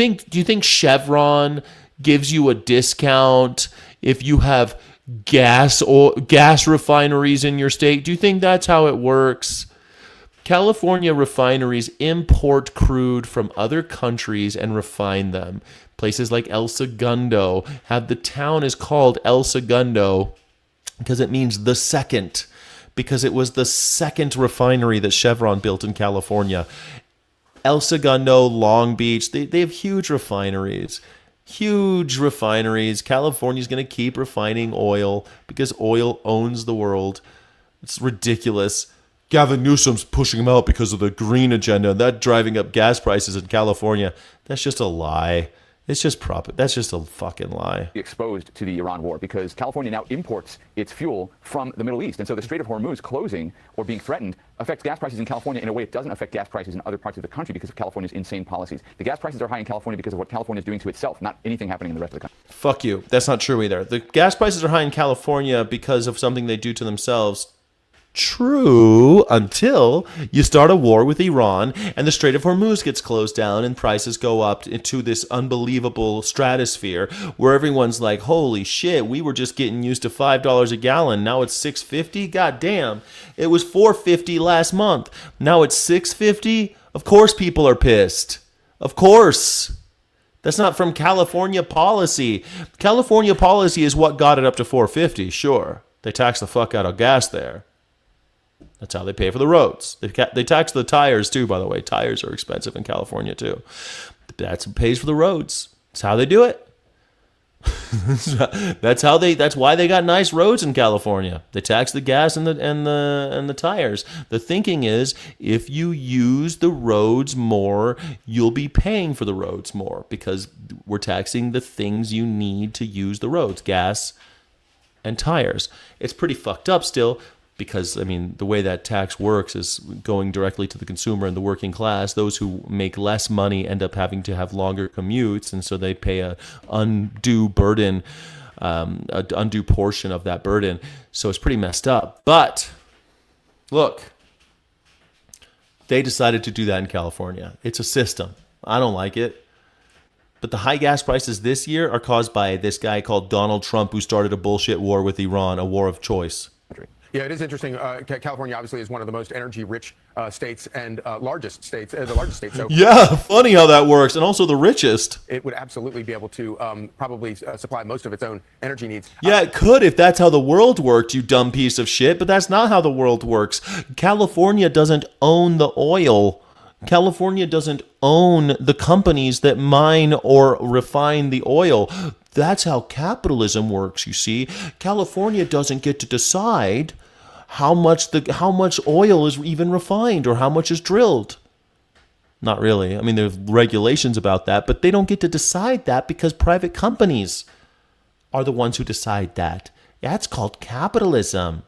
think Chevron gives you a discount if you have gas refineries in your state? Do you think that's how it works? California refineries import crude from other countries and refine them. Places like El Segundo the town is called El Segundo because it means the second, because it was the second refinery that Chevron built in California. El Segundo, Long Beach, they have huge refineries. Huge refineries. California's going to keep refining oil because oil owns the world. It's ridiculous. Gavin Newsom's pushing them out because of the green agenda, and that driving up gas prices in California. That's just a lie. It's just that's just a fucking lie. Exposed to the Iran war because California now imports its fuel from the Middle East. And so the Strait of Hormuz closing or being threatened affects gas prices in California in a way it doesn't affect gas prices in other parts of the country because of California's insane policies. The gas prices are high in California because of what California is doing to itself, not anything happening in the rest of the country. Fuck you. That's not true either. The gas prices are high in California because of something they do to themselves. True, until you start a war with Iran and the Strait of Hormuz gets closed down and prices go up into this unbelievable stratosphere where everyone's like, holy shit, we were just getting used to $5 a gallon. Now it's $6.50? God damn. It was $4.50 last month. Now it's $6.50? Of course people are pissed. Of course. That's not from California policy. California policy is what got it up to $4.50, sure. They tax the fuck out of gas there. That's how they pay for the roads. They tax the tires too, by the way. Tires are expensive in California too. That's what pays for the roads. That's how they do it. That's why they got nice roads in California. They tax the gas and the tires. The thinking is if you use the roads more, you'll be paying for the roads more because we're taxing the things you need to use the roads, gas and tires. It's pretty fucked up still. because, I mean, the way that tax works is going directly to the consumer and the working class. Those who make less money end up having to have longer commutes, and so they pay a undue burden, an undue portion of that burden. So it's pretty messed up. But look, they decided to do that in California. It's a system. I don't like it. But the high gas prices this year are caused by this guy called Donald Trump, who started a bullshit war with Iran, a war of choice. Yeah, it is interesting. California obviously is one of the most energy-rich states and largest states, the largest state. So yeah, funny how that works, and also the richest. It would absolutely be able to probably supply most of its own energy needs. Yeah, it could if that's how the world worked, you dumb piece of shit. But that's not how the world works. California doesn't own the oil. California doesn't own the companies that mine or refine the oil. That's how capitalism works, you see. California doesn't get to decide how much oil is even refined or how much is drilled. Not really. I mean, there's regulations about that, but they don't get to decide that because private companies are the ones who decide that. That's called capitalism.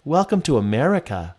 Welcome to America.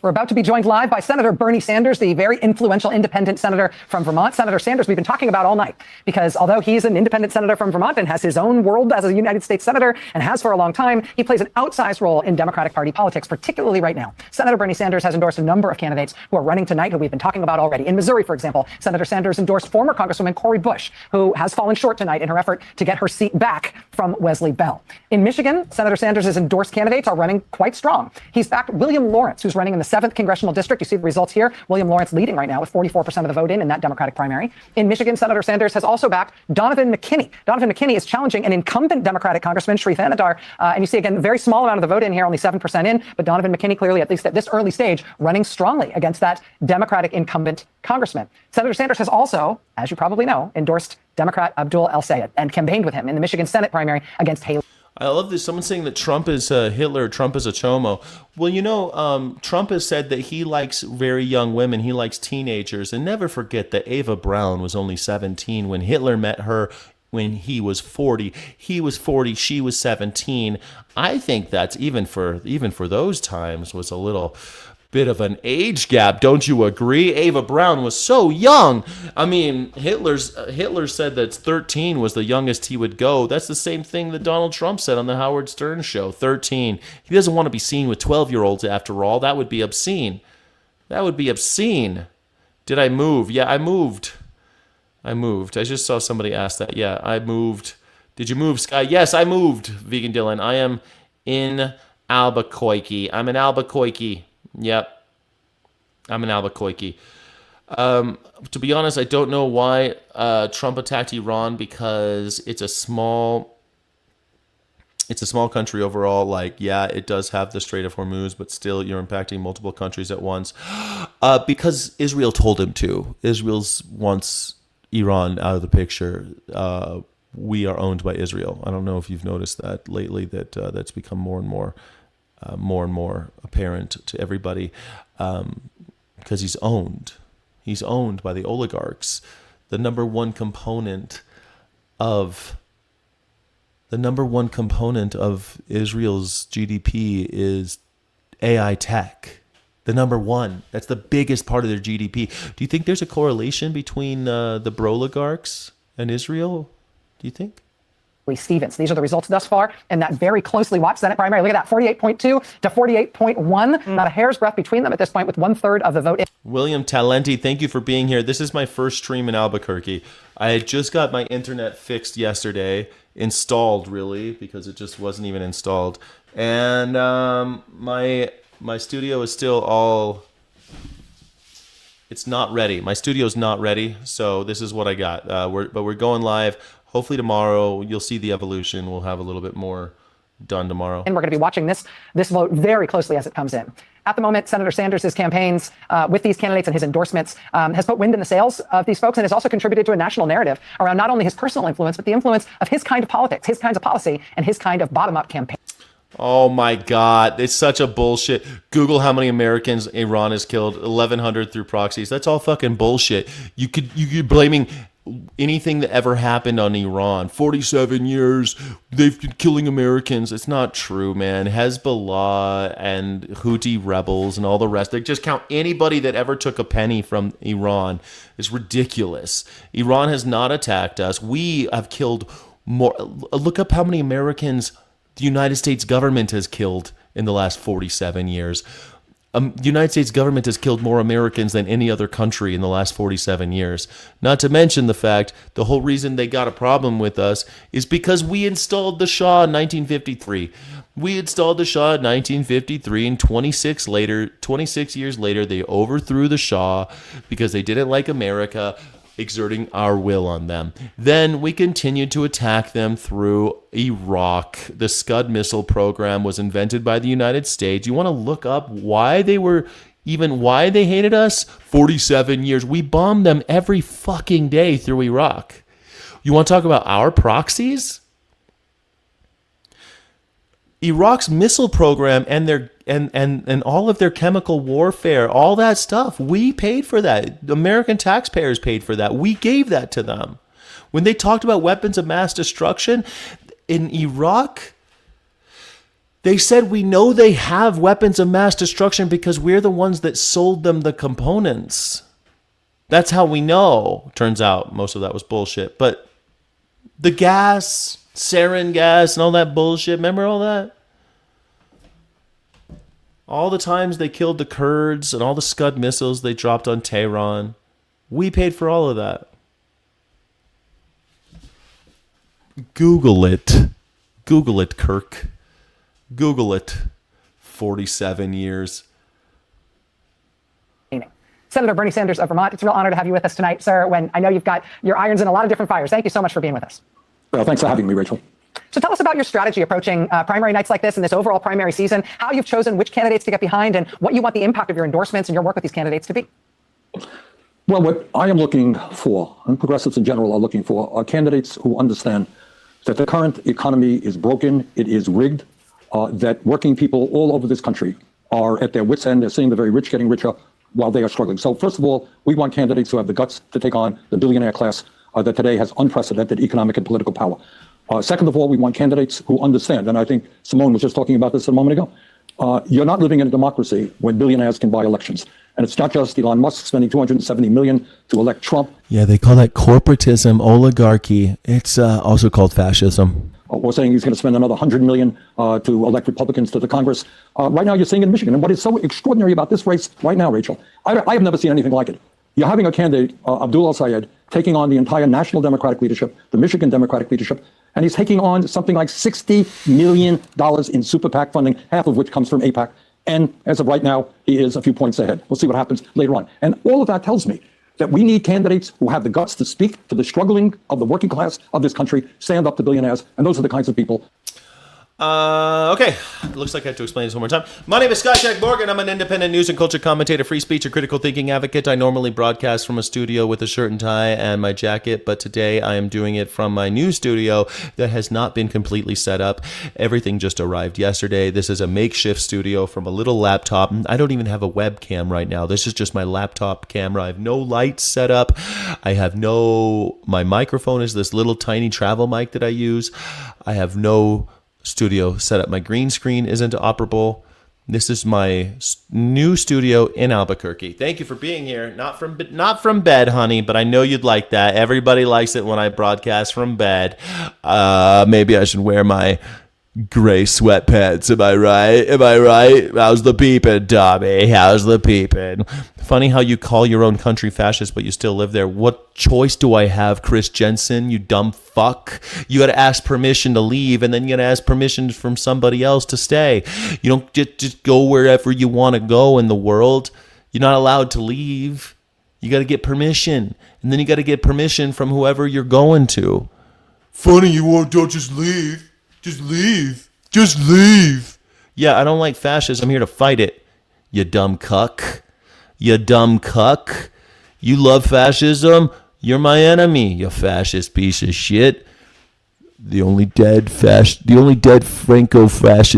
We're about to be joined live by Senator Bernie Sanders, the very influential independent senator from Vermont. Senator Sanders, we've been talking about all night, because although he's an independent senator from Vermont and has his own world as a United States senator and has for a long time, he plays an outsized role in Democratic Party politics, particularly right now. Senator Bernie Sanders has endorsed a number of candidates who are running tonight, who we've been talking about already. In Missouri, for example, Senator Sanders endorsed former Congresswoman Cori Bush, who has fallen short tonight in her effort to get her seat back from Wesley Bell. In Michigan, Senator Sanders' endorsed candidates are running quite strong. He's backed William Lawrence, who's running in the 7th Congressional District. You see the results here. William Lawrence leading right now with 44% of the vote in that Democratic primary. In Michigan, Senator Sanders has also backed Donovan McKinney. Donovan McKinney is challenging an incumbent Democratic Congressman, Sri Thanadar. And you see, again, very small amount of the vote in here, only 7% in. But Donovan McKinney clearly, at least at this early stage, running strongly against that Democratic incumbent congressman. Senator Sanders has also, as you probably know, endorsed Democrat Abdul El-Sayed and campaigned with him in the Michigan Senate primary against Haley. I love this. Someone's saying that Trump is Hitler, Trump is a chomo. Well, you know, Trump has said that he likes very young women. He likes teenagers. And never forget that Ava Braun was only 17 when Hitler met her when he was 40. He was 40, she was 17. I think that's even for those times was a little bit of an age gap, don't you agree? Ava Braun was so young. I mean, Hitler said that 13 was the youngest he would go. That's the same thing that Donald Trump said on the Howard Stern show, 13. He doesn't want to be seen with 12-year-olds after all. That would be obscene. That would be obscene. Did I move? Yeah, I moved. I just saw somebody ask that. Yeah, I moved. Did you move, Sky? Yes, I moved, Vegan Dylan. I am in Albuquerque. I'm in Albuquerque. Yep. I'm in Albuquerque. To be honest, I don't know why Trump attacked Iran, because it's a small country overall. Like, yeah, it does have the Strait of Hormuz, but still you're impacting multiple countries at once. Because Israel told him to. Israel wants Iran out of the picture. We are owned by Israel. I don't know if you've noticed that lately, that that's become more and more apparent to everybody, because he's owned by the oligarchs. The number one component of Israel's GDP is AI tech. The number one. That's the biggest part of their GDP. Do you think there's a correlation between the broligarchs and Israel? Do you think? Stevens. These are the results thus far in that very closely watched Senate primary. Look at that, 48.2 to 48.1. Not a hair's breadth between them at this point, with 1/3 of the vote. William Talenti, thank you for being here. This is my first stream in Albuquerque. I had just got my internet fixed yesterday, installed really, because it just wasn't even installed. And my studio is still all... It's not ready. My studio's not ready, so this is what I got. But we're going live. Hopefully tomorrow you'll see the evolution. We'll have a little bit more done tomorrow. And we're going to be watching this vote very closely as it comes in. At the moment, Senator Sanders' campaigns with these candidates and his endorsements has put wind in the sails of these folks, and has also contributed to a national narrative around not only his personal influence, but the influence of his kind of politics, his kinds of policy, and his kind of bottom-up campaign. Oh my God, it's such a bullshit. Google how many Americans Iran has killed, 1,100 through proxies. That's all fucking bullshit. You're blaming anything that ever happened on Iran. 47 years, they've been killing Americans. It's not true, man. Hezbollah and Houthi rebels and all the rest, they just count anybody that ever took a penny from Iran. It's ridiculous. Iran has not attacked us. We have killed more. Look up how many Americans the United States government has killed in the last 47 years. The United States government has killed more Americans than any other country in the last 47 years. Not to mention the fact the whole reason they got a problem with us is because we installed the Shah in 1953. We installed the Shah in 1953, and 26 years later, they overthrew the Shah because they didn't like America exerting our will on them. Then we continued to attack them through Iraq. The Scud missile program was invented by the United States. You want to look up why they hated us? 47 years. We bombed them every fucking day through Iraq. You want to talk about our proxies? Iraq's missile program and their and all of their chemical warfare, all that stuff, we paid for that. American taxpayers paid for that. We gave that to them. When they talked about weapons of mass destruction in Iraq, they said, we know they have weapons of mass destruction because we're the ones that sold them the components. That's how we know. Turns out most of that was bullshit. But the gas, sarin gas, and all that bullshit, remember all that? All the times they killed the Kurds and all the Scud missiles they dropped on Tehran. We paid for all of that. Google it. Google it, Kirk. Google it. 47 years. Senator Bernie Sanders of Vermont, it's a real honor to have you with us tonight, sir, when I know you've got your irons in a lot of different fires. Thank you so much for being with us. Well, thanks for having me, Rachel. So tell us about your strategy approaching primary nights like this and this overall primary season, how you've chosen which candidates to get behind, and what you want the impact of your endorsements and your work with these candidates to be. Well, what I am looking for, and progressives in general are looking for, are candidates who understand that the current economy is broken, it is rigged, that working people all over this country are at their wits' end. They're seeing the very rich getting richer while they are struggling. So first of all, we want candidates who have the guts to take on the billionaire class that today has unprecedented economic and political power. Second of all, we want candidates who understand, and I think Simone was just talking about this a moment ago, you're not living in a democracy when billionaires can buy elections. And it's not just Elon Musk spending $270 million to elect Trump. Yeah, they call that corporatism, oligarchy. It's also called fascism. Or saying he's going to spend another $100 million to elect Republicans to the Congress. Right now, you're seeing in Michigan. And what is so extraordinary about this race right now, Rachel, I have never seen anything like it. You're having a candidate, Abdul El-Sayed, taking on the entire national Democratic leadership, the Michigan Democratic leadership, and he's taking on something like $60 million in super PAC funding, half of which comes from AIPAC. And as of right now, he is a few points ahead. We'll see what happens later on. And all of that tells me that we need candidates who have the guts to speak to the struggling of the working class of this country, stand up to billionaires, and those are the kinds of people. Okay, looks like I have to explain this one more time. My name is Scott Jack Morgan. I'm an independent news and culture commentator, free speech, and critical thinking advocate. I normally broadcast from a studio with a shirt and tie and my jacket, but today I am doing it from my new studio that has not been completely set up. Everything just arrived yesterday. This is a makeshift studio from a little laptop. I don't even have a webcam right now. This is just my laptop camera. I have no lights set up. My microphone is this little tiny travel mic that I use. I have no studio set up. My green screen isn't operable. This is my new studio in Albuquerque. Thank you for being here. Not from bed, honey, but I know you'd like that. Everybody likes it when I broadcast from bed. Maybe I should wear my gray sweatpants. Am I right? How's the peeping, Tommy? How's the peeping? Funny how you call your own country fascist, but you still live there. What choice do I have, Chris Jensen? You dumb fuck. You got to ask permission to leave, and then you got to ask permission from somebody else to stay. You don't just go wherever you want to go in the world. You're not allowed to leave. You got to get permission, and then you got to get permission from whoever you're going to. Funny, don't just leave. Just leave. Yeah, I don't like fascism. I'm here to fight it. You dumb cuck. You love fascism? You're my enemy, you fascist piece of shit. The only good Franco-fascist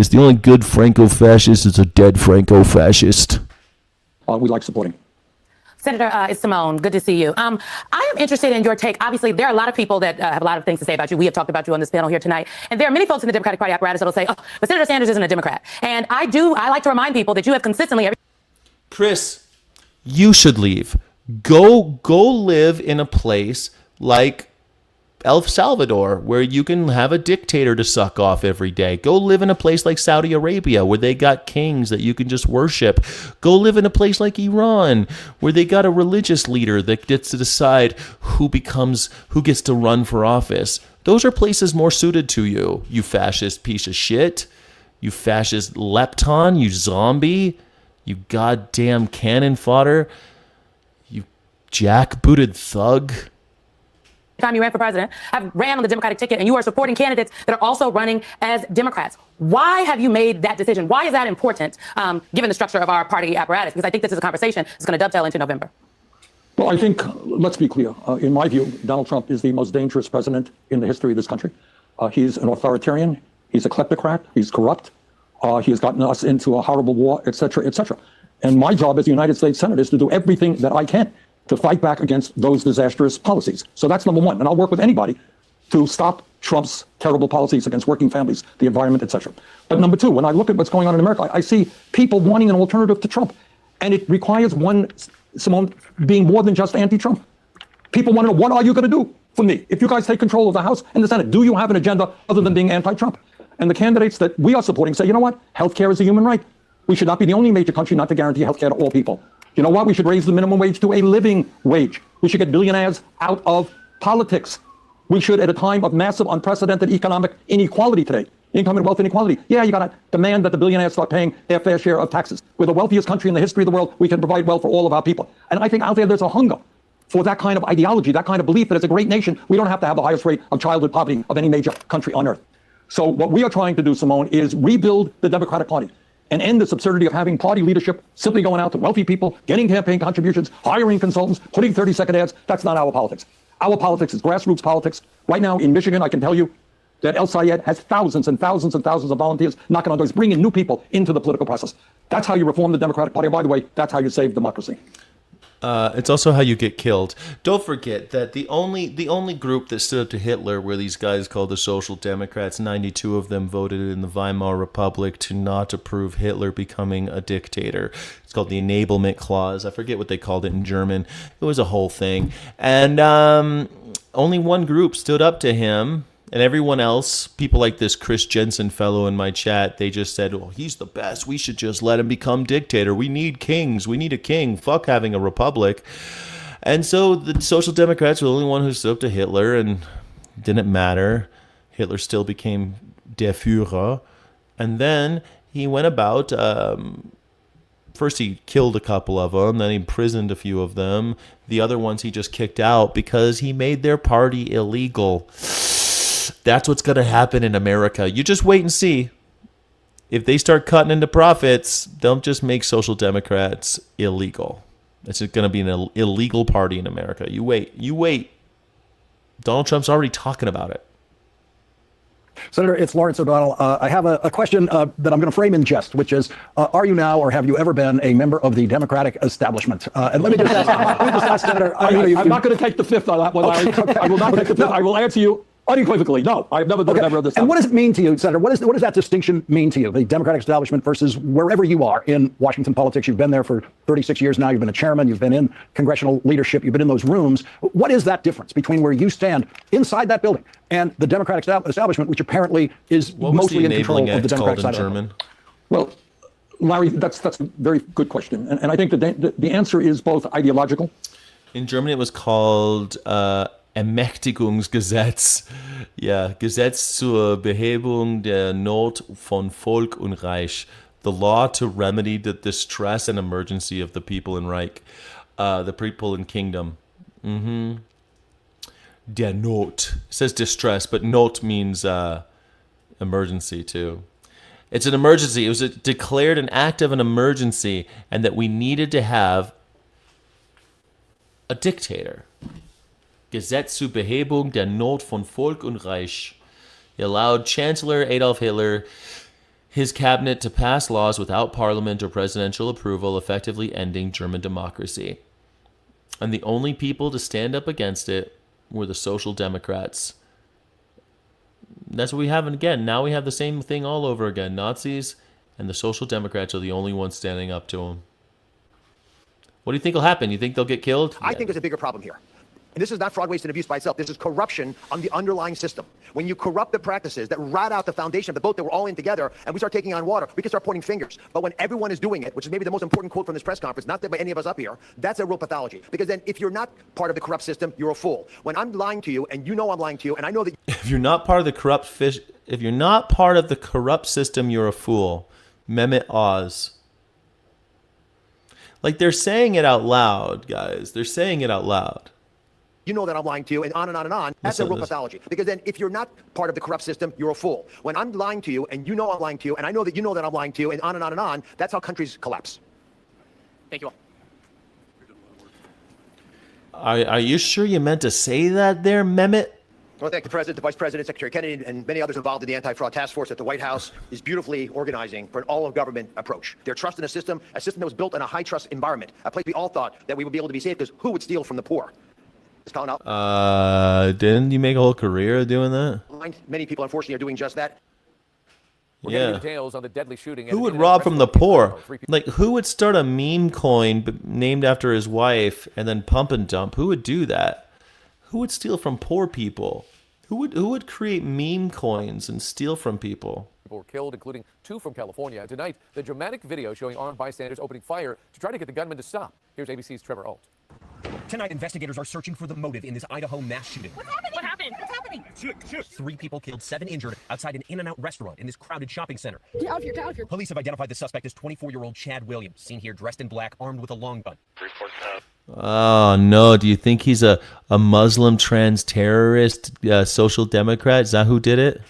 is a dead Franco-fascist. We like supporting. Senator, it's Simone. Good to see you. I am interested in your take. Obviously, there are a lot of people that have a lot of things to say about you. We have talked about you on this panel here tonight. And there are many folks in the Democratic Party apparatus that will say, oh, but Senator Sanders isn't a Democrat. And I like to remind people that you have consistently... Chris, you should leave. Go live in a place like El Salvador, where you can have a dictator to suck off every day. Go live in a place like Saudi Arabia, where they got kings that you can just worship. Go live in a place like Iran, where they got a religious leader that gets to decide who gets to run for office. Those are places more suited to you, you fascist piece of shit. You fascist lepton, you zombie, you goddamn cannon fodder, you jackbooted thug. Time you ran for president, have ran on the Democratic ticket, and you are supporting candidates that are also running as Democrats. Why have you made that decision? Why is that important, given the structure of our party apparatus? Because I think this is a conversation that's going to dovetail into November. Well, I think, let's be clear. In my view, Donald Trump is the most dangerous president in the history of this country. He's an authoritarian. He's a kleptocrat. He's corrupt. He has gotten us into a horrible war, et cetera, et cetera. And my job as a United States Senator is to do everything that I can to fight back against those disastrous policies. So that's number one. And I'll work with anybody to stop Trump's terrible policies against working families, the environment, et cetera. But number two, when I look at what's going on in America, I see people wanting an alternative to Trump. And it requires Simone, being more than just anti-Trump. People want to know, what are you going to do for me? If you guys take control of the House and the Senate, do you have an agenda other than being anti-Trump? And the candidates that we are supporting say, you know what? Healthcare is a human right. We should not be the only major country not to guarantee healthcare to all people. You know what? We should raise the minimum wage to a living wage. We should get billionaires out of politics. We should, at a time of massive, unprecedented economic inequality today, income and wealth inequality, you got to demand that the billionaires start paying their fair share of taxes. We're the wealthiest country in the history of the world. We can provide wealth for all of our people. And I think out there's a hunger for that kind of ideology, that kind of belief that as a great nation, we don't have to have the highest rate of childhood poverty of any major country on earth. So what we are trying to do, Simone, is rebuild the Democratic Party and end this absurdity of having party leadership simply going out to wealthy people, getting campaign contributions, hiring consultants, putting 30-second ads. That's not our politics. Our politics is grassroots politics. Right now in Michigan, I can tell you that El Sayed has thousands and thousands and thousands of volunteers knocking on doors, bringing new people into the political process. That's how you reform the Democratic Party. And by the way, that's how you save democracy. It's also how you get killed. Don't forget that the only group that stood up to Hitler were these guys called the Social Democrats. 92 of them voted in the Weimar Republic to not approve Hitler becoming a dictator. It's called the Enablement Clause. I forget what they called it in German. It was a whole thing. And only one group stood up to him. And everyone else, people like this Chris Jensen fellow in my chat, they just said, oh, he's the best. We should just let him become dictator. We need kings. We need a king. Fuck having a republic. And so the Social Democrats were the only one who stood up to Hitler, and it didn't matter. Hitler still became der Führer. And then he went about, first he killed a couple of them, then he imprisoned a few of them. The other ones he just kicked out because he made their party illegal. That's what's going to happen in America. You just wait and see. If they start cutting into profits, they'll just make Social Democrats illegal. It's going to be an illegal party in America. You wait. You wait. Donald Trump's already talking about it. Senator, it's Lawrence O'Donnell. I have a question that I'm going to frame in jest, which is, are you now or have you ever been a member of the Democratic establishment? And let me just ask Senator. I'm not going to take the fifth on that one. Okay. I will not take the fifth. I will answer you unequivocally. No, I've never been a member of this. And what does it mean to you, Senator? What does that distinction mean to you, the Democratic establishment versus wherever you are in Washington politics? You've been there for 36 years now. You've been a chairman. You've been in congressional leadership. You've been in those rooms. What is that difference between where you stand inside that building and the Democratic establishment, which apparently is mostly in control of the Democratic side of it? Well, Larry, that's a very good question. And I think the answer is both ideological. In Germany, it was called Ermächtigungsgesetz. Yeah, Gesetz zur Behebung der Not von Volk und Reich. The law to remedy the distress and emergency of the people in Reich. The people in kingdom. Der Not. It says distress, but Not means emergency too. It's an emergency. It was declared an act of an emergency, and that we needed to have a dictator. Gesetz zur Behebung der Not von Volk und Reich. He allowed Chancellor Adolf Hitler, his cabinet, to pass laws without parliament or presidential approval, effectively ending German democracy. And the only people to stand up against it were the Social Democrats. That's what we have again. Now we have the same thing all over again. Nazis and the Social Democrats are the only ones standing up to them. What do you think will happen? You think they'll get killed? I think there's a bigger problem here. And this is not fraud, waste, and abuse by itself. This is corruption on the underlying system. When you corrupt the practices that rat out the foundation of the boat that we're all in together, and we start taking on water, we can start pointing fingers. But when everyone is doing it, which is maybe the most important quote from this press conference, not that by any of us up here, that's a real pathology. Because then if you're not part of the corrupt system, you're a fool. When I'm lying to you, and you know I'm lying to you, and I know that... If you're not part of the corrupt system, you're a fool. Mehmet Oz. Like, they're saying it out loud, guys. They're saying it out loud. You know that I'm lying to you, and on and on and on. That's a real pathology. Because then if you're not part of the corrupt system, you're a fool. When I'm lying to you, and you know I'm lying to you, and I know that you know that I'm lying to you, and on and on and on, that's how countries collapse. Thank you all. Are you sure you meant to say that there, Mehmet? I want to thank the President, the Vice President, Secretary Kennedy, and many others involved in the anti-fraud task force that the White House is beautifully organizing for an all-of-government approach. Their trust in a system that was built in a high-trust environment, a place we all thought that we would be able to be safe, because who would steal from the poor? Didn't you make a whole career doing that? Many people, unfortunately, are doing just that. Yeah. Details on the deadly shooting. Who would rob from the poor? Like, who would start a meme coin named after his wife and then pump and dump? Who would do that? Who would steal from poor people? Who would create meme coins and steal from people? People were killed, including 2 from California. Tonight, the dramatic video showing armed bystanders opening fire to try to get the gunman to stop. Here's ABC's Trevor Alt. Tonight, investigators are searching for the motive in this Idaho mass shooting. What's happening? What happened? What's happening? 3 people killed, 7 injured outside an In-N-Out restaurant in this crowded shopping center. Get out of here, get out of here. Police have identified the suspect as 24-year-old Chad Williams, seen here dressed in black, armed with a long gun. Oh, no. Do you think he's a Muslim trans terrorist, social democrat? Is that who did it?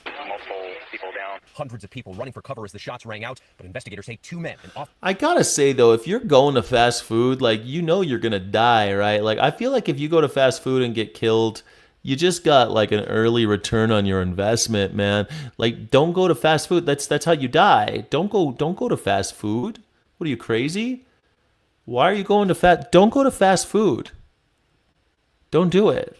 Hundreds of people running for cover as the shots rang out, but investigators say 2 men. I gotta say, though, if you're going to fast food, like, you know you're gonna die, right? Like, I feel like if you go to fast food and get killed, you just got, like, an early return on your investment, man. Like, don't go to fast food. That's how you die. Don't go to fast food. What are you, crazy? Why are you going to Don't go to fast food. Don't do it.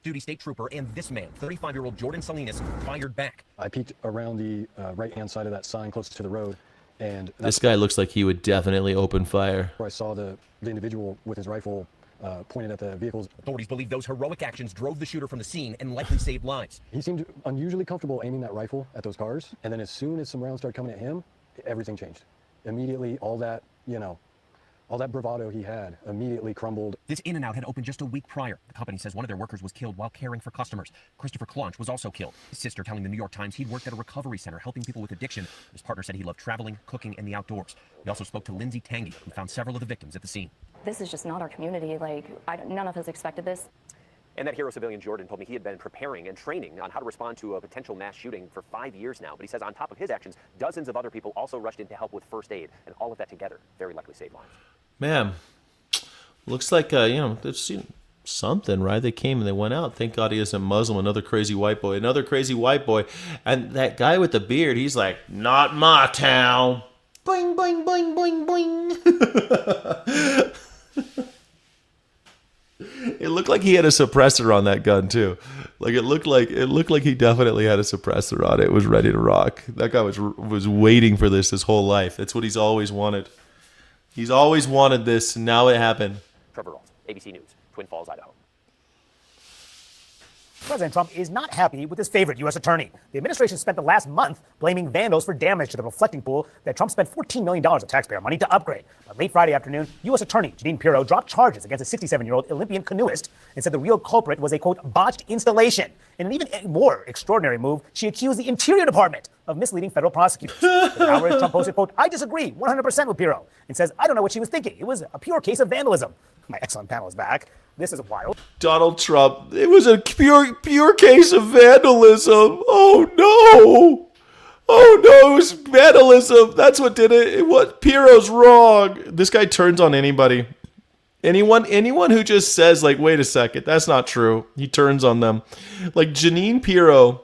Duty state trooper and this man, 35-year-old Jordan Salinas, fired back. I peeked around the right-hand side of that sign closest to the road, and This guy looks like he would definitely open fire. where I saw the individual with his rifle pointed at the vehicles. Authorities believe those heroic actions drove the shooter from the scene and likely saved lives. He seemed unusually comfortable aiming that rifle at those cars, and then as soon as some rounds started coming at him, everything changed. Immediately, all that bravado he had immediately crumbled. This In-N-Out had opened just a week prior. The company says one of their workers was killed while caring for customers. Christopher Claunch was also killed. His sister telling the New York Times he'd worked at a recovery center helping people with addiction. His partner said he loved traveling, cooking, and the outdoors. He also spoke to Lindsay Tangy, who found several of the victims at the scene. This is just not our community. Like, none of us expected this. And that hero civilian Jordan told me he had been preparing and training on how to respond to a potential mass shooting for 5 years now. But he says on top of his actions, dozens of other people also rushed in to help with first aid. And all of that together very likely saved lives. Man, looks like, they've seen something, right? They came and they went out. Thank God he isn't Muslim. Another crazy white boy. And that guy with the beard, he's like, not my town. Boing, boing, boing, boing, boing. It looked like he had a suppressor on that gun too. Like it looked like he definitely had a suppressor on it. It was ready to rock. That guy was waiting for this his whole life. That's what he's always wanted. He's always wanted this, and now it happened. Trevor Alt, ABC News, Twin Falls, Idaho. President Trump is not happy with his favorite U.S. attorney. The administration spent the last month blaming vandals for damage to the reflecting pool that Trump spent $14 million of taxpayer money to upgrade. But late Friday afternoon, U.S. Attorney Jeanine Pirro dropped charges against a 67-year-old Olympian canoeist and said the real culprit was a, quote, botched installation. In an even more extraordinary move, she accused the Interior Department of misleading federal prosecutors. However, Trump posted, quote, I disagree 100% with Pirro, and says, I don't know what she was thinking. It was a pure case of vandalism. My excellent panel is back. This is wild. Donald Trump. It was a pure case of vandalism. Oh no. Oh no, it was vandalism. That's what did it. Pirro's wrong. This guy turns on anybody. Anyone who just says, like, wait a second, that's not true. He turns on them. Like Jeanine Pirro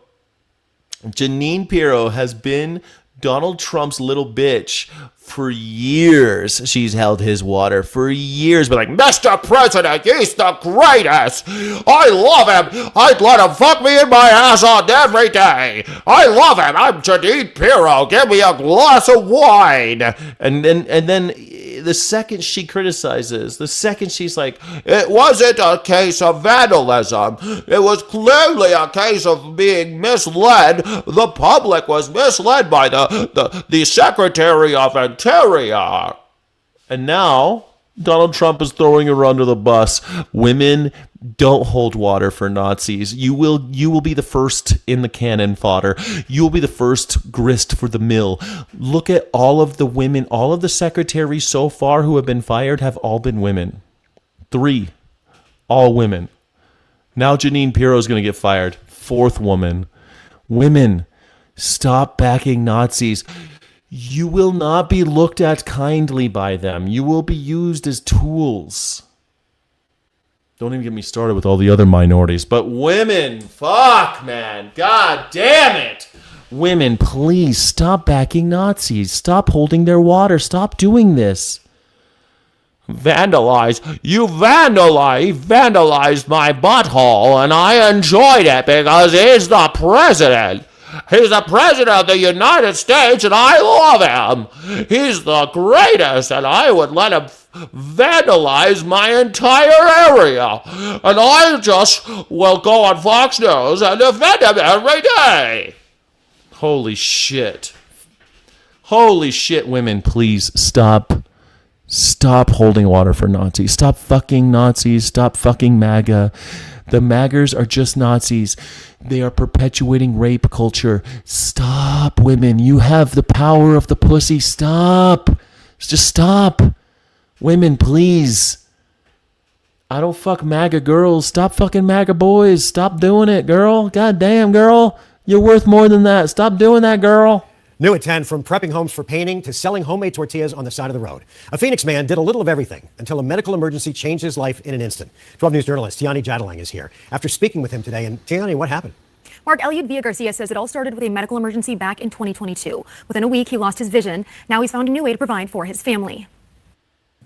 has been Donald Trump's little bitch, for years, she's held his water. For years, been like, Mr. President, he's the greatest. I love him. I'd let him fuck me in my ass on every day. I love him. I'm Janine Pirro. Give me a glass of wine. And then the second she criticizes, the second she's like, it wasn't a case of vandalism. It was clearly a case of being misled. The public was misled by the Secretary of Interior. And now Donald Trump is throwing her under the bus. Women, don't hold water for Nazis. You will be the first in the cannon fodder. You will be the first grist for the mill. Look at all of the women, all of the secretaries so far who have been fired have all been women. 3, all women. Now Janine Pirro is going to get fired. 4th woman. Women, stop backing Nazis. You will not be looked at kindly by them. You will be used as tools. Don't even get me started with all the other minorities. But women, fuck, man. God damn it. Women, please stop backing Nazis. Stop holding their water. Stop doing this. Vandalize. You vandalized my butthole, and I enjoyed it because he's the president. He's the president of the United States, and I love him. He's the greatest, and I would let him vandalize my entire area. And I just will go on Fox News and defend him every day. Holy shit. Holy shit, women, please stop. Stop holding water for Nazis. Stop fucking Nazis. Stop fucking MAGA. The MAGAs are just Nazis. They are perpetuating rape culture. Stop, women. You have the power of the pussy. Stop. Just stop. Women, please. I don't fuck MAGA girls. Stop fucking MAGA boys. Stop doing it, girl. God damn, girl. You're worth more than that. Stop doing that, girl. New at 10, from prepping homes for painting to selling homemade tortillas on the side of the road. A Phoenix man did a little of everything until a medical emergency changed his life in an instant. 12 News journalist Tiani Jadalang is here after speaking with him today. And Tiani, what happened? Mark, Eliud Villa-Garcia says it all started with a medical emergency back in 2022. Within a week, he lost his vision. Now he's found a new way to provide for his family.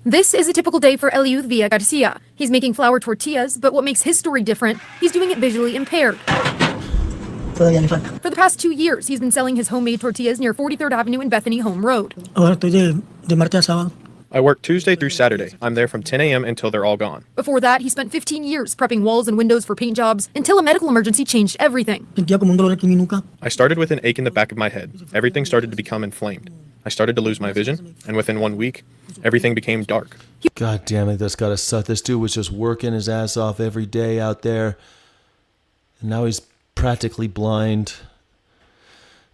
This is a typical day for Eliud Villa-Garcia. He's making flour tortillas, but what makes his story different, he's doing it visually impaired. For the past 2 years, he's been selling his homemade tortillas near 43rd Avenue and Bethany Home Road. I work Tuesday through Saturday. I'm there from 10 a.m. until they're all gone. Before that, he spent 15 years prepping walls and windows for paint jobs until a medical emergency changed everything. I started with an ache in the back of my head. Everything started to become inflamed. I started to lose my vision, and within 1 week, everything became dark. God damn it, that's gotta suck. This dude was just working his ass off every day out there, and now he's practically blind.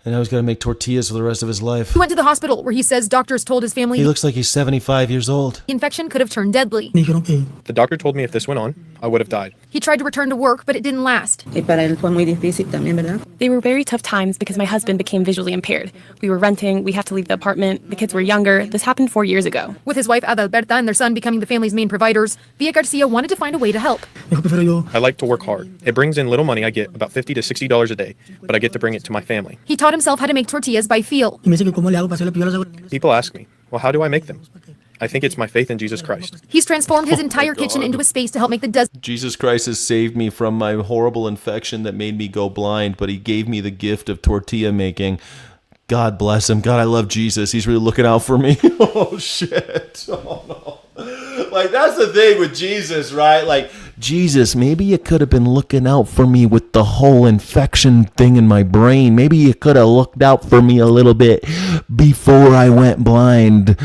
And now he's got to make tortillas for the rest of his life. He went to the hospital where he says doctors told his family he looks like he's 75 years old. The infection could have turned deadly. The doctor told me if this went on, I would have died. He tried to return to work, but it didn't last. They were very tough times because my husband became visually impaired. We were renting, we had to leave the apartment, the kids were younger. This happened 4 years ago. With his wife Adalberta and their son becoming the family's main providers, Villa-Garcia wanted to find a way to help. I like to work hard. It brings in little money. I get about $50 to $60 a day, but I get to bring it to my family. He taught himself how to make tortillas by feel. People ask me, well, how do I make them? I think it's my faith in Jesus Christ. He's transformed his entire kitchen into a space to help make the dozens. Jesus Christ has saved me from my horrible infection that made me go blind, but he gave me the gift of tortilla making. God bless him. God, I love Jesus. He's really looking out for me. Oh, shit. Oh, no. Like, that's the thing with Jesus, right? Like, Jesus, maybe you could have been looking out for me with the whole infection thing in my brain. Maybe you could have looked out for me a little bit before I went blind.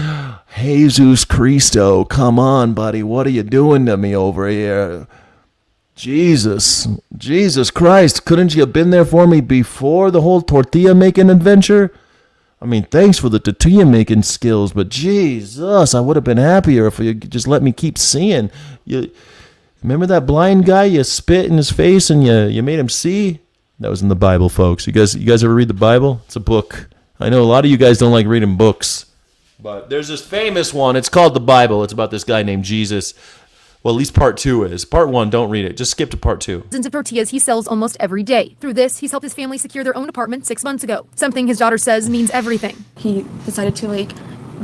Jesus Christo, come on, buddy. What are you doing to me over here? Jesus Christ, couldn't you have been there for me before the whole tortilla making adventure? I mean, thanks for the tortilla making skills, but Jesus, I would have been happier if you just let me keep seeing. You remember that blind guy? You spit in his face and you made him see? That was in the Bible, folks. You guys ever read the Bible? It's a book. I know a lot of you guys don't like reading books, but there's this famous one. It's called the Bible. It's about this guy named Jesus. Well, at least part 2 is. Part 1, don't read it. Just skip to part 2. Dozens of tortillas he sells almost every day. Through this, he's helped his family secure their own apartment 6 months ago. Something his daughter says means everything. He decided to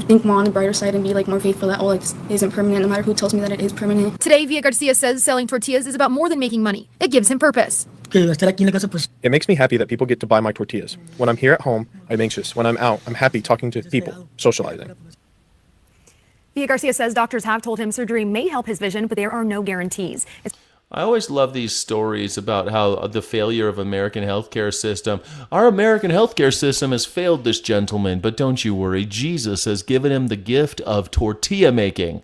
think more on the brighter side and be more faithful that this isn't permanent, no matter who tells me that it is permanent. Today, Villa Garcia says selling tortillas is about more than making money. It gives him purpose. It makes me happy that people get to buy my tortillas. When I'm here at home, I'm anxious. When I'm out, I'm happy talking to people, socializing. Villa Garcia says doctors have told him surgery may help his vision, but there are no guarantees. I always love these stories about how the failure of American healthcare system. Our American healthcare system has failed this gentleman, but don't you worry. Jesus has given him the gift of tortilla making.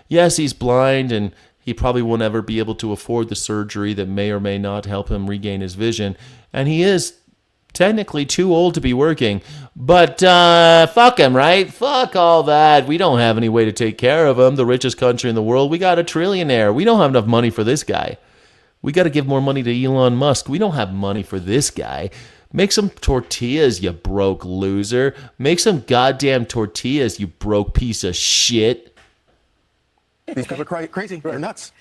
Yes, he's blind and he probably won't ever be able to afford the surgery that may or may not help him regain his vision. And he is technically too old to be working, but fuck him, right? Fuck all that. We don't have any way to take care of him. The richest country in the world. We got a trillionaire. We don't have enough money for this guy. We got to give more money to Elon Musk. We don't have money for this guy. Make some tortillas, you broke loser. Make some goddamn tortillas, you broke piece of shit. These people are crazy. They're nuts.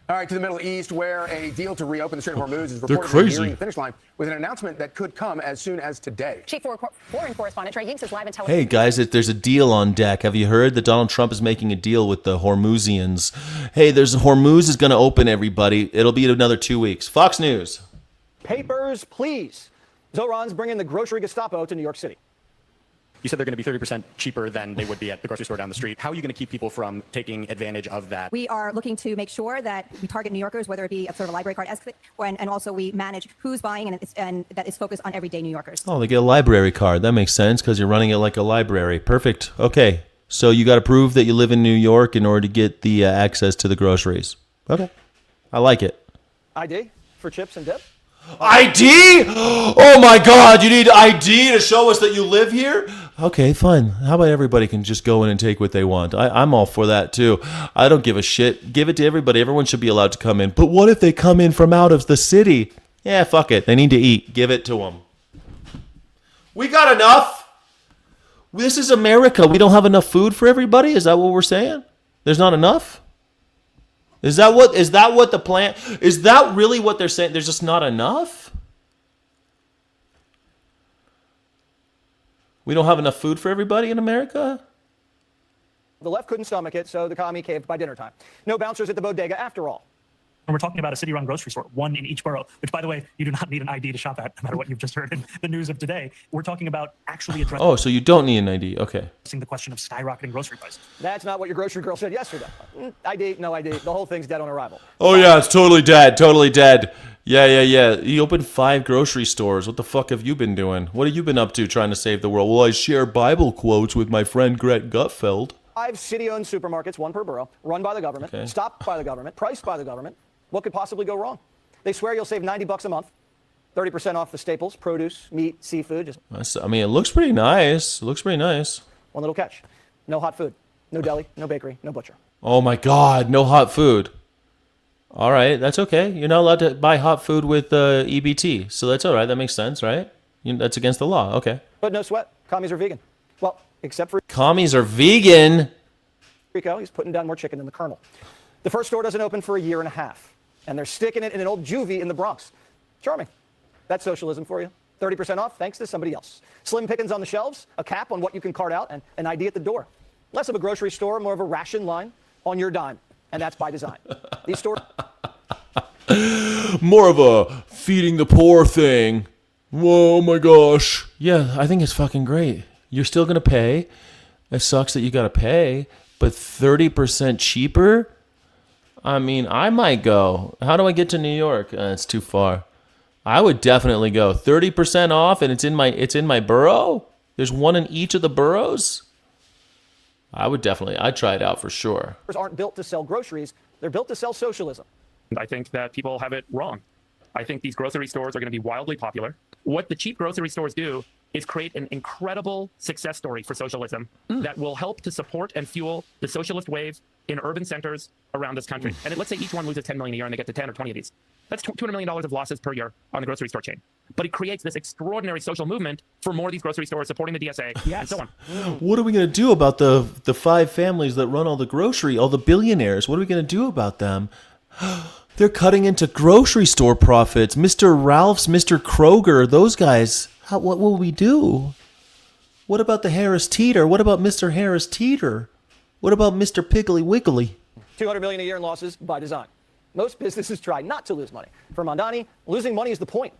All right, to the Middle East, where a deal to reopen the Strait of Hormuz is reportedly nearing the finish line with an announcement that could come as soon as today. Chief Foreign Correspondent Trey Yinks is live in Tel Aviv. Hey guys, there's a deal on deck. Have you heard that Donald Trump is making a deal with the Hormuzians? Hey, Hormuz is going to open, everybody. It'll be another 2 weeks. Fox News. Papers, please. Zoran's bringing the grocery Gestapo to New York City. You said they're going to be 30% cheaper than they would be at the grocery store down the street. How are you going to keep people from taking advantage of that? We are looking to make sure that we target New Yorkers, whether it be a sort of a library card, and also we manage who's buying and that is focused on everyday New Yorkers. Oh, they get a library card. That makes sense because you're running it like a library. Perfect. Okay. So you got to prove that you live in New York in order to get the access to the groceries. Okay. I like it. ID for chips and dip? ID? Oh my God, you need ID to show us that you live here? Okay, fine. How about everybody can just go in and take what they want? I'm all for that too. I don't give a shit. Give it to everybody. Everyone should be allowed to come in. But what if they come in from out of the city? Yeah, fuck it. They need to eat. Give it to them. We got enough. This is America. We don't have enough food for everybody? Is that what we're saying? There's not enough? Is that what the plan? Is that really what they're saying? There's just not enough? We don't have enough food for everybody in America? The left couldn't stomach it, so the commie caved by dinner time. No bouncers at the bodega after all. And we're talking about a city-run grocery store, one in each borough, which, by the way, you do not need an ID to shop at, no matter what you've just heard in the news of today. We're talking about actually addressing Oh, so you don't need an ID. Okay. the question of skyrocketing grocery prices. That's not what your grocery girl said yesterday. ID, no ID. The whole thing's dead on arrival. Oh, yeah, it's totally dead. Totally dead. Yeah. You opened 5 grocery stores. What the fuck have you been doing? What have you been up to trying to save the world? Well, I share Bible quotes with my friend Gret Gutfeld. 5 city-owned supermarkets, one per borough, run by the government, stopped by the government, priced by the government. What could possibly go wrong? They swear you'll save $90 a month, 30% off the staples, produce, meat, seafood. I mean, it looks pretty nice. One little catch. No hot food. No deli, no bakery, no butcher. Oh my God, no hot food. All right, that's okay. You're not allowed to buy hot food with EBT, so that's all right. That makes sense, right? That's against the law. Okay. But no sweat. Commies are vegan. Well, except for Commies are vegan. Rico. He's putting down more chicken than the Colonel. The first store doesn't open for a year and a half, and they're sticking it in an old juvie in the Bronx. Charming. That's socialism for you. 30% off thanks to somebody else. Slim pickings on the shelves, a cap on what you can cart out, and an ID at the door. Less of a grocery store, more of a ration line on your dime, and that's by design. These stores... More of a feeding the poor thing. Whoa, oh my gosh. Yeah, I think it's fucking great. You're still going to pay. It sucks that you got to pay, but 30% cheaper? I mean, I might go. How do I get to New York? It's too far. I would definitely go. 30% off, and it's in my borough? There's one in each of the boroughs? I'd try it out for sure. Aren't built to sell groceries. They're built to sell socialism. I think that people have it wrong. I think these grocery stores are going to be wildly popular. What the cheap grocery stores do is create an incredible success story for socialism that will help to support and fuel the socialist wave in urban centers around this country. And let's say each one loses 10 million a year and they get to 10 or 20 of these. That's $200 million of losses per year on the grocery store chain. But it creates this extraordinary social movement for more of these grocery stores supporting the DSA and so on. What are we going to do about the 5 families that run all the billionaires? What are we going to do about them? They're cutting into grocery store profits. Mr. Ralph's, Mr. Kroger, those guys. What will we do? What about the Harris Teeter? What about Mr. Harris Teeter? What about Mr. Piggly Wiggly? $200 million a year in losses by design. Most businesses try not to lose money. For Mondani, losing money is the point.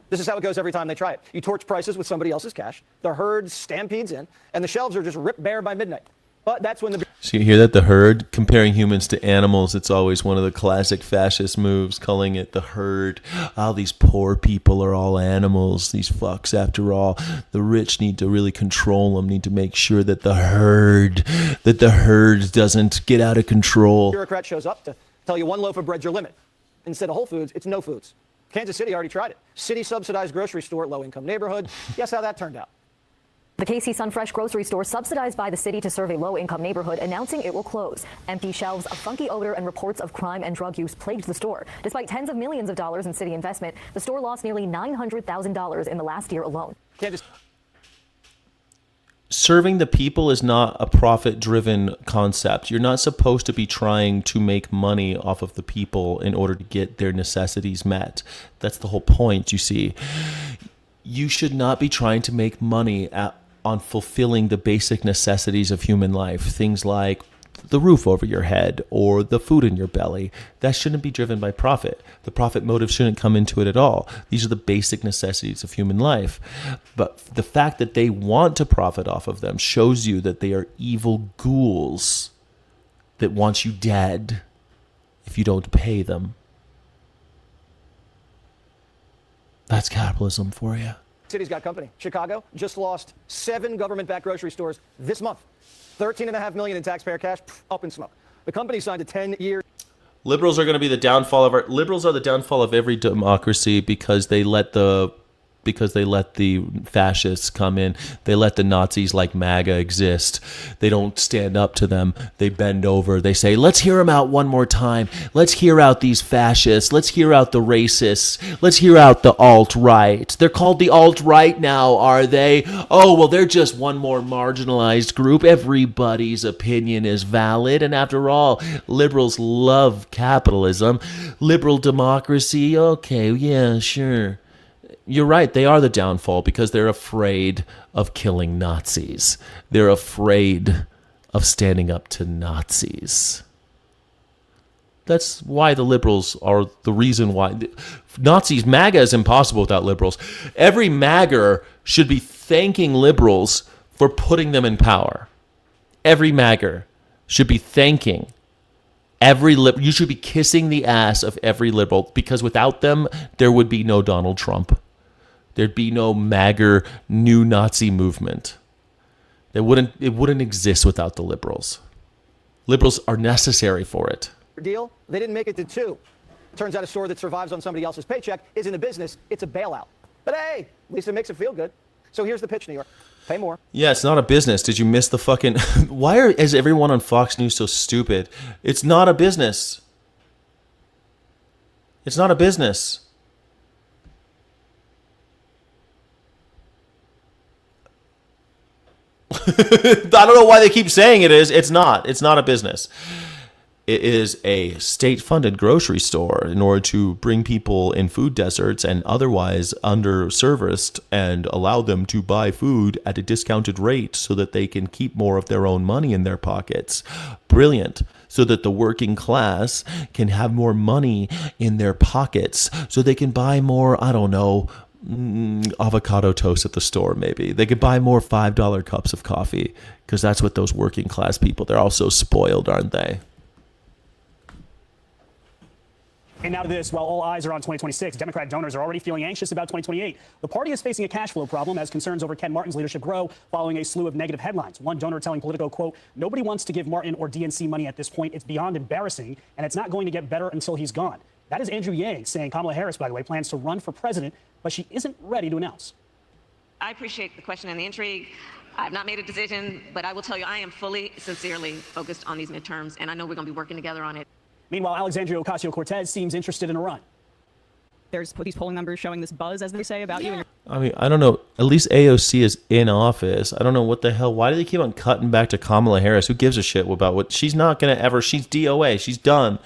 This is how it goes every time they try it. You torch prices with somebody else's cash, the herd stampedes in, and the shelves are just ripped bare by midnight. But that's when the... So you hear that? The herd? Comparing humans to animals, it's always one of the classic fascist moves, calling it the herd. Oh, these poor people are all animals, these fucks after all. The rich need to really control them, need to make sure that the herd doesn't get out of control. Bureaucrat shows up to tell you one loaf of bread's your limit. Instead of Whole Foods, it's no foods. Kansas City already tried it. City-subsidized grocery store, low-income neighborhood. Guess how that turned out? The KC Sunfresh grocery store, subsidized by the city to serve a low-income neighborhood, announcing it will close. Empty shelves, a funky odor, and reports of crime and drug use plagued the store. Despite tens of millions of dollars in city investment, the store lost nearly $900,000 in the last year alone. Serving the people is not a profit-driven concept. You're not supposed to be trying to make money off of the people in order to get their necessities met. That's the whole point, you see. You should not be trying to make money on fulfilling the basic necessities of human life. Things like the roof over your head or the food in your belly. That shouldn't be driven by profit. The profit motive shouldn't come into it at all. These are the basic necessities of human life. But the fact that they want to profit off of them shows you that they are evil ghouls that want you dead if you don't pay them. That's capitalism for you. City's got company. Chicago just lost 7 government-backed grocery stores this month. $13.5 million in taxpayer cash, up in smoke. The company signed a 10-year... Liberals are going to be the downfall of liberals are the downfall of every democracy because they let the fascists come in. They let the Nazis like MAGA exist. They don't stand up to them. They bend over. They say, let's hear them out one more time. Let's hear out these fascists. Let's hear out the racists. Let's hear out the alt-right. They're called the alt-right now, are they? Oh, well, they're just one more marginalized group. Everybody's opinion is valid. And after all, liberals love capitalism. Liberal democracy, okay, yeah, sure. You're right, they are the downfall because they're afraid of killing Nazis. They're afraid of standing up to Nazis. That's why the liberals are the reason why. Nazis, MAGA is impossible without liberals. Every MAGA should be thanking liberals for putting them in power. Every MAGA should be thanking you should be kissing the ass of every liberal because without them, there would be no Donald Trump. There'd be no MAGA new Nazi movement. It wouldn't exist without the liberals. Liberals are necessary for it. Deal, they didn't make it to 2. Turns out a store that survives on somebody else's paycheck isn't a business, it's a bailout. But hey, at least it makes it feel good. So here's the pitch, New York. Pay more. Yeah, it's not a business. Did you miss the fucking... Why is everyone on Fox News so stupid? It's not a business. It's not a business. I don't know why they keep saying it is. It's not. It's not a business. It is a state-funded grocery store in order to bring people in food deserts and otherwise underserviced and allow them to buy food at a discounted rate so that they can keep more of their own money in their pockets. Brilliant. So that the working class can have more money in their pockets so they can buy more, I don't know, avocado toast at the store maybe. They could buy more $5 cups of coffee because that's what those working class people, they're all so spoiled, aren't they? And now to this, while all eyes are on 2026, Democrat donors are already feeling anxious about 2028. The party is facing a cash flow problem as concerns over Ken Martin's leadership grow following a slew of negative headlines. One donor telling Politico, quote, nobody wants to give Martin or DNC money at this point. It's beyond embarrassing, and it's not going to get better until he's gone. That is Andrew Yang saying Kamala Harris, by the way, plans to run for president, but she isn't ready to announce. I appreciate the question and the intrigue. I've not made a decision, but I will tell you I am fully, sincerely focused on these midterms, and I know we're going to be working together on it. Meanwhile, Alexandria Ocasio-Cortez seems interested in a run. there's these polling numbers showing this buzz, as they say, about you. I mean, I don't know. At least AOC is in office. I don't know what the hell. Why do they keep on cutting back to Kamala Harris? Who gives a shit about what she's not going to ever? She's DOA. She's done.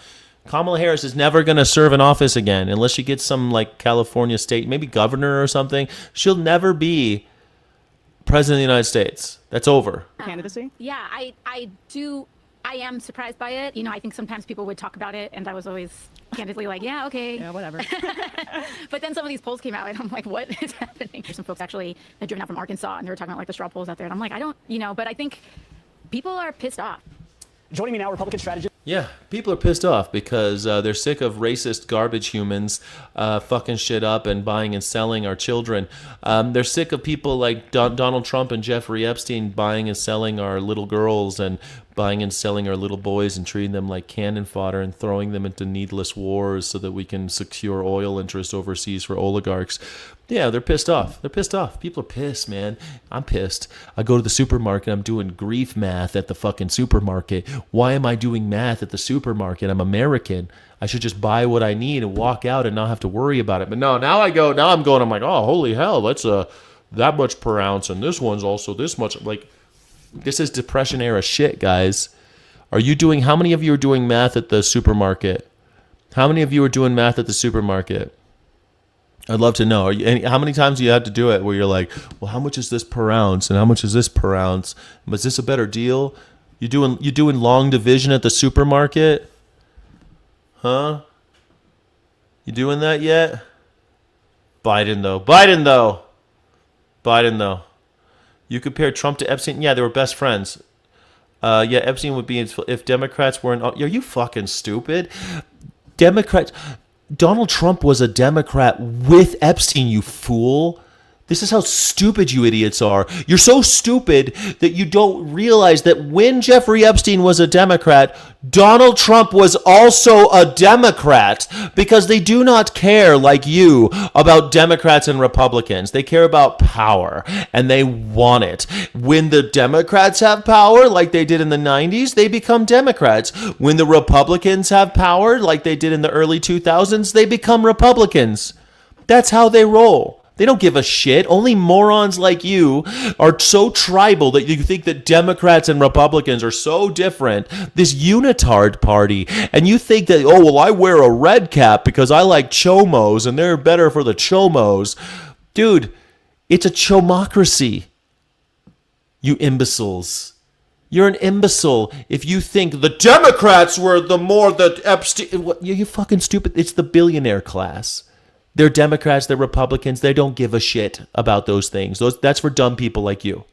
Kamala Harris is never going to serve in office again unless she gets some like California state, maybe governor or something. She'll never be president of the United States. That's over. Candidacy? Yeah, I am surprised by it. You know, I think sometimes people would talk about it, and I was always candidly like, yeah, okay. Yeah, whatever. But then some of these polls came out, and I'm like, what is happening? There's some folks actually that driven out from Arkansas, and they were talking about like the straw polls out there, and I'm like, I don't, you know, but I think people are pissed off. Joining me now, Republican strategist. Yeah, people are pissed off because they're sick of racist garbage humans fucking shit up and buying and selling our children. They're sick of people like Donald Trump and Jeffrey Epstein buying and selling our little girls and buying and selling our little boys and treating them like cannon fodder and throwing them into needless wars so that we can secure oil interests overseas for oligarchs. Yeah, they're pissed off. They're pissed off. People are pissed, man. I'm pissed. I go to the supermarket. I'm doing grief math at the fucking supermarket. Why am I doing math at the supermarket? I'm American. I should just buy what I need and walk out and not have to worry about it. But no, now I'm like, oh, holy hell, that's that much per ounce. And this one's also this much. Like, this is Depression era shit, guys. How many of you are doing math at the supermarket? How many of you are doing math at the supermarket? I'd love to know. How many times do you have to do it where you're like, well, how much is this per ounce? And how much is this per ounce? Is this a better deal? You doing long division at the supermarket? Huh? You doing that yet? Biden, though. You compare Trump to Epstein? Yeah, they were best friends. Yeah, Epstein would be if Democrats weren't. Are you fucking stupid? Democrats. Donald Trump was a Democrat with Epstein, you fool. This is how stupid you idiots are. You're so stupid that you don't realize that when Jeffrey Epstein was a Democrat, Donald Trump was also a Democrat, because they do not care like you about Democrats and Republicans. They care about power and they want it. When the Democrats have power like they did in the 90s, they become Democrats. When the Republicans have power like they did in the early 2000s, they become Republicans. That's how they roll. They don't give a shit. Only morons like you are so tribal that you think that Democrats and Republicans are so different. This unitard party. And you think that, oh, well, I wear a red cap because I like chomos and they're better for the chomos. Dude, it's a chomocracy. You imbeciles. You're an imbecile if you think the Democrats were the Epstein. You fucking stupid. It's the billionaire class. They're Democrats, they're Republicans. They don't give a shit about those things. That's for dumb people like you.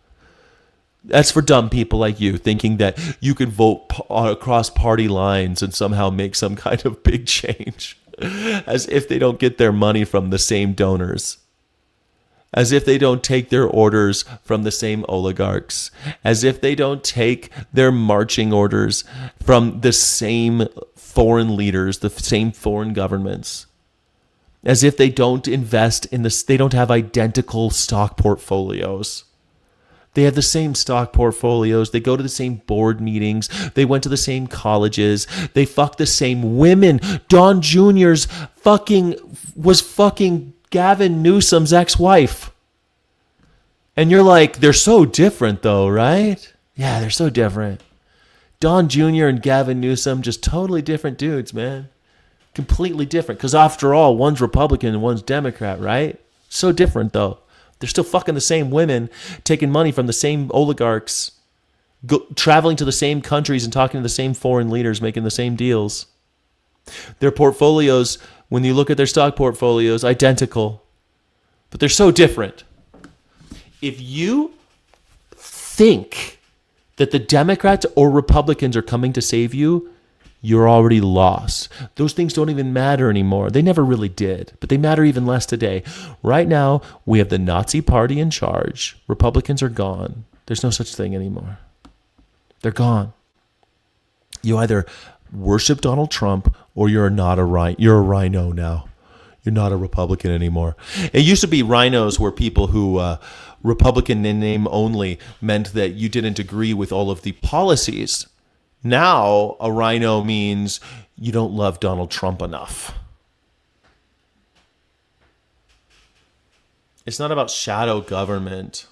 That's for dumb people like you, thinking that you can vote across party lines and somehow make some kind of big change. As if they don't get their money from the same donors. As if they don't take their orders from the same oligarchs. As if they don't take their marching orders from the same foreign leaders, the same foreign governments. As if they don't invest in this, they don't have identical stock portfolios. They have the same stock portfolios. They go to the same board meetings. They went to the same colleges. They fuck the same women. Don Jr.'s was fucking Gavin Newsom's ex-wife. And you're like, they're so different though, right? Yeah, they're so different. Don Jr. and Gavin Newsom, just totally different dudes, man. Completely different, because after all, one's Republican and one's Democrat, right? So different, though. They're still fucking the same women, taking money from the same oligarchs, traveling to the same countries and talking to the same foreign leaders, making the same deals. Their portfolios, when you look at their stock portfolios, identical, but they're so different. If you think that the Democrats or Republicans are coming to save you, you're already lost. Those things don't even matter anymore. They never really did, but they matter even less today. Right now, we have the Nazi party in charge. Republicans are gone. There's no such thing anymore. They're gone. You either worship Donald Trump or you're a rhino now. You're not a Republican anymore. It used to be rhinos were people who Republican in name only meant that you didn't agree with all of the policies. Now, a rhino means you don't love Donald Trump enough. It's not about shadow government.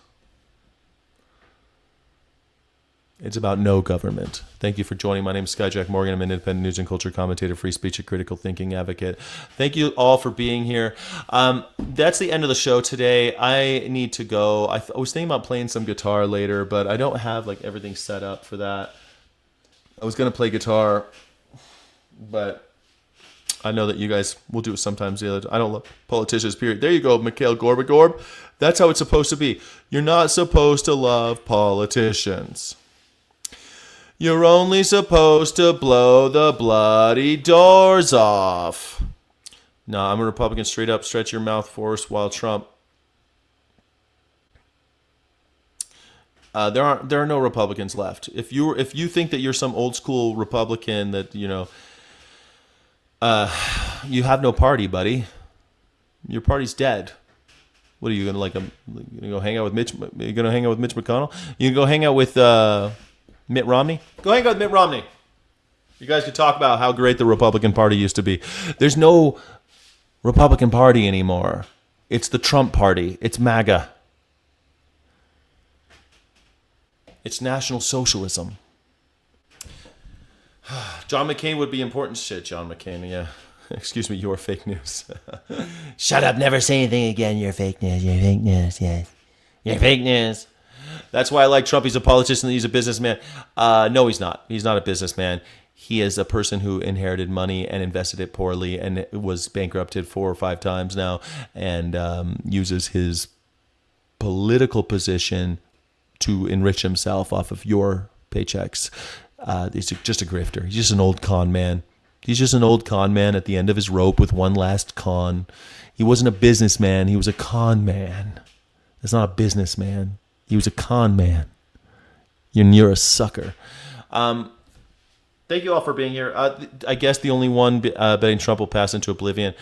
It's about no government. Thank you for joining. My name is Skyjack Morgan. I'm an independent news and culture commentator, free speech and critical thinking advocate. Thank you all for being here. That's the end of the show today. I need to go. I was thinking about playing some guitar later, but I don't have like everything set up for that. I was going to play guitar, but I know that you guys will do it sometimes. I don't love politicians, period. There you go, Mikhail Gorbachev. That's how it's supposed to be. You're not supposed to love politicians. You're only supposed to blow the bloody doors off. No, I'm a Republican. Straight up, stretch your mouth force while Trump. There are no Republicans left. If you think that you're some old school Republican that you have no party, buddy. Your party's dead. What are you gonna you gonna go hang out with Mitch? You gonna hang out with Mitch McConnell? You can go hang out with Mitt Romney? Go hang out with Mitt Romney. You guys could talk about how great the Republican Party used to be. There's no Republican Party anymore. It's the Trump Party. It's MAGA. It's National Socialism. John McCain would be important shit, John McCain, yeah. Excuse me, you're fake news. Shut up, never say anything again. You're fake news, yes. You're fake news. That's why I like Trump. He's a politician. He's a businessman. No, he's not. He's not a businessman. He is a person who inherited money and invested it poorly and was bankrupted 4 or 5 times now and uses his political position to enrich himself off of your paychecks. He's just a grifter. He's just an old con man. He's just an old con man at the end of his rope with one last con. He wasn't a businessman. He was a con man. That's not a businessman. He was a con man. You're a sucker. Thank you all for being here. I guess the only one betting Trump will pass into oblivion.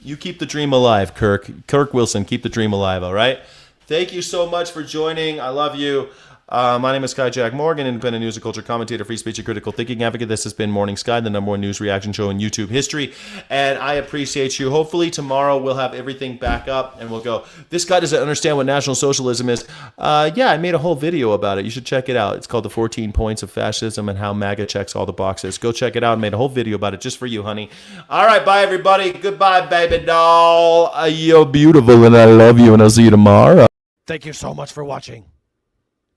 You keep the dream alive, Kirk. Kirk Wilson, keep the dream alive, all right? Thank you so much for joining. I love you. My name is Skyjack Morgan, independent news and culture commentator, free speech and critical thinking advocate. This has been Morning Sky, the #1 news reaction show in YouTube history, and I appreciate you. Hopefully tomorrow we'll have everything back up, and we'll go, this guy doesn't understand what National Socialism is. Yeah, I made a whole video about it. You should check it out. It's called The 14 Points of Fascism and How MAGA Checks All the Boxes. Go check it out. I made a whole video about it just for you, honey. All right, bye, everybody. Goodbye, baby doll. You're beautiful, and I love you, and I'll see you tomorrow. Thank you so much for watching.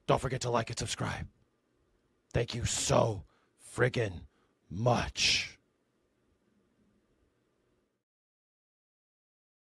Don't forget to like and subscribe. Thank you so friggin' much.